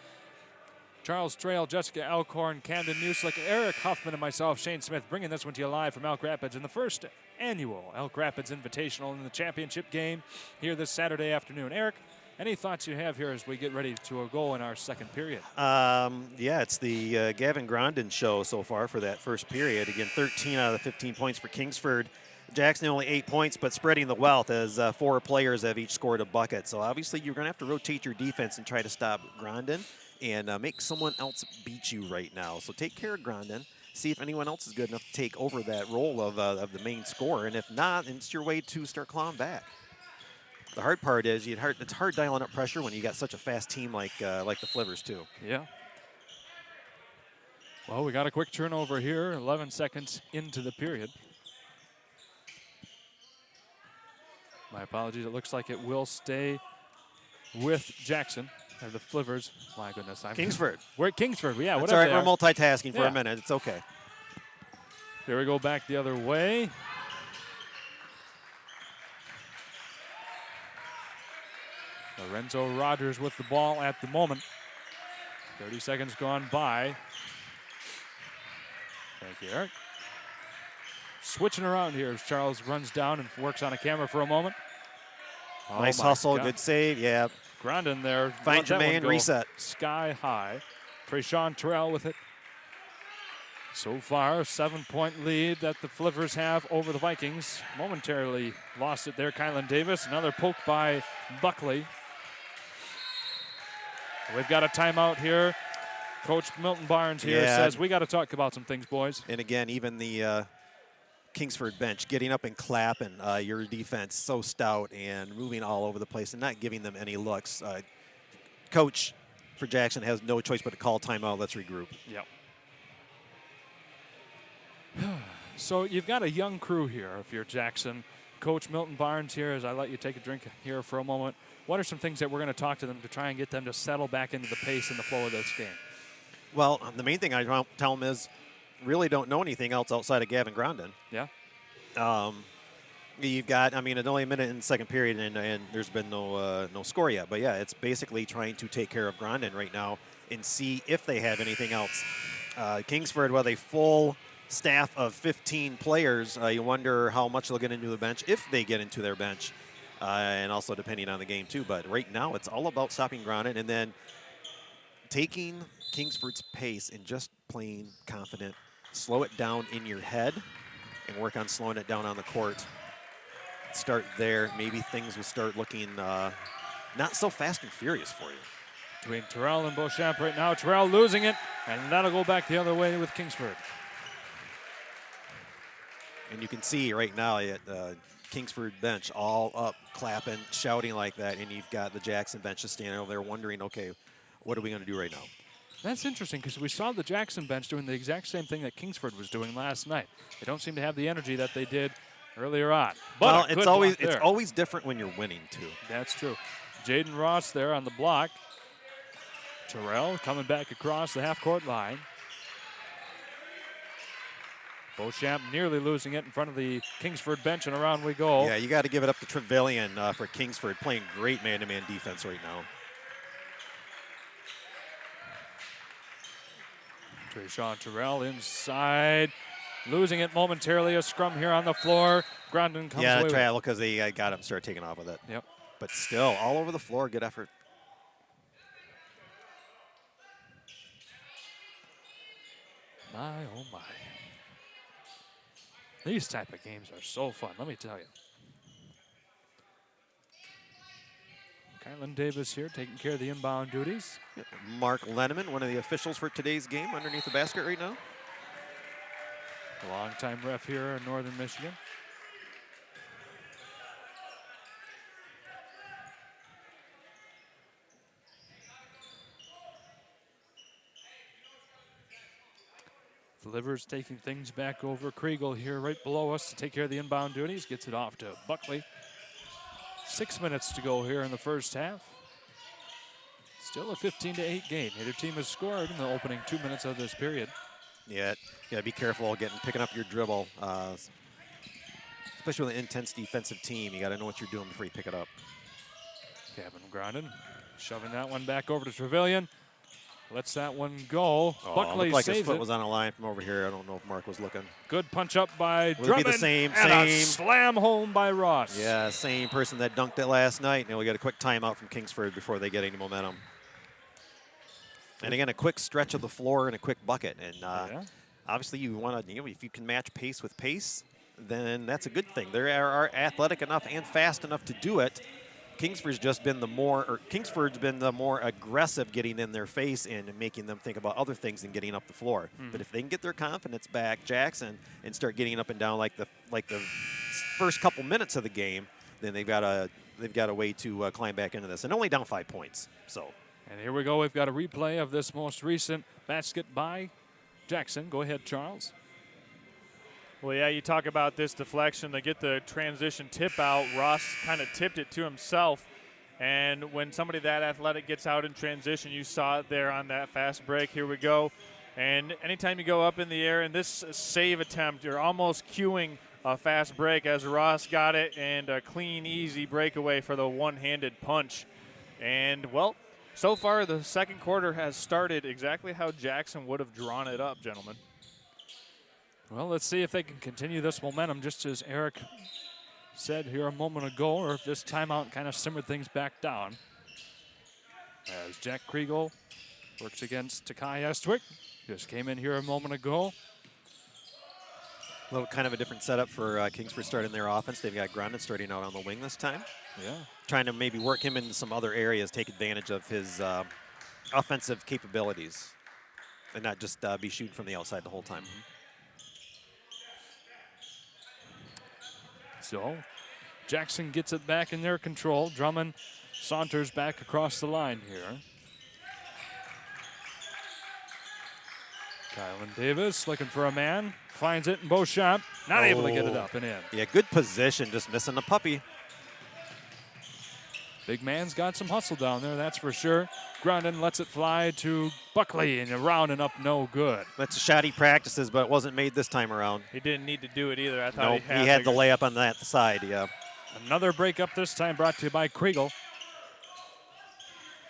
Charles Trail, Jessica Alcorn, Camden Muslick, Eric Huffman, and myself, Shane Smith, bringing this one to you live from Elk Rapids in the first annual Elk Rapids Invitational in the championship game here this Saturday afternoon. Eric, any thoughts you have here as we get ready to go in our second period? Yeah, it's the Gavin Grondin show so far for that first period. Again, 13 out of the 15 points for Kingsford. Jackson only 8 points, but spreading the wealth as 4 players have each scored a bucket. So obviously you're going to have to rotate your defense and try to stop Grondin and make someone else beat you right now. So take care of Grondin. See if anyone else is good enough to take over that role of the main scorer. And if not, then it's your way to start clawing back. The hard part is it's hard dialing up pressure when you got such a fast team like the Flivers too. Yeah. Well, we got a quick turnover here, 11 seconds into the period. My apologies. It looks like it will stay with Jackson. Or the Flivers. My goodness. Kingsford. We're at Kingsford. Yeah, That's whatever. all right. We're multitasking for a minute. It's okay. Here we go back the other way. Lorenzo Rogers with the ball at the moment. 30 seconds gone by. Thank you, Eric. Switching around here as Charles runs down and works on a camera for a moment. Nice hustle, good save, yeah. Grondin there. Find your man, reset. Sky high. Trayshawn Terrell with it. So far, 7-point lead that the Flivers have over the Vikings. Momentarily lost it there, Kylan Davis. Another poke by Buckley. We've got a timeout here. Coach Milton Barnes here says we got to talk about some things, boys. And again, even the Kingsford bench getting up and clapping. Your defense so stout and moving all over the place and not giving them any looks. Coach for Jackson has no choice but to call timeout. Let's regroup. Yep. So you've got a young crew here if you're Jackson. Coach Milton Barnes here, as I let you take a drink here for a moment. What are some things that we're going to talk to them to try and get them to settle back into the pace and the flow of this game? Well, the main thing I tell them is really don't know anything else outside of Gavin Grondin. Yeah. You've got, I mean, it's only a minute in the second period, and there's been no score yet. But, yeah, it's basically trying to take care of Grondin right now and see if they have anything else. Kingsford, with a full staff of 15 players, you wonder how much they'll get into the bench, if they get into their bench, and also depending on the game, too. But right now it's all about stopping Grondin and then taking Kingsford's pace and just playing confident. Slow it down in your head and work on slowing it down on the court. Start there. Maybe things will start looking not so fast and furious for you. Between Terrell and Beauchamp right now. Terrell losing it, and that'll go back the other way with Kingsford. And you can see right now at Kingsford bench all up, clapping, shouting like that, and you've got the Jackson bench just standing over there wondering, okay, what are we going to do right now? That's interesting because we saw the Jackson bench doing the exact same thing that Kingsford was doing last night. They don't seem to have the energy that they did earlier on. But well, it's always different when you're winning too. That's true. Jaden Ross there on the block. Terrell coming back across the half-court line. Beauchamp nearly losing it in front of the Kingsford bench, and around we go. Yeah, you got to give it up to Trevelyan for Kingsford, playing great man-to-man defense right now. Trayshawn Terrell inside, losing it momentarily. A scrum here on the floor. Grondin comes away. Yeah, travel because they got him, started taking off with it. Yep. But still, all over the floor, good effort. My, oh my. These type of games are so fun, let me tell you. Kylan Davis here taking care of the inbound duties. Mark Lenneman, one of the officials for today's game, underneath the basket right now. Long-time ref here in Northern Michigan. Delivers, taking things back over. Kriegel here right below us to take care of the inbound duties. Gets it off to Buckley. 6 minutes to go here in the first half. Still a 15-8 game. Neither team has scored in the opening 2 minutes of this period. Yeah, you gotta be careful picking up your dribble. Especially with an intense defensive team, you gotta know what you're doing before you pick it up. Gavin Grondin shoving that one back over to Trevelyan. Lets that one go. Buckley looked like saves his foot it. was on a line from over here. I don't know if Mark was looking. Good punch up by Will it Drummond. be the same? And a slam home by Ross. Yeah, same person that dunked it last night. And we got a quick timeout from Kingsford before they get any momentum. And again, a quick stretch of the floor and a quick bucket. And obviously, you want to, if you can match pace with pace, then that's a good thing. They are athletic enough and fast enough to do it. Kingsford's been the more aggressive, getting in their face and making them think about other things than getting up the floor. But if they can get their confidence back, Jackson, and start getting up and down like the first couple minutes of the game, then they've got a way to climb back into this, and only down 5 points. So. And here we go. We've got a replay of this most recent basket by Jackson. Go ahead, Charles. Well, yeah, you talk about this deflection. They get the transition tip out. Ross kind of tipped it to himself. And when somebody that athletic gets out in transition, you saw it there on that fast break. Here we go. And anytime you go up in the air in this save attempt, you're almost cueing a fast break as Ross got it, and a clean, easy breakaway for the one-handed punch. And, well, so far the second quarter has started exactly how Jackson would have drawn it up, gentlemen. Well, let's see if they can continue this momentum, just as Eric said here a moment ago, or if this timeout kind of simmered things back down. As Jack Kriegel works against Takai Estwick. Just came in here a moment ago. A little kind of a different setup for Kingsford starting their offense. They've got Grondin starting out on the wing this time. Yeah. Trying to maybe work him into some other areas, take advantage of his offensive capabilities and not just be shooting from the outside the whole time. So Jackson gets it back in their control. Drummond saunters back across the line here. Kylan Davis looking for a man. Finds it in Beauchamp. Not able to get it up and in. Yeah, good position, just missing the puppy. Big man's got some hustle down there, that's for sure. Grundon lets it fly to Buckley, and around and up, no good. That's a shot he practices, but it wasn't made this time around. He didn't need to do it either. I thought he had the layup on that side, yeah. Another breakup this time brought to you by Kriegel.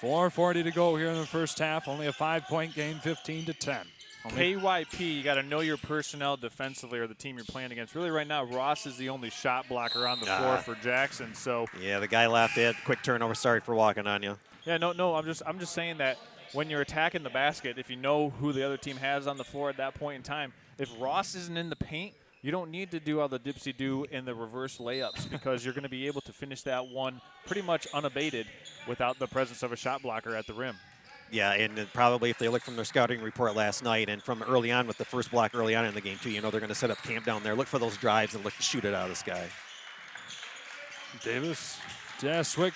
4:40 to go here in the first half. Only a 5-point game, 15-10. KYP, you got to know your personnel defensively or the team you're playing against. Really, right now, Ross is the only shot blocker on the floor for Jackson. So yeah, the guy laughed at quick turnover. Sorry for walking on you. Yeah, no. I'm just saying that when you're attacking the basket, if you know who the other team has on the floor at that point in time, if Ross isn't in the paint, you don't need to do all the dipsy-do and the reverse layups because you're going to be able to finish that one pretty much unabated without the presence of a shot blocker at the rim. Yeah, and probably if they look from their scouting report last night and from early on with the first block early on in the game too, you know they're going to set up camp down there, look for those drives and look to shoot it out of this guy. Davis, Jaswick.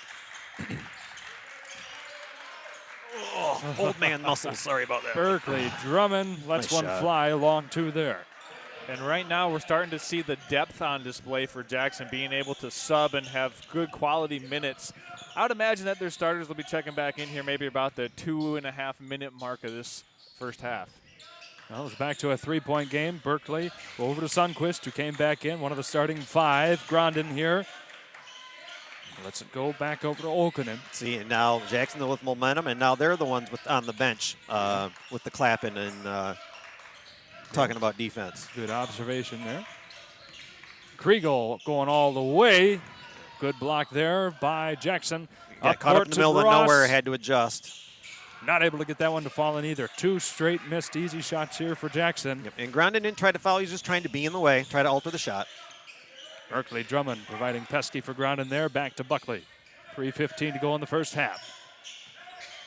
Old man muscles, sorry about that. Berkeley, Drummond lets Nice one shot. fly along two there. And right now we're starting to see the depth on display for Jackson, being able to sub and have good quality minutes. I would imagine that their starters will be checking back in here maybe about the 2.5-minute mark of this first half. Well, it's back to a 3-point game. Berkeley over to Sundquist, who came back in, one of the starting five. Grondin here. Lets it go back over to Olkinen. See, and now Jacksonville with momentum, and now they're the ones on the bench with the clapping and talking about defense. Good observation there. Kriegel going all the way. Good block there by Jackson. Got caught up in the middle of nowhere, had to adjust. Not able to get that one to fall in either. Two straight missed easy shots here for Jackson. Yep. And Grondin didn't try to foul, he's just trying to be in the way, try to alter the shot. Berkeley Drummond providing pesky for Grondin there. Back to Buckley. 3:15 to go in the first half.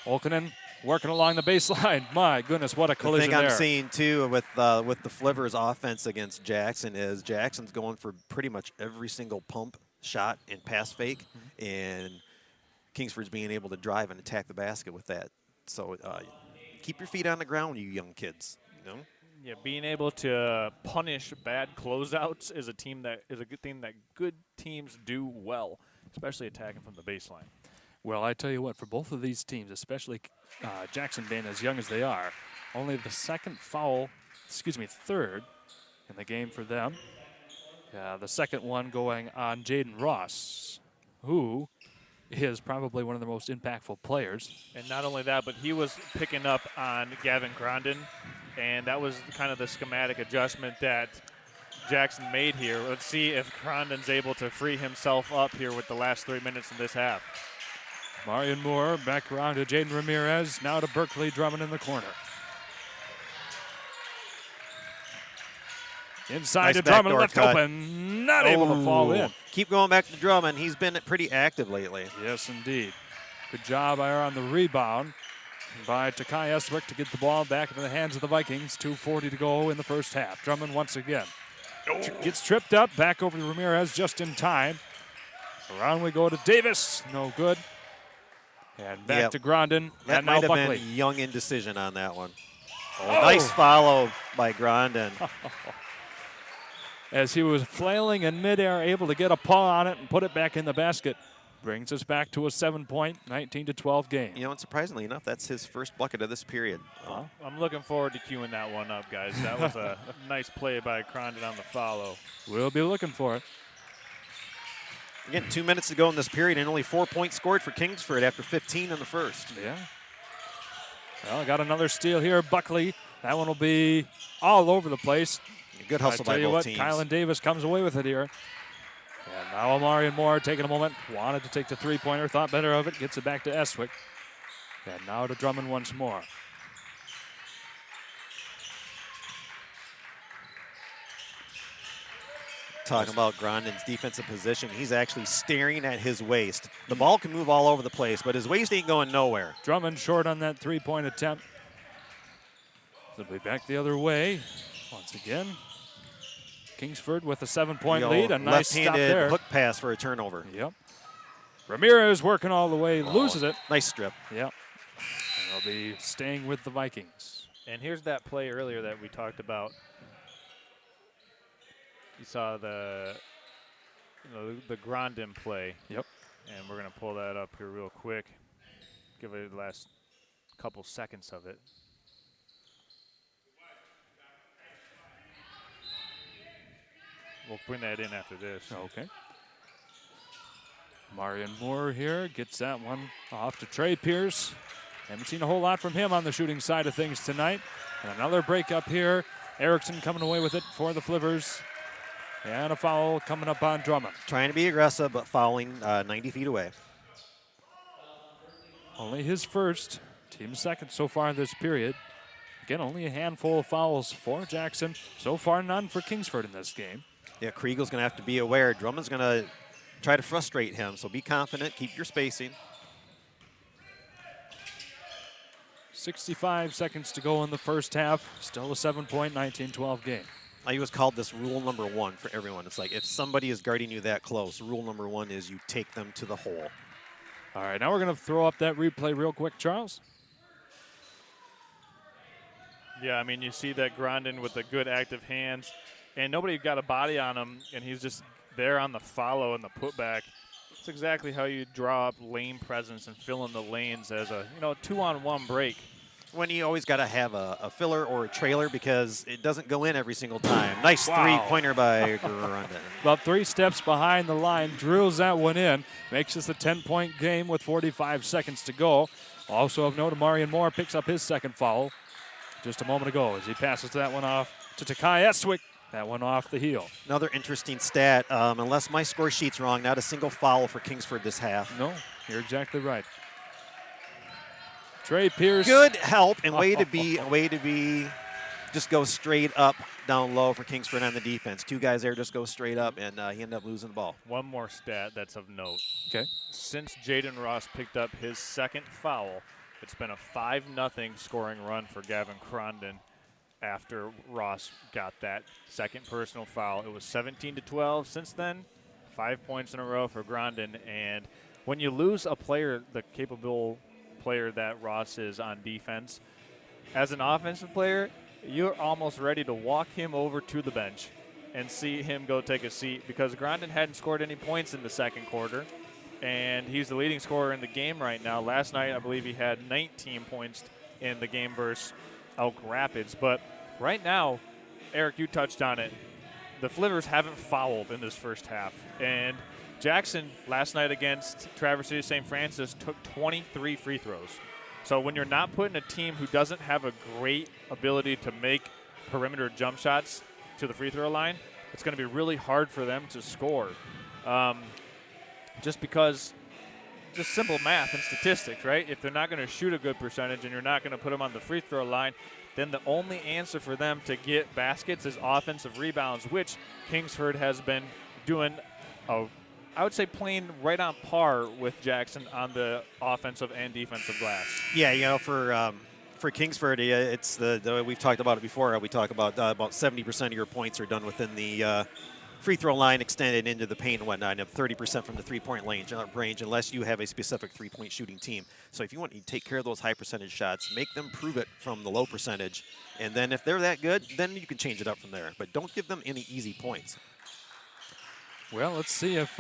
Olkinen working along the baseline. My goodness, what a collision the thing there. I'm seeing too with the Flivers offense against Jackson is Jackson's going for pretty much every single pump, shot, and pass fake, and Kingsford's being able to drive and attack the basket with that. So keep your feet on the ground, you young kids. You know? Yeah, being able to punish bad closeouts is a good thing that good teams do well, especially attacking from the baseline. Well, I tell you what, for both of these teams, especially Jackson being as young as they are, only the third in the game for them. The second one going on Jaden Ross, who is probably one of the most impactful players. And not only that, but he was picking up on Gavin Grondin, and that was kind of the schematic adjustment that Jackson made here. Let's see if Grondin's able to free himself up here with the last 3 minutes in this half. Marion Moore back around to Jaden Ramirez, now to Berkeley Drummond in the corner. Inside Nice to Drummond, backdoor left cut. open, not able to fall in. Keep going back to Drummond. He's been pretty active lately. Yes, indeed. Good job there on the rebound by Takai Estwick to get the ball back into the hands of the Vikings. 2:40 to go in the first half. Drummond once again gets tripped up, back over to Ramirez just in time. Around we go to Davis, no good. And back to Grondin, That and now might have Buckley. been young indecision on that one. Nice follow by Grondin. As he was flailing in midair, able to get a paw on it and put it back in the basket. Brings us back to a 7-point, 19-12 game. You know, and surprisingly enough, that's his first bucket of this period. I'm looking forward to queuing that one up, guys. That was a nice play by Grondin on the follow. We'll be looking for it. Again, 2 minutes to go in this period, and only 4 points scored for Kingsford after 15 in the first. Yeah. Well, got another steal here. Buckley. That one will be all over the place. Good hustle by both teams. Kylan Davis comes away with it here. And now Amarian Moore taking a moment. Wanted to take the three-pointer, thought better of it. Gets it back to Estwick. And now to Drummond once more. talking about Grondin's defensive position. He's actually staring at his waist. The ball can move all over the place, but his waist ain't going nowhere. Drummond short on that three-point attempt. They'll be back the other way once again. Kingsford with a 7-point lead. A nice stop left-handed there. hook pass for a turnover. Yep. Ramirez working all the way, loses it. Nice strip. Yep. And they'll be staying with the Vikings. And here's that play earlier that we talked about. You saw the Grondin play. Yep. And we're going to pull that up here real quick. Give it the last couple seconds of it. We'll bring that in after this. Okay. Marion Moore here gets that one off to Trey Pierce. Haven't seen a whole lot from him on the shooting side of things tonight. And another break up here. Erickson coming away with it for the Flivers. And a foul coming up on Drummond. Trying to be aggressive, but fouling 90 feet away. Only his first, team second so far this period. Again, only a handful of fouls for Jackson. So far, none for Kingsford in this game. Yeah, Kriegel's going to have to be aware. Drummond's going to try to frustrate him, so be confident, keep your spacing. 65 seconds to go in the first half. Still a 7-point, 19-12 game. I was called this rule number 1 for everyone. It's like if somebody is guarding you that close, rule number 1 is you take them to the hole. All right, now we're going to throw up that replay real quick, Charles. Yeah, I mean, you see that Grondin with the good active hands, and nobody got a body on him, and he's just there on the follow and the putback. It's exactly how you draw up lane presence and fill in the lanes as a 2-on-1 break. When you always got to have a filler or a trailer because it doesn't go in every single time. Nice Wow. three-pointer by Grondin. About 3 steps behind the line, drills that one in. Makes this a 10-point game with 45 seconds to go. Also of note, Marion Moore picks up his second foul just a moment ago as he passes that one off to Takai Estwick. That one off the heel. Another interesting stat, unless my score sheet's wrong, not a single foul for Kingsford this half. No, you're exactly right. Trey Pierce. Good help and way to be just go straight up down low for Kingsford on the defense. 2 guys there just go straight up, and he ended up losing the ball. One more stat that's of note. Okay. Since Jaden Ross picked up his second foul, it's been a 5-0 scoring run for Gavin Grondin after Ross got that second personal foul. It was 17-12 since then, 5 points in a row for Grondin. And when you lose a player, the capable player that Ross is on defense, as an offensive player, you're almost ready to walk him over to the bench and see him go take a seat because Grondin hadn't scored any points in the second quarter, and he's the leading scorer in the game right now. Last night, I believe he had 19 points in the game versus Elk Rapids. But right now, Eric, you touched on it. The Flivers haven't fouled in this first half, and Jackson last night against Traverse City St. Francis took 23 free throws. So when you're not putting a team who doesn't have a great ability to make perimeter jump shots to the free throw line, it's going to be really hard for them to score. Just because, just simple math and statistics, right? If they're not going to shoot a good percentage and you're not going to put them on the free throw line, then the only answer for them to get baskets is offensive rebounds, which Kingsford has been doing I would say playing right on par with Jackson on the offensive and defensive glass. Yeah, for Kingsford, it's the we've talked about it before. We talk about 70% of your points are done within the free throw line, extended into the paint and whatnot, and 30% from the three-point range, unless you have a specific three-point shooting team. So if you want to take care of those high percentage shots, make them prove it from the low percentage, and then if they're that good, then you can change it up from there. But don't give them any easy points. Well, let's see if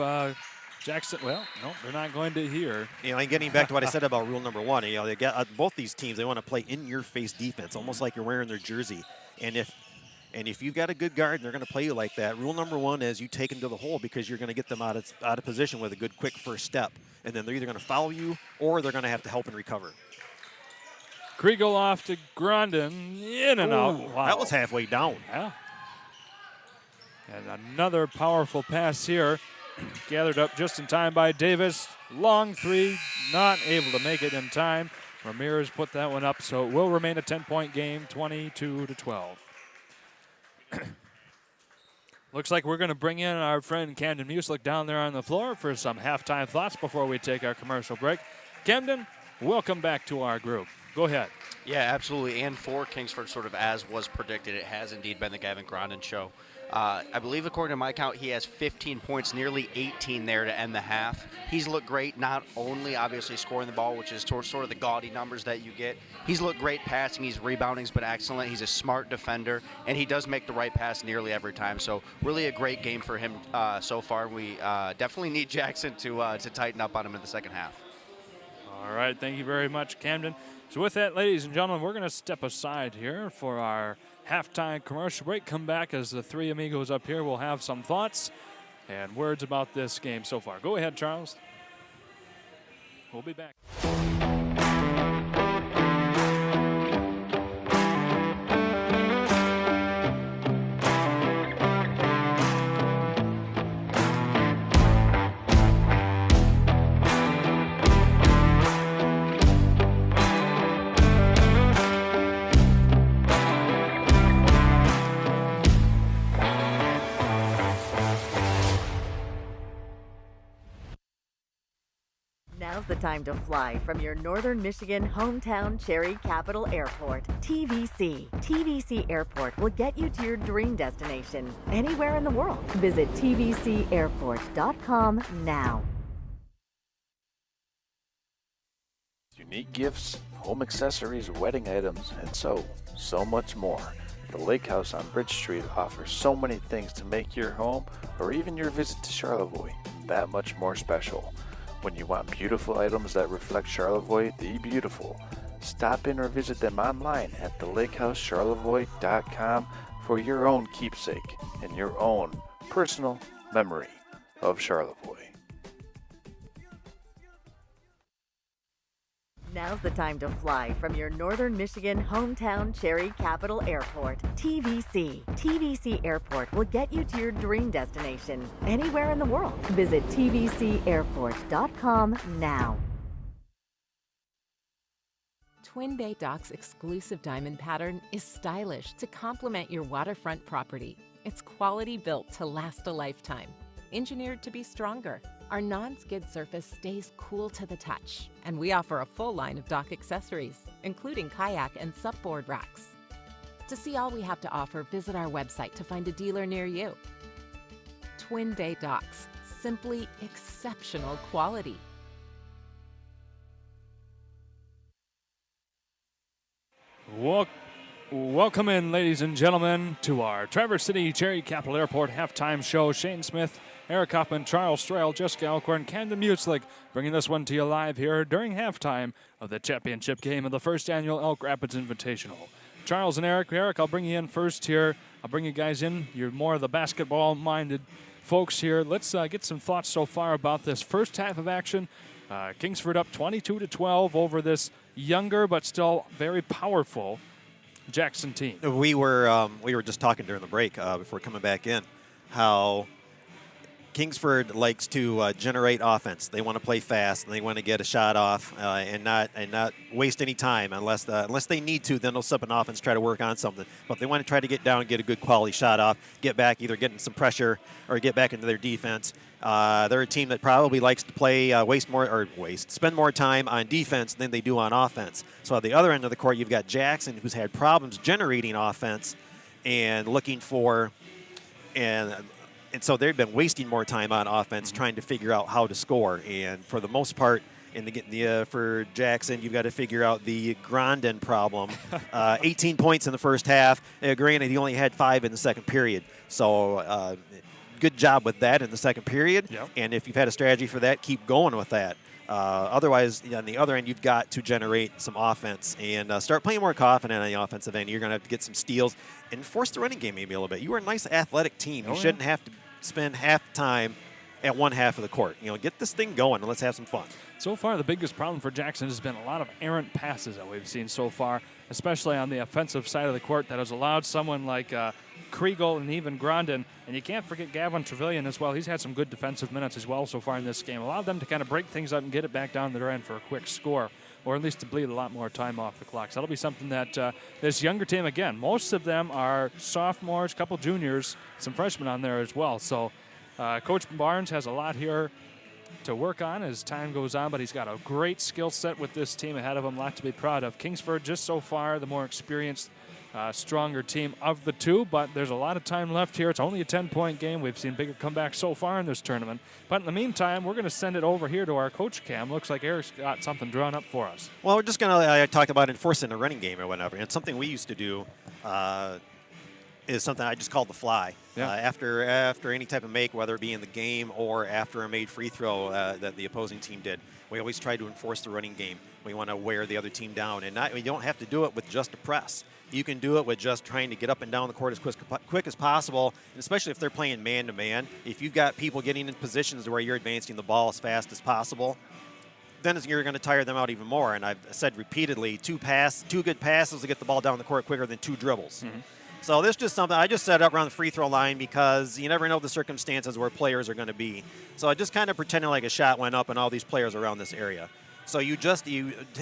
Jackson, no, they're not going to here. And getting back to what I said about rule number 1, they got both these teams, they want to play in-your-face defense, almost like you're wearing their jersey. And if you've got a good guard and they're going to play you like that, rule number 1 is you take them to the hole because you're going to get them out of position with a good, quick first step. And then they're either going to foul you or they're going to have to help and recover. Kriegel off to Grondin, in and out. Wow. That was halfway down. Yeah. And another powerful pass here. Gathered up just in time by Davis. Long three, not able to make it in time. Ramirez put that one up, so it will remain a 10-point game, 22-12. Looks like we're going to bring in our friend Camden Muslick down there on the floor for some halftime thoughts before we take our commercial break. Camden, welcome back to our group. Go ahead. Yeah, absolutely. And for Kingsford, sort of as was predicted, it has indeed been the Gavin Grondin show. I believe, according to my count, he has 15 points, nearly 18 there to end the half. He's looked great, not only obviously scoring the ball, which is sort of the gaudy numbers that you get. He's looked great passing. He's rebounding, he's been excellent. He's a smart defender, and he does make the right pass nearly every time. So really a great game for him so far. We definitely need Jackson to tighten up on him in the second half. All right, thank you very much, Camden. So with that, ladies and gentlemen, we're going to step aside here for our halftime commercial break. Come back as the three amigos up here will have some thoughts and words about this game so far. Go ahead, Charles. We'll be back. Now's the time to fly from your northern Michigan hometown Cherry Capital Airport. TVC. TVC Airport will get you to your dream destination anywhere in the world. Visit tvcairport.com now. Unique gifts, home accessories, wedding items, and so much more. The Lake House on Bridge Street offers so many things to make your home or even your visit to Charlevoix that much more special. When you want beautiful items that reflect Charlevoix the beautiful, stop in or visit them online at thelakehousecharlevoix.com for your own keepsake and your own personal memory of Charlevoix. Now's the time to fly from your northern Michigan hometown Cherry Capital Airport. TVC. TVC Airport will get you to your dream destination anywhere in the world. Visit tvcairport.com now. Twin Bay Dock's exclusive diamond pattern is stylish to complement your waterfront property. It's quality built to last a lifetime. Engineered to be stronger, our non-skid surface stays cool to the touch, and we offer a full line of dock accessories, including kayak and supboard racks. To see all we have to offer, visit our website to find a dealer near you. Twin Bay Docks, simply exceptional quality. Welcome in, ladies and gentlemen, to our Traverse City Cherry Capital Airport halftime show. Shane Smith, Eric Hoffman, Charles Strail, Jessica Alcorn, Camden Muslick, bringing this one to you live here during halftime of the championship game of the first annual Elk Rapids Invitational. Charles and Eric, I'll bring you in first here. I'll bring you guys in. You're more of the basketball-minded folks here. Let's get some thoughts so far about this first half of action. Kingsford up 22-12 over this younger but still very powerful Jackson team. We were just talking during the break before coming back in how Kingsford likes to generate offense. They want to play fast and they want to get a shot off and not waste any time unless they need to. Then they'll sub an offense, try to work on something. But they want to try to get down and get a good quality shot off, get back, either getting some pressure or get back into their defense. They're a team that probably likes to play spend more time on defense than they do on offense. So at the other end of the court, you've got Jackson, who's had problems generating offense and looking for and so they've been wasting more time on offense trying to figure out how to score. And for the most part, for Jackson, you've got to figure out the Grondin problem. 18 points in the first half. Granted, he only had 5 in the second period. So good job with that in the second period. Yep. And if you've had a strategy for that, keep going with that. Otherwise, on the other end, you've got to generate some offense and start playing more confident on the offensive end. You're going to have to get some steals and force the running game maybe a little bit. You are a nice athletic team. You shouldn't have to spend half time at one half of the court. Get this thing going and let's have some fun. So far, the biggest problem for Jackson has been a lot of errant passes that we've seen so far, especially on the offensive side of the court, that has allowed someone like Kriegel and even Grondin, and you can't forget Gavin Trevelyan as well. He's had some good defensive minutes as well so far in this game. Allowed them to kind of break things up and get it back down their end for a quick score. or at least to bleed a lot more time off the clock. So that'll be something that this younger team, again, most of them are sophomores, a couple juniors, some freshmen on there as well. So Coach Barnes has a lot here to work on as time goes on, but he's got a great skill set with this team ahead of him, a lot to be proud of. Kingsford just so far the more experienced, stronger team of the two, but there's a lot of time left here. It's only a 10-point game. We've seen bigger comebacks so far in this tournament. But in the meantime, we're going to send it over here to our coach cam. Looks like Eric's got something drawn up for us. Well, we're just going to talk about enforcing a running game or whatever. And something we used to do is something I just called the fly. Yeah. After any type of make, whether it be in the game or after a made free throw that the opposing team did, we always try to enforce the running game. We want to wear the other team down. And you don't have to do it with just a press. You can do it with just trying to get up and down the court as quick as possible, and especially if they're playing man-to-man. If you've got people getting in positions where you're advancing the ball as fast as possible, then you're going to tire them out even more. And I've said repeatedly, two good passes to get the ball down the court quicker than 2 dribbles. Mm-hmm. So this is just something I just set up around the free throw line because you never know the circumstances where players are going to be. So I just kind of pretended like a shot went up and all these players around this area. So you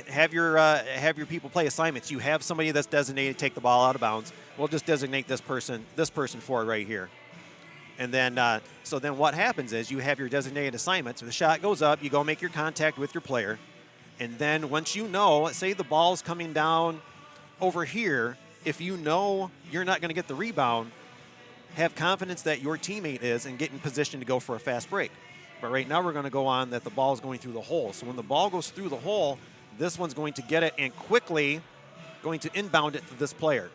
have your people play assignments. You have somebody that's designated to take the ball out of bounds. We'll just designate this person for it right here. And then so then what happens is you have your designated assignments. If the shot goes up, you go make your contact with your player. And then once you know, say the ball's coming down over here, if you know you're not going to get the rebound, have confidence that your teammate is and get in position to go for a fast break. But right now we're going to go on that the ball is going through the hole. So when the ball goes through the hole, this one's going to get it and quickly going to inbound it to this player.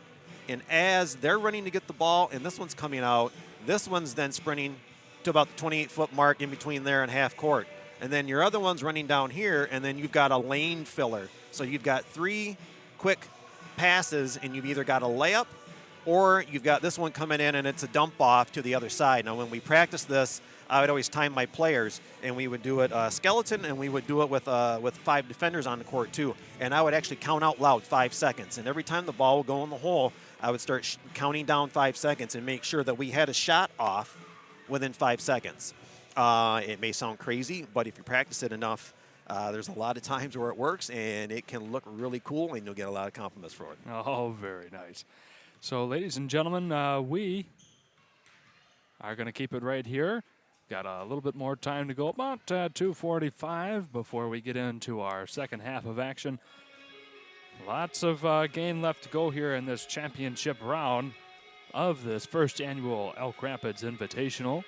And as they're running to get the ball and this one's coming out, this one's then sprinting to about the 28-foot mark in between there and half court. And then your other one's running down here, and then you've got a lane filler. So you've got 3 quick passes, and you've either got a layup or you've got this one coming in and it's a dump off to the other side. Now when we practice this, I would always time my players, and we would do it skeleton, and we would do it with 5 defenders on the court too. And I would actually count out loud 5 seconds. And every time the ball would go in the hole, I would start counting down 5 seconds and make sure that we had a shot off within 5 seconds. It may sound crazy, but if you practice it enough, there's a lot of times where it works, and it can look really cool, and you'll get a lot of compliments for it. Oh, very nice. So, ladies and gentlemen, we are going to keep it right here. Got a little bit more time to go, about 2:45 before we get into our second half of action. Lots of game left to go here in this championship round of this first annual Elk Rapids Invitational.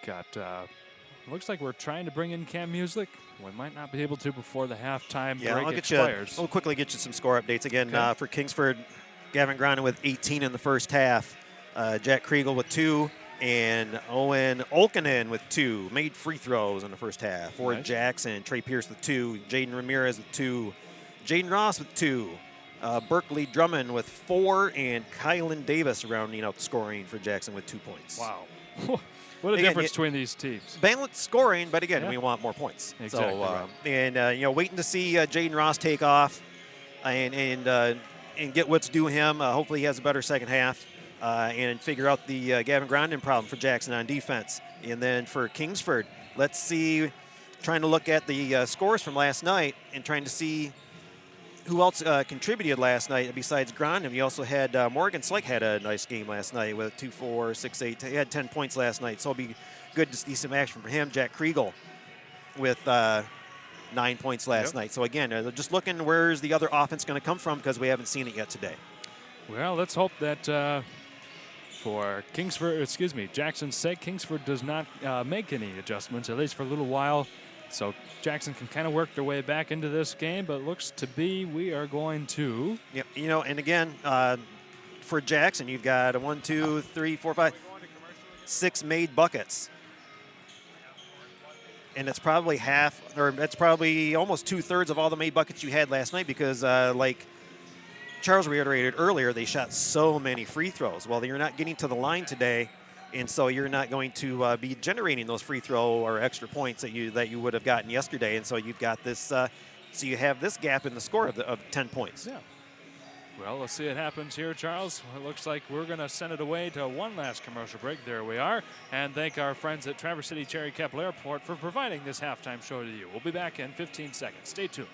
Got, looks like we're trying to bring in cam music. We might not be able to before the halftime break expires. I'll quickly get you some score updates again. Okay. For Kingsford, Gavin Grondin with 18 in the first half. Jack Kriegel with 2. And Owen Olkinen with 2 made free throws in the first half. Ford Jackson, Trey Pierce with 2, Jaden Ramirez with 2, Jaden Ross with 2, Berkeley Drummond with 4, and Kylan Davis rounding out the scoring for Jackson with 2 points. Wow. What a difference between these teams. Balanced scoring, but again, we want more points. Exactly. So, and waiting to see Jaden Ross take off and get what's due him. Hopefully he has a better second half. And figure out the Gavin Grondin problem for Jackson on defense. And then for Kingsford, let's see, trying to look at the scores from last night and trying to see who else contributed last night besides Grondin. We also had Morgan Slick had a nice game last night with 2, 4, 6, 8. He had 10 points last night, so it'll be good to see some action from him. Jack Kriegel with 9 points last night. So again, just looking where's the other offense going to come from because we haven't seen it yet today. Well, let's hope that for Jackson's sake, Kingsford does not make any adjustments, at least for a little while. So Jackson can kind of work their way back into this game, but looks to be we are going to. Yep, and again, for Jackson, you've got 1, 2, 3, 4, 5, 6 made buckets. And it's probably that's probably almost 2/3 of all the made buckets you had last night because, like Charles reiterated earlier, they shot so many free throws. Well, you're not getting to the line today, and so you're not going to be generating those free throw or extra points that you would have gotten yesterday. And so you've got this, so you have this gap in the score of 10 points. Yeah. Well, let's see what happens here, Charles. It looks like we're going to send it away to one last commercial break. There we are. And thank our friends at Traverse City Cherry Capital Airport for providing this halftime show to you. We'll be back in 15 seconds. Stay tuned.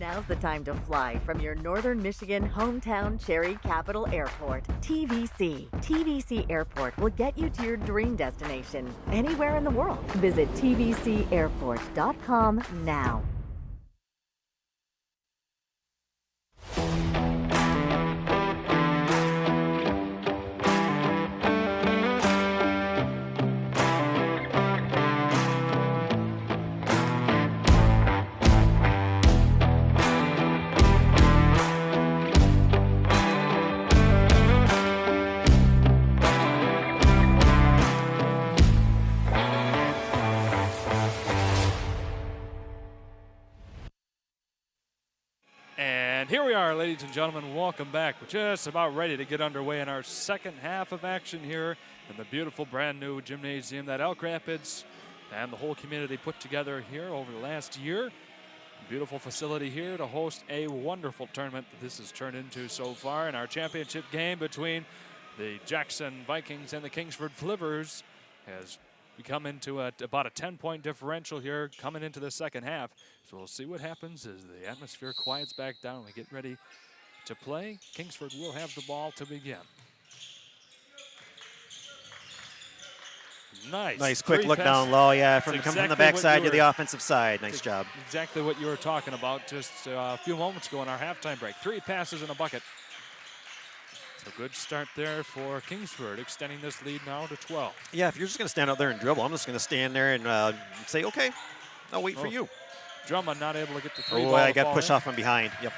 Now's the time to fly from your northern Michigan hometown Cherry Capital Airport. TVC. TVC Airport will get you to your dream destination anywhere in the world. Visit tvcairport.com now. And here we are, ladies and gentlemen. Welcome back. We're just about ready to get underway in our second half of action here in the beautiful brand new gymnasium that Elk Rapids and the whole community put together here over the last year. Beautiful facility here to host a wonderful tournament that this has turned into so far in our championship game between the Jackson Vikings and the Kingsford Flivers has become into about a 10-point differential here coming into the second half. So we'll see what happens as the atmosphere quiets back down and we get ready to play. Kingsford will have the ball to begin. Nice quick look down low, yeah, from the backside to the offensive side. Nice job. Exactly what you were talking about just a few moments ago in our halftime break. 3 passes in a bucket. So good start there for Kingsford, extending this lead now to 12. Yeah, if you're just going to stand out there and dribble, I'm just going to stand there and say, okay, I'll wait for you. Drummond not able to get the three. Oh, I got pushed off from behind. Yep.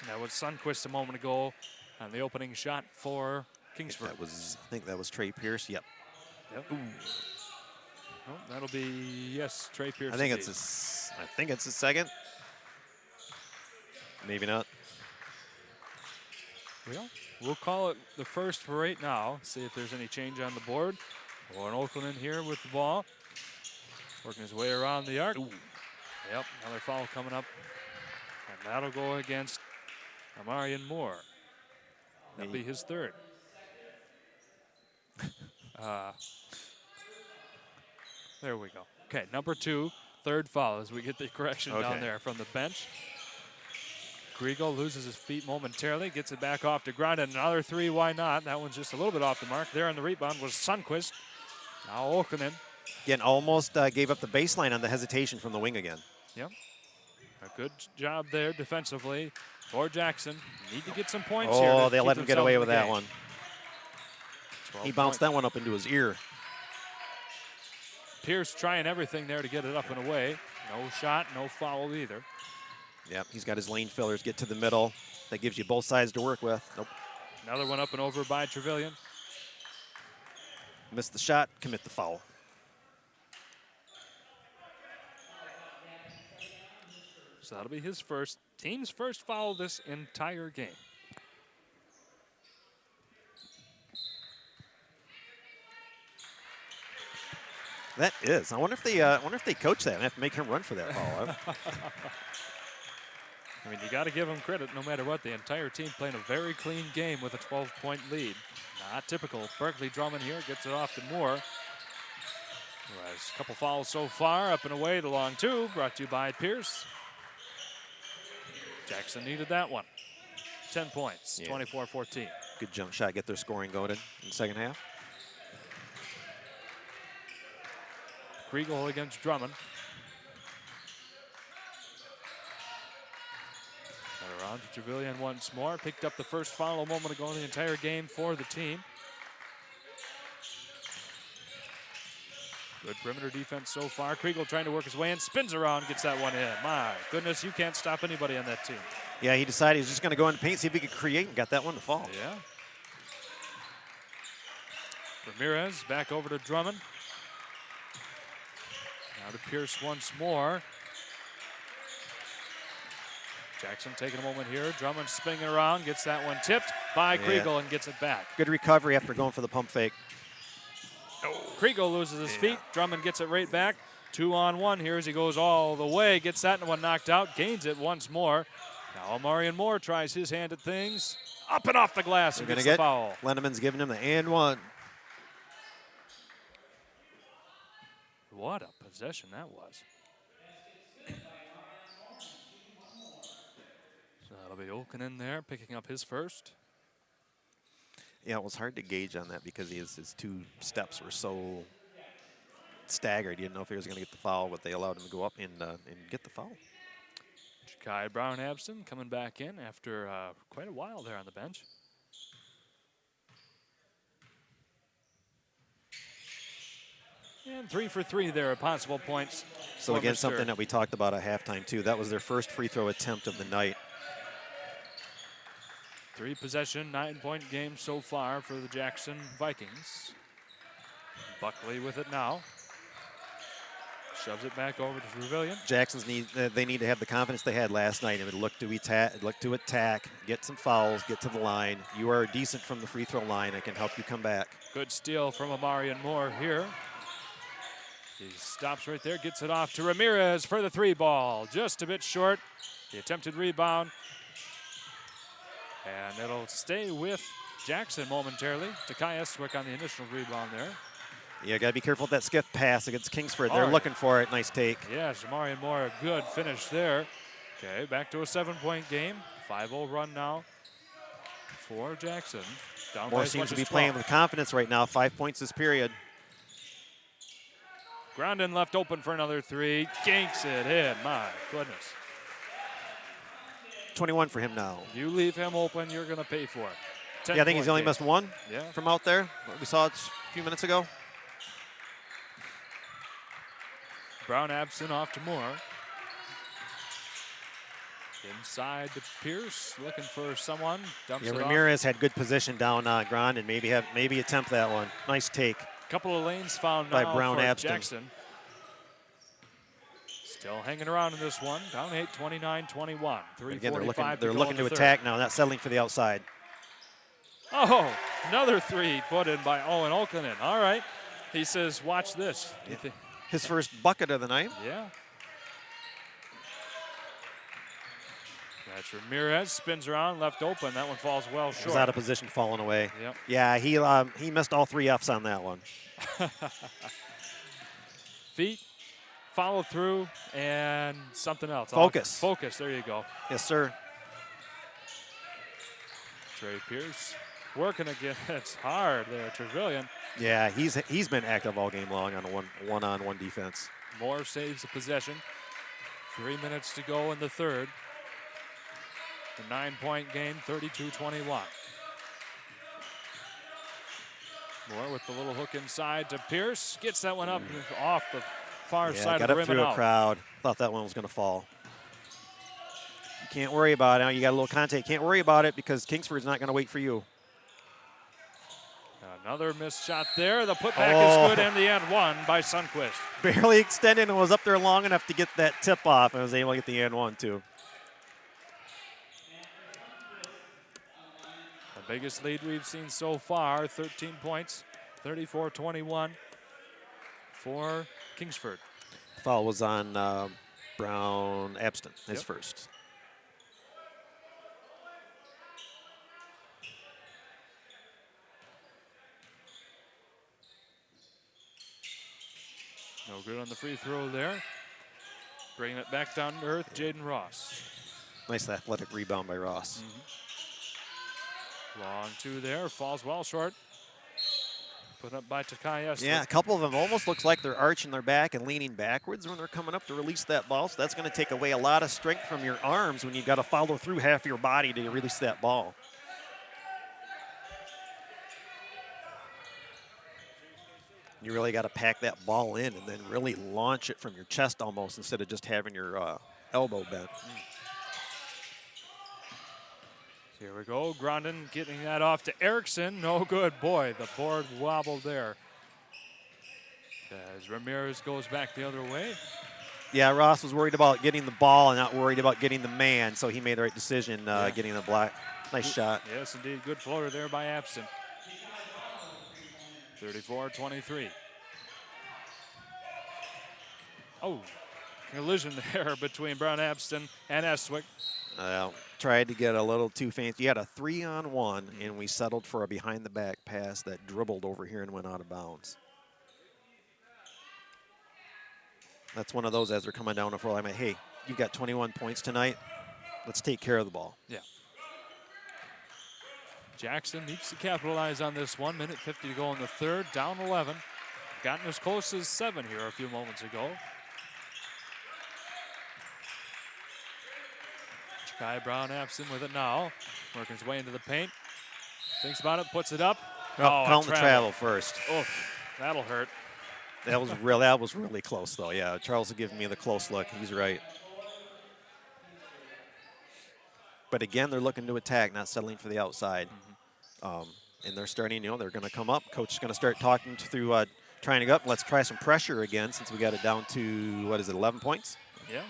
That was Sundquist a moment ago on the opening shot for Kingsford. I think that was Trey Pierce. Yep. Yep. Oh, that'll be, yes, Trey Pierce. I think it's his second. Maybe not. Well, we'll call it the first for right now. See if there's any change on the board. Warren Oakland in here with the ball. Working his way around the arc. Ooh. Yep, another foul coming up. And that'll go against Amarian Moore. That'll be his third. There we go. Okay, number 2, third foul as we get the correction down there from the bench. Griego loses his feet momentarily, gets it back off to ground, and another 3, why not? That one's just a little bit off the mark. There on the rebound was Sundquist. Now Okinen. Again, almost gave up the baseline on the hesitation from the wing again. Yep. A good job there defensively for Jackson. Need to get some points here. Oh, they let him get away with that one. He bounced that one up into his ear. Pierce trying everything there to get it up and away. No shot, no foul either. Yep, he's got his lane fillers, get to the middle. That gives you both sides to work with. Nope. Another one up and over by Trevelyan. Missed the shot, commit the foul. So that'll be his team's first foul this entire game. That is. I wonder if they coach that and have to make him run for that foul. I mean, you got to give them credit no matter what. The entire team playing a very clean game with a 12-point lead. Not typical. Berkeley Drummond here gets it off to Moore. Who has a couple fouls so far. Up and away, the long 2, brought to you by Pierce. Jackson needed that one. 10 points, 24-14. Good jump shot, get their scoring going in the second half. Kriegel against Drummond. Around to Trevelyan once more. Picked up the first foul a moment ago in the entire game for the team. Good perimeter defense so far. Kriegel trying to work his way in, spins around, gets that one in. My goodness, you can't stop anybody on that team. Yeah, he decided he was just going to go in the paint, see if he could create, and got that one to fall. Yeah. Ramirez back over to Drummond. Now to Pierce once more. Jackson taking a moment here. Drummond spinning around, gets that one tipped by Kriegel and gets it back. Good recovery after going for the pump fake. Kriegel loses his feet. Drummond gets it right back. 2-on-1 here as he goes all the way. Gets that one knocked out. Gains it once more. Now Amarian Moore tries his hand at things. Up and off the glass and gets the foul. Lenneman's giving him the and one. What a possession that was. That'll be Olkinen there, picking up his first. Yeah, it was hard to gauge on that because his 2 steps were so staggered. You didn't know if he was going to get the foul, but they allowed him to go up and get the foul. Ja'Kai Brown-Abston coming back in after quite a while there on the bench. And 3 for 3 there, possible points. So again, something that we talked about at halftime too. That was their first free throw attempt of the night. 3 possession, 9-point game so far for the Jackson Vikings. Buckley with it now. Shoves it back over to Trevelyan. Jackson's they need to have the confidence they had last night and look to attack, get some fouls, get to the line. You are decent from the free throw line. It can help you come back. Good steal from Amarian Moore here. He stops right there, gets it off to Ramirez for the 3 ball. Just a bit short. The attempted rebound. And it'll stay with Jackson momentarily. Takai Estwick on the initial rebound there. Yeah, got to be careful with that skiff pass against Kingsford. They're looking for it. Nice take. Yeah, Jamarian Moore, a good finish there. Okay, back to a 7-point game. 5-0 run now for Jackson. Down Moore by as seems much to as be 12. playing with confidence right now. 5 points this period. Grondin left open for another 3. Ganks it in. My goodness. 21 for him now. You leave him open, you're going to pay for it. Yeah, I think he's only 10-point missed game. 1 Yeah. from out there. What we saw a few minutes ago. Brown-Abston off to Moore. Inside to Pierce, looking for someone. Dumps Yeah, it Ramirez had good position down on Grondin. Maybe attempt that one. Nice take. Couple of lanes found by now Brown-Abston. for Jackson. Still hanging around in this one. Down 8, 29-21. Again, they're 3:45 looking go in to the third. attack now, not settling for the outside. Oh, another 3 put in by Owen Olkinen. All right. He says, watch this. Yeah. His first bucket of the night. Yeah. That's Ramirez, spins around, left open. That one falls well short. He's out of position, falling away. Yep. Yeah, he missed all 3 Fs on that one. Feet, follow through, and something else. Focus. Focus, there you go. Yes, sir. Trey Pierce working again. It's hard there, Trevelyan. Yeah, he's been active all game long on a one-on-one defense. Moore saves the possession. 3 minutes to go in the third. The 9-point game, 32-21. Moore with the little hook inside to Pierce. Gets that one up and off the far side got of the up rim and through a out. crowd. Thought that one was going to fall. You can't worry about it. Now you got a little contact. Can't worry about it because Kingsford's not going to wait for you. Another missed shot there. The putback is good and the end one by Sundquist. Barely extended and was up there long enough to get that tip off and was able to get the end one too. The biggest lead we've seen so far, 13 points, 34-21 for Kingsford. Foul was on Brown-Abston, his first. No good on the free throw there. Bringing it back down to earth, Jaden Ross. Nice athletic rebound by Ross. Long 2 there, falls well short. Put up by Takai Estwick. Yeah, a couple of them almost looks like they're arching their back and leaning backwards when they're coming up to release that ball. So that's going to take away a lot of strength from your arms when you've got to follow through half your body to release that ball. You really got to pack that ball in and then really launch it from your chest almost instead of just having your elbow bent. Here we go, Grondin getting that off to Erickson. No good, boy, the board wobbled there. As Ramirez goes back the other way. Yeah, Ross was worried about getting the ball and not worried about getting the man, so he made the right decision getting the block. Nice shot. Yes, indeed, good floater there by Abston. 34-23. Oh, collision there between Brown-Abston and Estwick. Tried to get a little too fancy. You had a 3-on-1, and we settled for a behind-the-back pass that dribbled over here and went out of bounds. That's one of those as they're coming down the floor. I'm like, hey, you got 21 points tonight. let's take care of the ball. Yeah. Jackson needs to capitalize on this one. Minute 50 to go in the third, down 11. Gotten as close as 7 here a few moments ago. Ja'Kai Brown-Abson with it now. Working his way into the paint. Thinks about it, puts it up. Calling the travel first. Oof, that'll hurt. That was really close, though. Yeah, Charles is giving me the close look. He's right. But again, they're looking to attack, not settling for the outside. And they're starting, they're going to come up. Coach is going to start talking through trying to go up. Let's try some pressure again since we got it down to, 11 points? Yeah.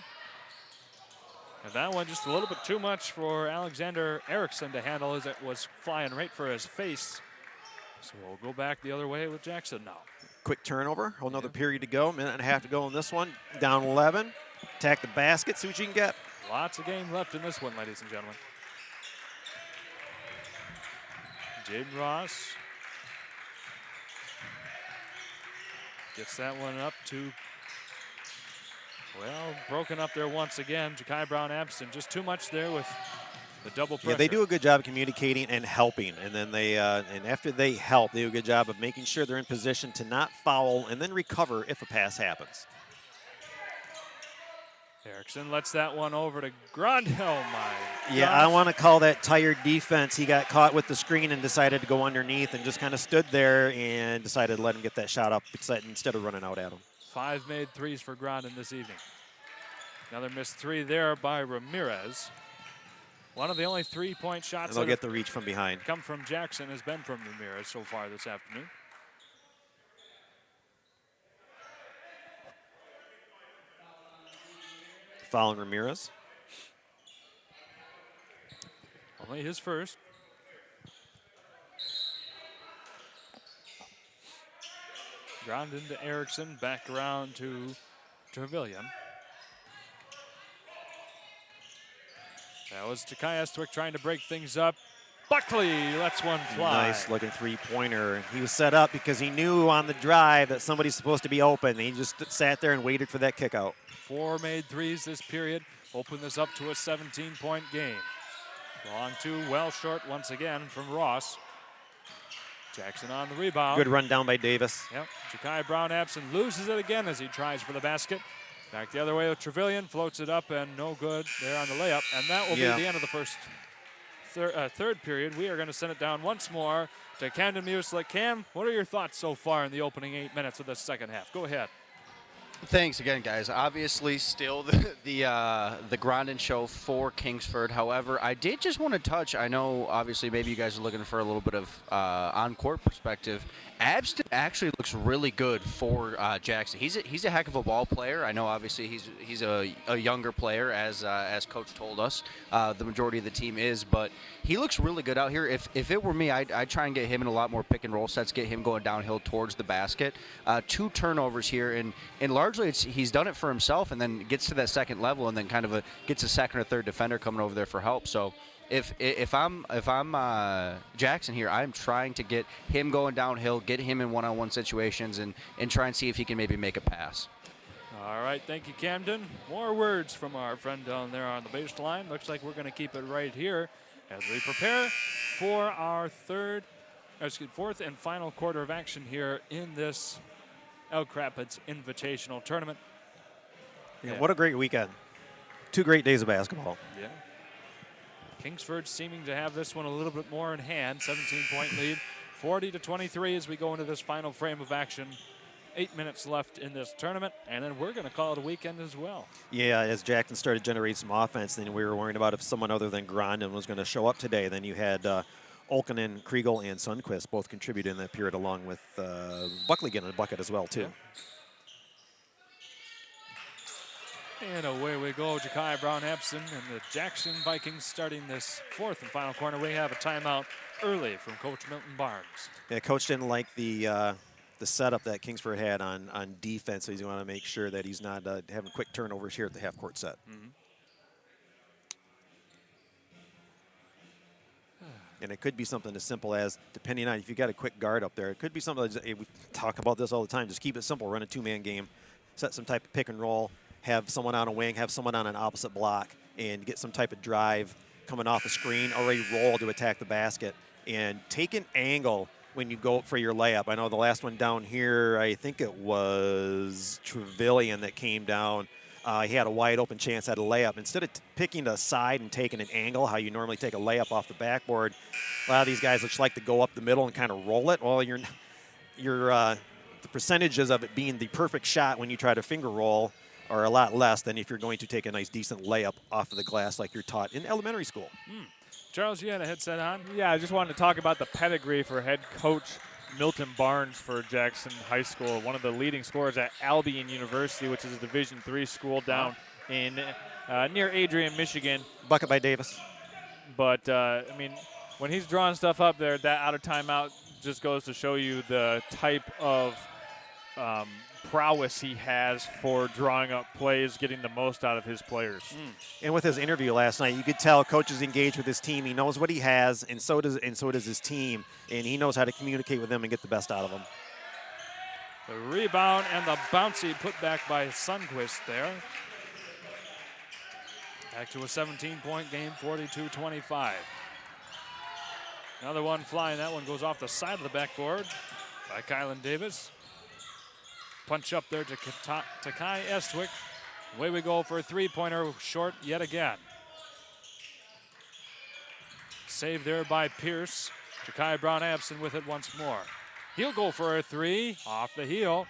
And that one just a little bit too much for Alexander Erickson to handle as it was flying right for his face. So we'll go back the other way with Jackson now. Quick turnover. Another period to go. Minute and a half to go in this one. Down 11. Attack the basket. See what you can get. Lots of game left in this one, ladies and gentlemen. Jaden Ross gets that one up to, broken up there once again. Ja'Kai Brown-Abson, just too much there with the double pressure. Yeah, they do a good job of communicating and helping. And then they, and after they help, they do a good job of making sure they're in position to not foul and then recover if a pass happens. Erickson lets that one over to Grund. Oh, my Yeah, gosh. I want to call that tired defense. He got caught with the screen and decided to go underneath and just kind of stood there and decided to let him get that shot up instead of running out at him. 5 made threes for Grondin this evening. Another missed 3 there by Ramirez. One of the only 3-point shots And they'll that get the reach from behind. come from Jackson has been from Ramirez so far this afternoon. Foul on Ramirez. Only his first. Grondin to Erickson, back around to Trevelyan. That was Ja'Kai Estwick trying to break things up. Buckley lets one fly. Nice looking three-pointer. He was set up because he knew on the drive that somebody's supposed to be open. He just sat there and waited for that kick out. 4 made threes this period. Open this up to a 17-point game. Long 2, well short once again from Ross. Jackson on the rebound. Good run down by Davis. Yep. Ja'Kai Brown-Abson loses it again as he tries for the basket. Back the other way with Trevelyan, floats it up and no good there on the layup. And that will be the end of the first third period. We are going to send it down once more to Camden Music. Cam, what are your thoughts so far in the opening 8 minutes of the second half? Go ahead. Thanks again, guys. Obviously, still the Grondin show for Kingsford. However, I did just want to touch. I know, obviously, maybe you guys are looking for a little bit of on-court perspective. Abston actually looks really good for Jackson. He's a heck of a ball player. I know, obviously, he's a younger player, as Coach told us. The majority of the team is, but he looks really good out here. If it were me, I'd try and get him in a lot more pick-and-roll sets, get him going downhill towards the basket. 2 turnovers here, and largely he's done it for himself, and then gets to that second level, and then kind of gets a second or third defender coming over there for help. So if I'm Jackson here, I'm trying to get him going downhill, get him in one-on-one situations, and try and see if he can maybe make a pass. All right, thank you, Camden. More words from our friend down there on the baseline. Looks like we're going to keep it right here as we prepare for our fourth and final quarter of action here in this Elk Rapids Invitational Tournament. Yeah, what a great weekend. 2 great days of basketball. Yeah. Kingsford seeming to have this one a little bit more in hand. 17-point lead, 40-23 as we go into this final frame of action. 8 minutes left in this tournament, and then we're going to call it a weekend as well. Yeah, as Jackson started to generate some offense, then we were worrying about if someone other than Grondin was going to show up today. Then you had Olkinen, Kriegel, and Sundquist both contributed in that period, along with Buckley getting a bucket as well, too. Yeah. And away we go, Ja'Kai Brown-Abson and the Jackson Vikings starting this fourth and final corner. We have a timeout early from Coach Milton Barnes. Yeah, Coach didn't like the setup that Kingsford had on defense, so he's going to make sure that he's not having quick turnovers here at the half-court set. Mm-hmm. And it could be something as simple as, depending on if you got a quick guard up there, it could be something that we talk about this all the time. Just keep it simple. Run a 2-man game, set some type of pick and roll, have someone on a wing, have someone on an opposite block, and get some type of drive coming off the screen, already roll to attack the basket, and take an angle when you go for your layup. I know the last one down here, I think it was Trevelyan that came down. He had a wide open chance at a layup. Instead of picking a side and taking an angle, how you normally take a layup off the backboard, a lot of these guys just like to go up the middle and kind of roll it. Well, the percentages of it being the perfect shot when you try to finger roll are a lot less than if you're going to take a nice, decent layup off of the glass like you're taught in elementary school. Charles, you had a headset on? Yeah, I just wanted to talk about the pedigree for head coach Milton Barnes for Jackson High School, one of the leading scorers at Albion University, which is a Division III school down in near Adrian, Michigan. Bucket by Davis. But, I mean, when he's drawing stuff up there, that out of timeout just goes to show you the type of prowess he has for drawing up plays, getting the most out of his players. And with his interview last night, you could tell Coach is engaged with his team. He knows what he has, and so does his team, and he knows how to communicate with them and get the best out of them. The rebound and the bouncy put back by Sundquist there. Back to a 17-point game, 42-25. Another one flying. That one goes off the side of the backboard by Kylan Davis. Punch up there to Kai Estwick. Away we go for a three-pointer, short yet again. Save there by Pierce. Ja'Kai Brown-Abson with it once more. He'll go for a three, off the heel.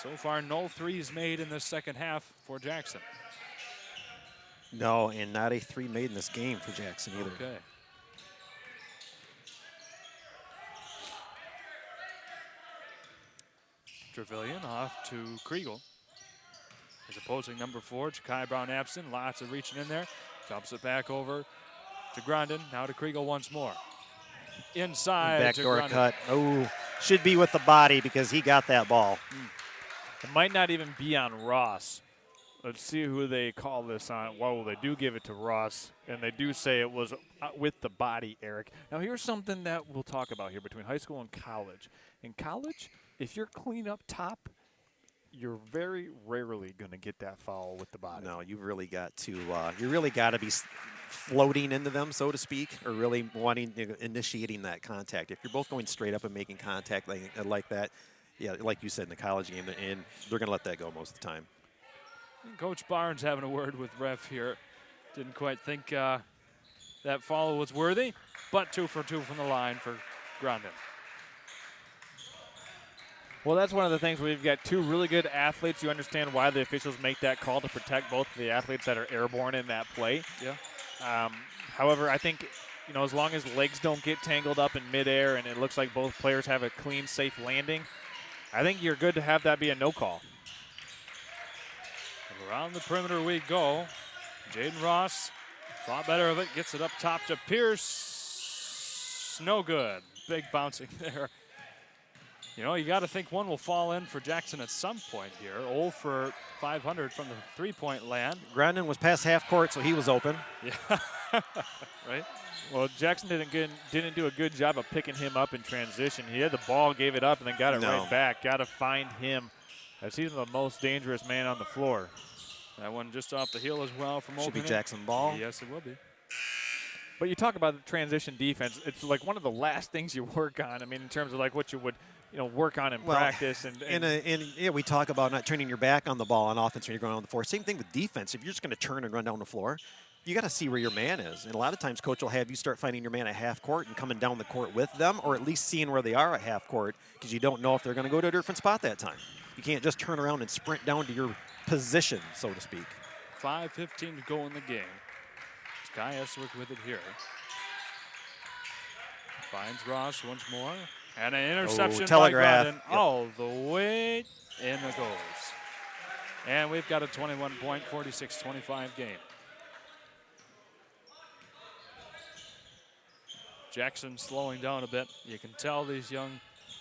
So far, no threes made in the second half for Jackson. No, and not a three made in this game for Jackson either. Okay. Trevelyan off to Kriegel. His opposing number 4, Ja'Kai Brown-Abson. Lots of reaching in there. Dumps it back over to Grondin. Now to Kriegel once more. Inside. Backdoor to cut. Oh, should be with the body because he got that ball. It might not even be on Ross. Let's see who they call this on. Well, they do give it to Ross, and they do say it was with the body, Eric. Now, here's something that we'll talk about here between high school and college. In college, if you're clean up top, you're very rarely going to get that foul with the body. No, you've really got to. You really got to be floating into them, so to speak, or really initiating that contact. If you're both going straight up and making contact like that, yeah, like you said in the college game, and they're going to let that go most of the time. Coach Barnes having a word with ref here. Didn't quite think that foul was worthy, but 2 for 2 from the line for Grondin. Well, that's one of the things where you've got two really good athletes. You understand why the officials make that call to protect both of the athletes that are airborne in that play. Yeah. However, I think, as long as legs don't get tangled up in midair and it looks like both players have a clean, safe landing, I think you're good to have that be a no call. Around the perimeter we go. Jaden Ross thought better of it, gets it up top to Pierce. No good. Big bouncing there. You got to think one will fall in for Jackson at some point here. 0 for 500 from the three-point land. Grondin was past half court, so he was open. Yeah, right. Well, Jackson didn't do a good job of picking him up in transition. He had the ball, gave it up, and then got it right back. Got to find him, as he's the most dangerous man on the floor. That one just off the heel as well from Should be opening. Jackson ball. Yes, it will be. But you talk about the transition defense. It's like one of the last things you work on. I mean, in terms of like what you would, work on in practice. And we talk about not turning your back on the ball on offense when you're going on the floor. Same thing with defense. If you're just going to turn and run down the floor, you got to see where your man is. And a lot of times, coach will have you start finding your man at half court and coming down the court with them, or at least seeing where they are at half court, because you don't know if they're going to go to a different spot that time. You can't just turn around and sprint down to your position, so to speak. 5:15 to go in the game. Sky Eswick with it here. Finds Ross once more. And an interception by Grondin all the way in the goals. And we've got a 21-point, 46-25 game. Jackson slowing down a bit. You can tell these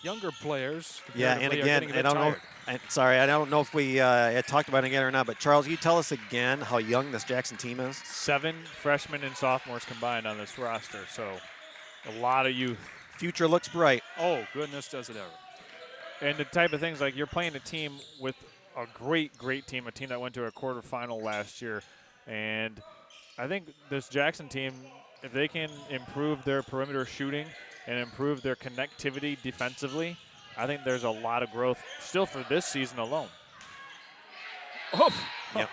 younger players. Yeah, and again, I don't know. I don't know if we had talked about it again or not, but Charles, you tell us again how young this Jackson team is? 7 freshmen and sophomores combined on this roster, so a lot of youth. Future looks bright. Oh, goodness, does it ever. And the type of things like you're playing a team with a great team, a team that went to a quarterfinal last year. And I think this Jackson team, if they can improve their perimeter shooting and improve their connectivity defensively, I think there's a lot of growth still for this season alone. Oh. Yep.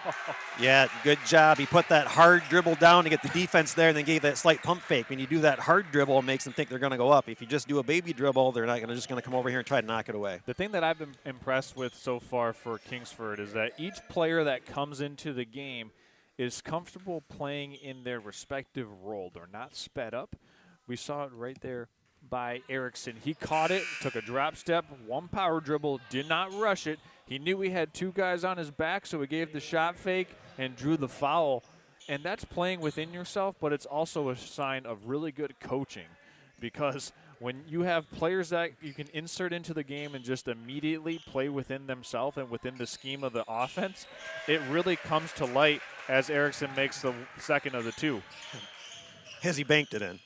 Yeah, good job. He put that hard dribble down to get the defense there and then gave that slight pump fake. When you do that hard dribble, it makes them think they're going to go up. If you just do a baby dribble, they're not just going to come over here and try to knock it away. The thing that I've been impressed with so far for Kingsford is that each player that comes into the game is comfortable playing in their respective role. They're not sped up. We saw it right there by Erickson. He caught it, took a drop step, one power dribble, did not rush it. He knew he had two guys on his back, so he gave the shot fake and drew the foul. And that's playing within yourself, but it's also a sign of really good coaching, because when you have players that you can insert into the game and just immediately play within themselves and within the scheme of the offense, it really comes to light as Erickson makes the second of the two. As he banked it in.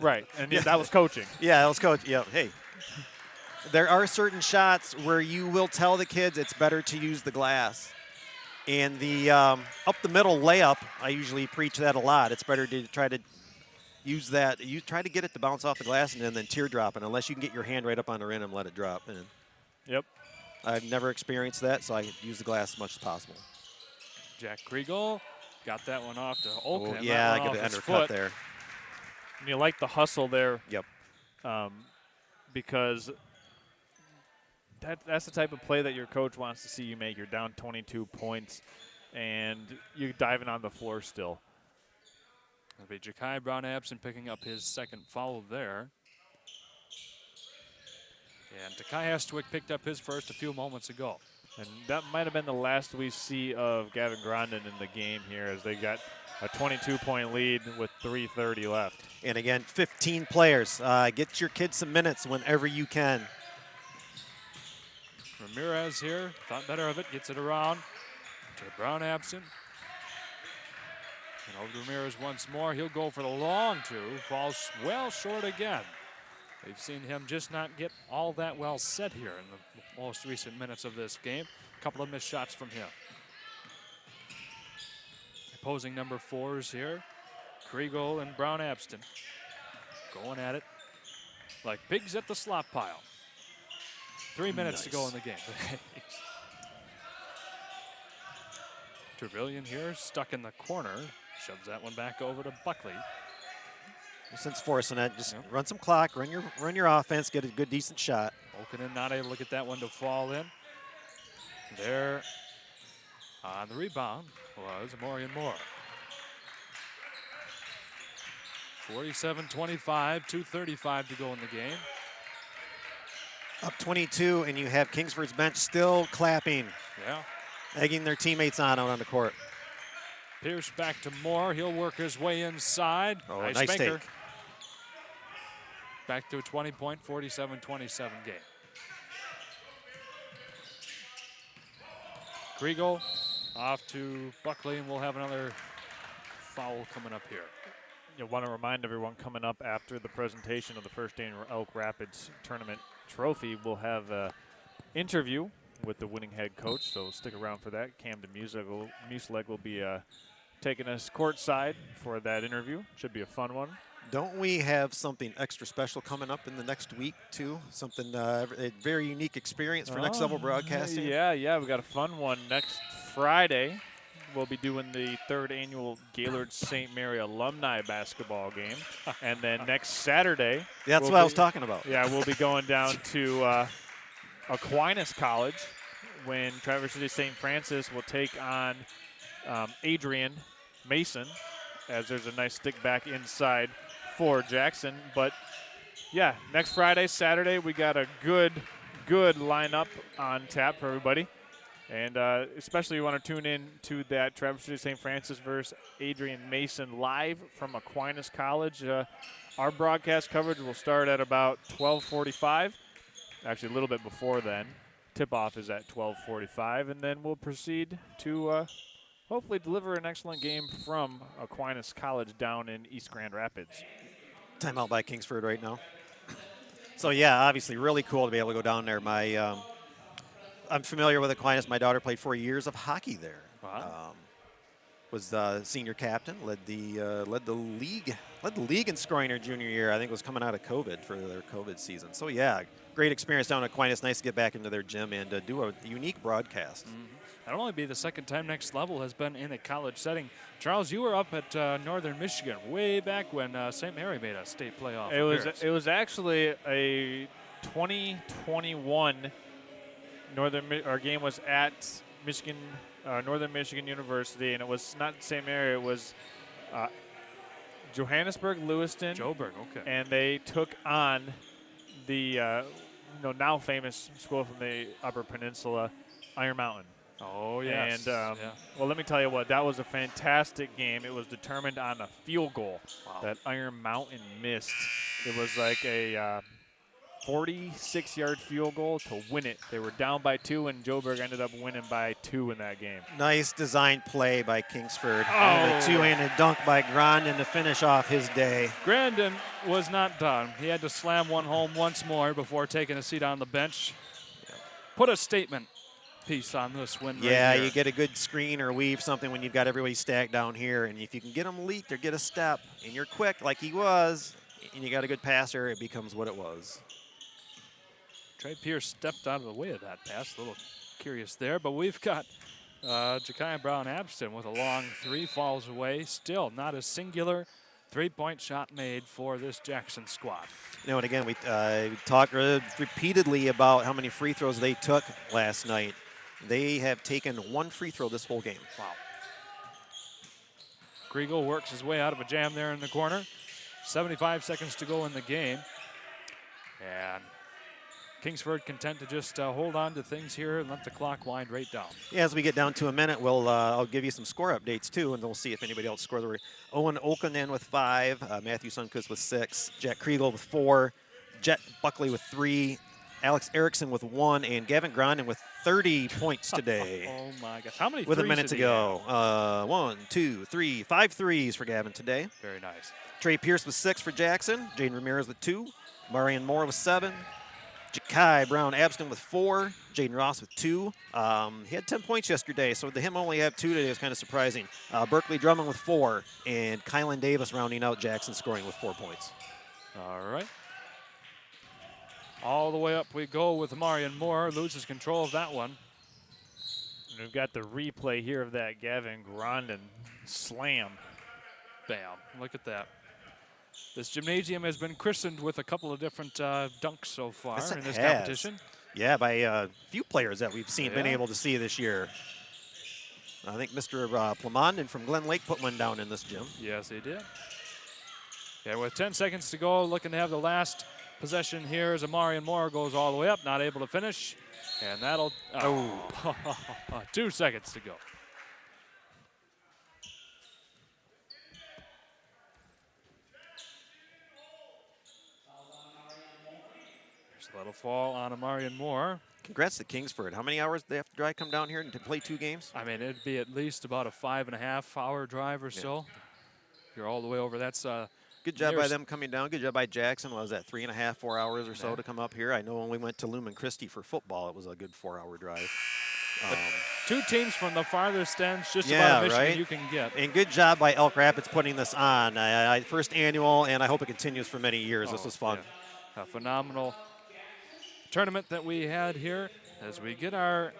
Right, and that was coaching. Yeah, that was coaching. Yeah, hey. There are certain shots where you will tell the kids it's better to use the glass. And the up the middle layup, I usually preach that a lot. It's better to try to use that. You try to get it to bounce off the glass and then teardrop it, unless you can get your hand right up on the rim and let it drop. And yep. I've never experienced that, so I use the glass as much as possible. Jack Kriegel got that one off to Olken. Oh, yeah, I got an undercut there. And you like the hustle there. Yep. Because that's the type of play that your coach wants to see you make. You're down 22 points, and you're diving on the floor still. That'll be Ja'Kai Brown-Abson picking up his second foul there. And Takai Hastwick picked up his first a few moments ago. And that might have been the last we see of Gavin Grondin in the game here, as they got a 22-point lead with 3:30 left. And again, 15 players. Get your kids some minutes whenever you can. Ramirez here, thought better of it, gets it around to Brown-Abson. And over to Ramirez once more. He'll go for the long two, falls well short again. We've seen him just not get all that well set here in the most recent minutes of this game. A couple of missed shots from him. Opposing number fours here, Kriegel and Brown-Abson going at it like pigs at the slop pile. 3 minutes to go in the game. Trevelyan here, stuck in the corner, shoves that one back over to Buckley. Since forcing it, just run some clock, run your offense, get a good, decent shot. Olkinen not able to get that one to fall in. There on the rebound was Amorian Moore. 47-25, 2:35 to go in the game. Up 22, and you have Kingsford's bench still clapping. Yeah. Egging their teammates on out on the court. Pierce back to Moore. He'll work his way inside. Oh, nice take. Back to a 20-point, 47-27 game. Kriegel off to Buckley, and we'll have another foul coming up here. You want to remind everyone, coming up after the presentation of the first annual Elk Rapids Tournament Trophy, we'll have an interview with the winning head coach, so stick around for that. Camden Museleg will be taking us courtside for that interview. Should be a fun one. Don't we have something extra special coming up in the next week, too? Something, a very unique experience for Next Level Broadcasting? Yeah, we got a fun one next Friday. We'll be doing the 3rd annual Gaylord St. Mary alumni basketball game. And then next Saturday. That's what I was talking about. Yeah, we'll be going down to Aquinas College when Traverse City St. Francis will take on Adrian Mason, as there's a nice stick back inside for Jackson. But yeah, next Friday, Saturday, we got a good lineup on tap for everybody. And especially you want to tune in to that Traverse City St. Francis versus Adrian Mason live from Aquinas College. Our broadcast coverage will start at about 12:45. Actually, a little bit before then. Tip-off is at 12:45, and then we'll proceed to hopefully deliver an excellent game from Aquinas College down in East Grand Rapids. Timeout by Kingsford right now. So, yeah, obviously really cool to be able to go down there. My I'm familiar with Aquinas. My daughter played 4 years of hockey there. Wow. Was senior captain, led the league in scoring her junior year. I think it was coming out of COVID for their COVID season. So yeah, great experience down at Aquinas. Nice to get back into their gym and do a unique broadcast. That'll only be the second time Next Level has been in a college setting. Charles, you were up at Northern Michigan way back when St. Mary made a state playoff appearance. It was actually a 2021 our game was at Michigan. Northern Michigan University, and it was not St. Mary, it was Johannesburg, Lewiston. Joburg, okay. And they took on the now famous school from the Upper Peninsula, Iron Mountain. Oh, yes. And, well, let me tell you what, that was a fantastic game. It was determined on a field goal that Iron Mountain missed. It was like a 46-yard field goal to win it. They were down by 2, and Joburg ended up winning by 2 in that game. Nice design play by Kingsford. And a two-handed dunk by Grandin to finish off his day. Grandin was not done. He had to slam one home once more before taking a seat on the bench. Put a statement piece on this win. Yeah, right here. you get a good screen or weave something when you've got everybody stacked down here, and if you can get them leaked or get a step, and you're quick like he was, and you got a good passer, it becomes what it was. Trey Pierce stepped out of the way of that pass. A little curious there, but we've got Ja'Kai Brown-Abston with a long three, falls away. Still not a singular three-point shot made for this Jackson squad. You know, and again, we talked repeatedly about how many free throws they took last night. They have taken 1 free throw this whole game. Wow. Kriegel works his way out of a jam there in the corner. 75 seconds to go in the game. And Kingsford content to just hold on to things here and let the clock wind right down. Yeah, as we get down to a minute, I'll give you some score updates too, and we'll see if anybody else scores. Owen Okanen with 5, Matthew Sundquist with 6, Jack Kriegel with 4, Jet Buckley with 3, Alex Erickson with 1, and Gavin Grandin with 30 points today. Oh my gosh, how many with a threes minute did to he go. have? 1, 2, 3, 5 threes for Gavin today. Very nice. Trey Pierce with 6 for Jackson, Jaden Ramirez with 2, Marion Moore with 7, Ja'Kai Brown-Abston with 4, Jaden Ross with 2. He had 10 points yesterday, so to him only have 2 today is kind of surprising. Berkeley Drummond with 4, and Kylan Davis rounding out Jackson scoring with 4 points. All right. All the way up we go with Marion Moore. Loses control of that one. And we've got the replay here of that Gavin Grandin slam. Bam. Look at that. This gymnasium has been christened with a couple of different dunks so far in this competition. Yeah, by a few players that we've been able to see this year. I think Mr. Plamondon from Glen Lake put one down in this gym. Yes, he did. Yeah, with 10 seconds to go, looking to have the last possession here as Marion Moore goes all the way up, not able to finish. And that'll... 2 seconds to go. So that'll fall on Marion Moore. Congrats to Kingsford. How many hours do they have to drive come down here to play 2 games? I mean, it'd be at least about a 5.5-hour drive or so. You're all the way over. That's good job by them coming down. Good job by Jackson. What was that, 3.5, 4 hours or so to come up here? I know when we went to Lumen Christi for football, it was a good 4-hour drive. 2 teams from the farthest ends, just about a Michigan you can get. And good job by Elk Rapids putting this on. First annual, and I hope it continues for many years. This was fun. Yeah. A phenomenal tournament that we had here. As we get our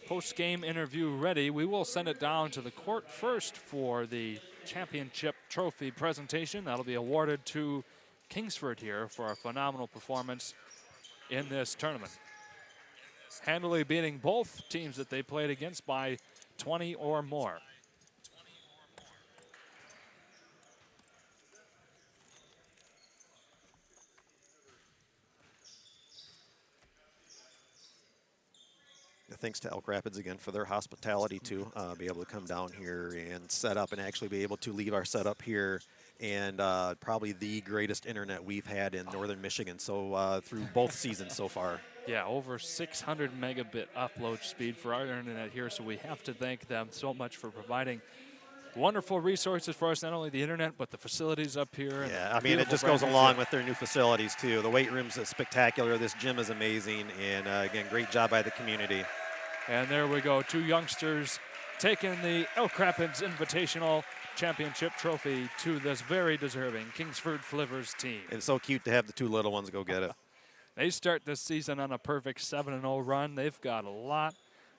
post-game interview ready, we will send it down to the court first for the championship trophy presentation. That'll be awarded to Kingsford here for a phenomenal performance in this tournament. Handily beating both teams that they played against by 20 or more. Thanks to Elk Rapids again for their hospitality to be able to come down here and set up and actually be able to leave our setup here. And probably the greatest internet we've had in northern Michigan through both seasons so far. Yeah, over 600 megabit upload speed for our internet here, so we have to thank them so much for providing wonderful resources for us, not only the internet, but the facilities up here. Yeah, I mean, it just goes along with their new facilities, too. The weight room's spectacular. This gym is amazing. And, again, great job by the community. And there we go, 2 youngsters taking the Elk Rapids Invitational Championship trophy to this very deserving Kingsford Flivers team. It's so cute to have the 2 little ones go get it. They start this season on a perfect 7-0 run. They've got a lot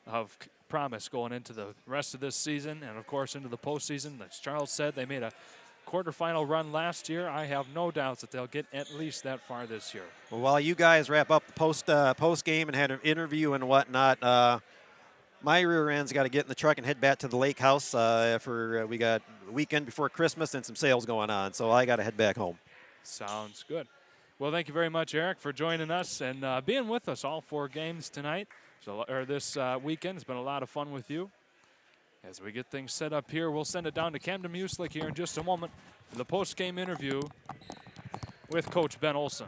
of promise going into the rest of this season and, of course, into the postseason. As Charles said, they made a quarterfinal run last year. I have no doubts that they'll get at least that far this year. Well, while you guys wrap up the post game and had an interview and whatnot, my rear end's got to get in the truck and head back to the lake house we got the weekend before Christmas and some sales going on, so I got to head back home. Sounds good. Well, thank you very much, Eric, for joining us and being with us all 4 games tonight. This weekend. It's been a lot of fun with you. As we get things set up here, we'll send it down to Camden Muslik here in just a moment for the post-game interview with Coach Ben Olson.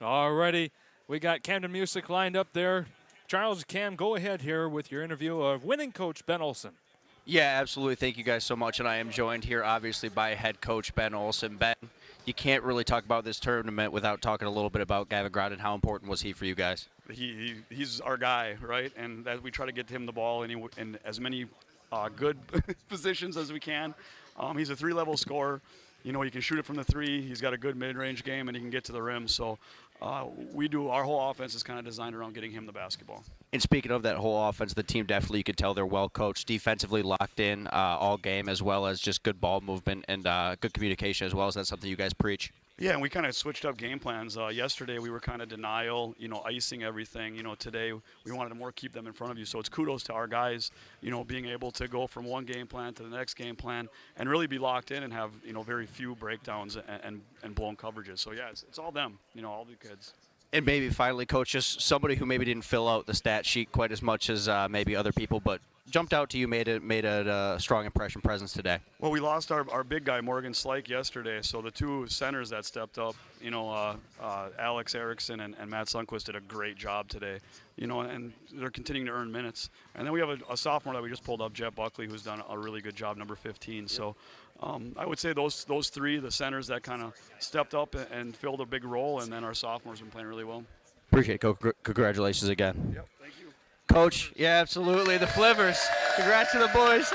Alrighty, we got Camden Muslik lined up there. Charles, Cam, go ahead here with your interview of winning coach Ben Olson. Yeah, absolutely. Thank you guys so much. And I am joined here, obviously, by head coach Ben Olson. Ben, you can't really talk about this tournament without talking a little bit about Gavin Groudon. How important was he for you guys? He's our guy, right? And that we try to get him the ball in as many good positions as we can. He's a 3-level scorer. You know, he can shoot it from the 3. He's got a good mid-range game, and he can get to the rim. So our whole offense is kind of designed around getting him the basketball. And speaking of that whole offense, the team definitely, you could tell they're well coached, defensively locked in all game, as well as just good ball movement and good communication as well. Is that something you guys preach? Yeah, and we kind of switched up game plans. Yesterday we were kind of denial, icing everything. Today we wanted to more keep them in front of you. So it's kudos to our guys, being able to go from one game plan to the next game plan and really be locked in and have, very few breakdowns and blown coverages. So yeah, it's all them, all the kids. And maybe finally, Coach, just somebody who maybe didn't fill out the stat sheet quite as much as maybe other people, but jumped out to you, made a strong impression presence today. Well, we lost our big guy, Morgan Slike, yesterday. So the 2 centers that stepped up, Alex Erickson and Matt Sundquist did a great job today, and they're continuing to earn minutes. And then we have a sophomore that we just pulled up, Jet Buckley, who's done a really good job, number 15. Yep. So I would say those 3, the centers that kind of stepped up and filled a big role, and then our sophomores been playing really well. Appreciate it, Coach. Congratulations again. Yep, thank you. Coach, yeah, absolutely. The Flivers. Congrats to the boys.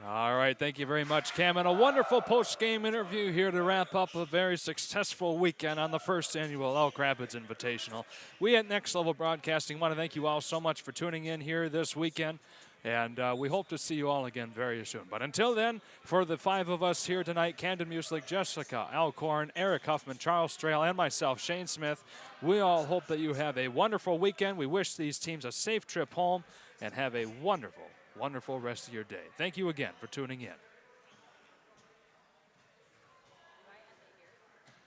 All right, thank you very much, Cam. And a wonderful post-game interview here to wrap up a very successful weekend on the first annual Elk Rapids Invitational. We at Next Level Broadcasting want to thank you all so much for tuning in here this weekend. And we hope to see you all again very soon. But until then, for the 5 of us here tonight, Camden Muslik, Jessica Alcorn, Eric Huffman, Charles Strail, and myself, Shane Smith, we all hope that you have a wonderful weekend. We wish these teams a safe trip home and have a wonderful, wonderful rest of your day. Thank you again for tuning in.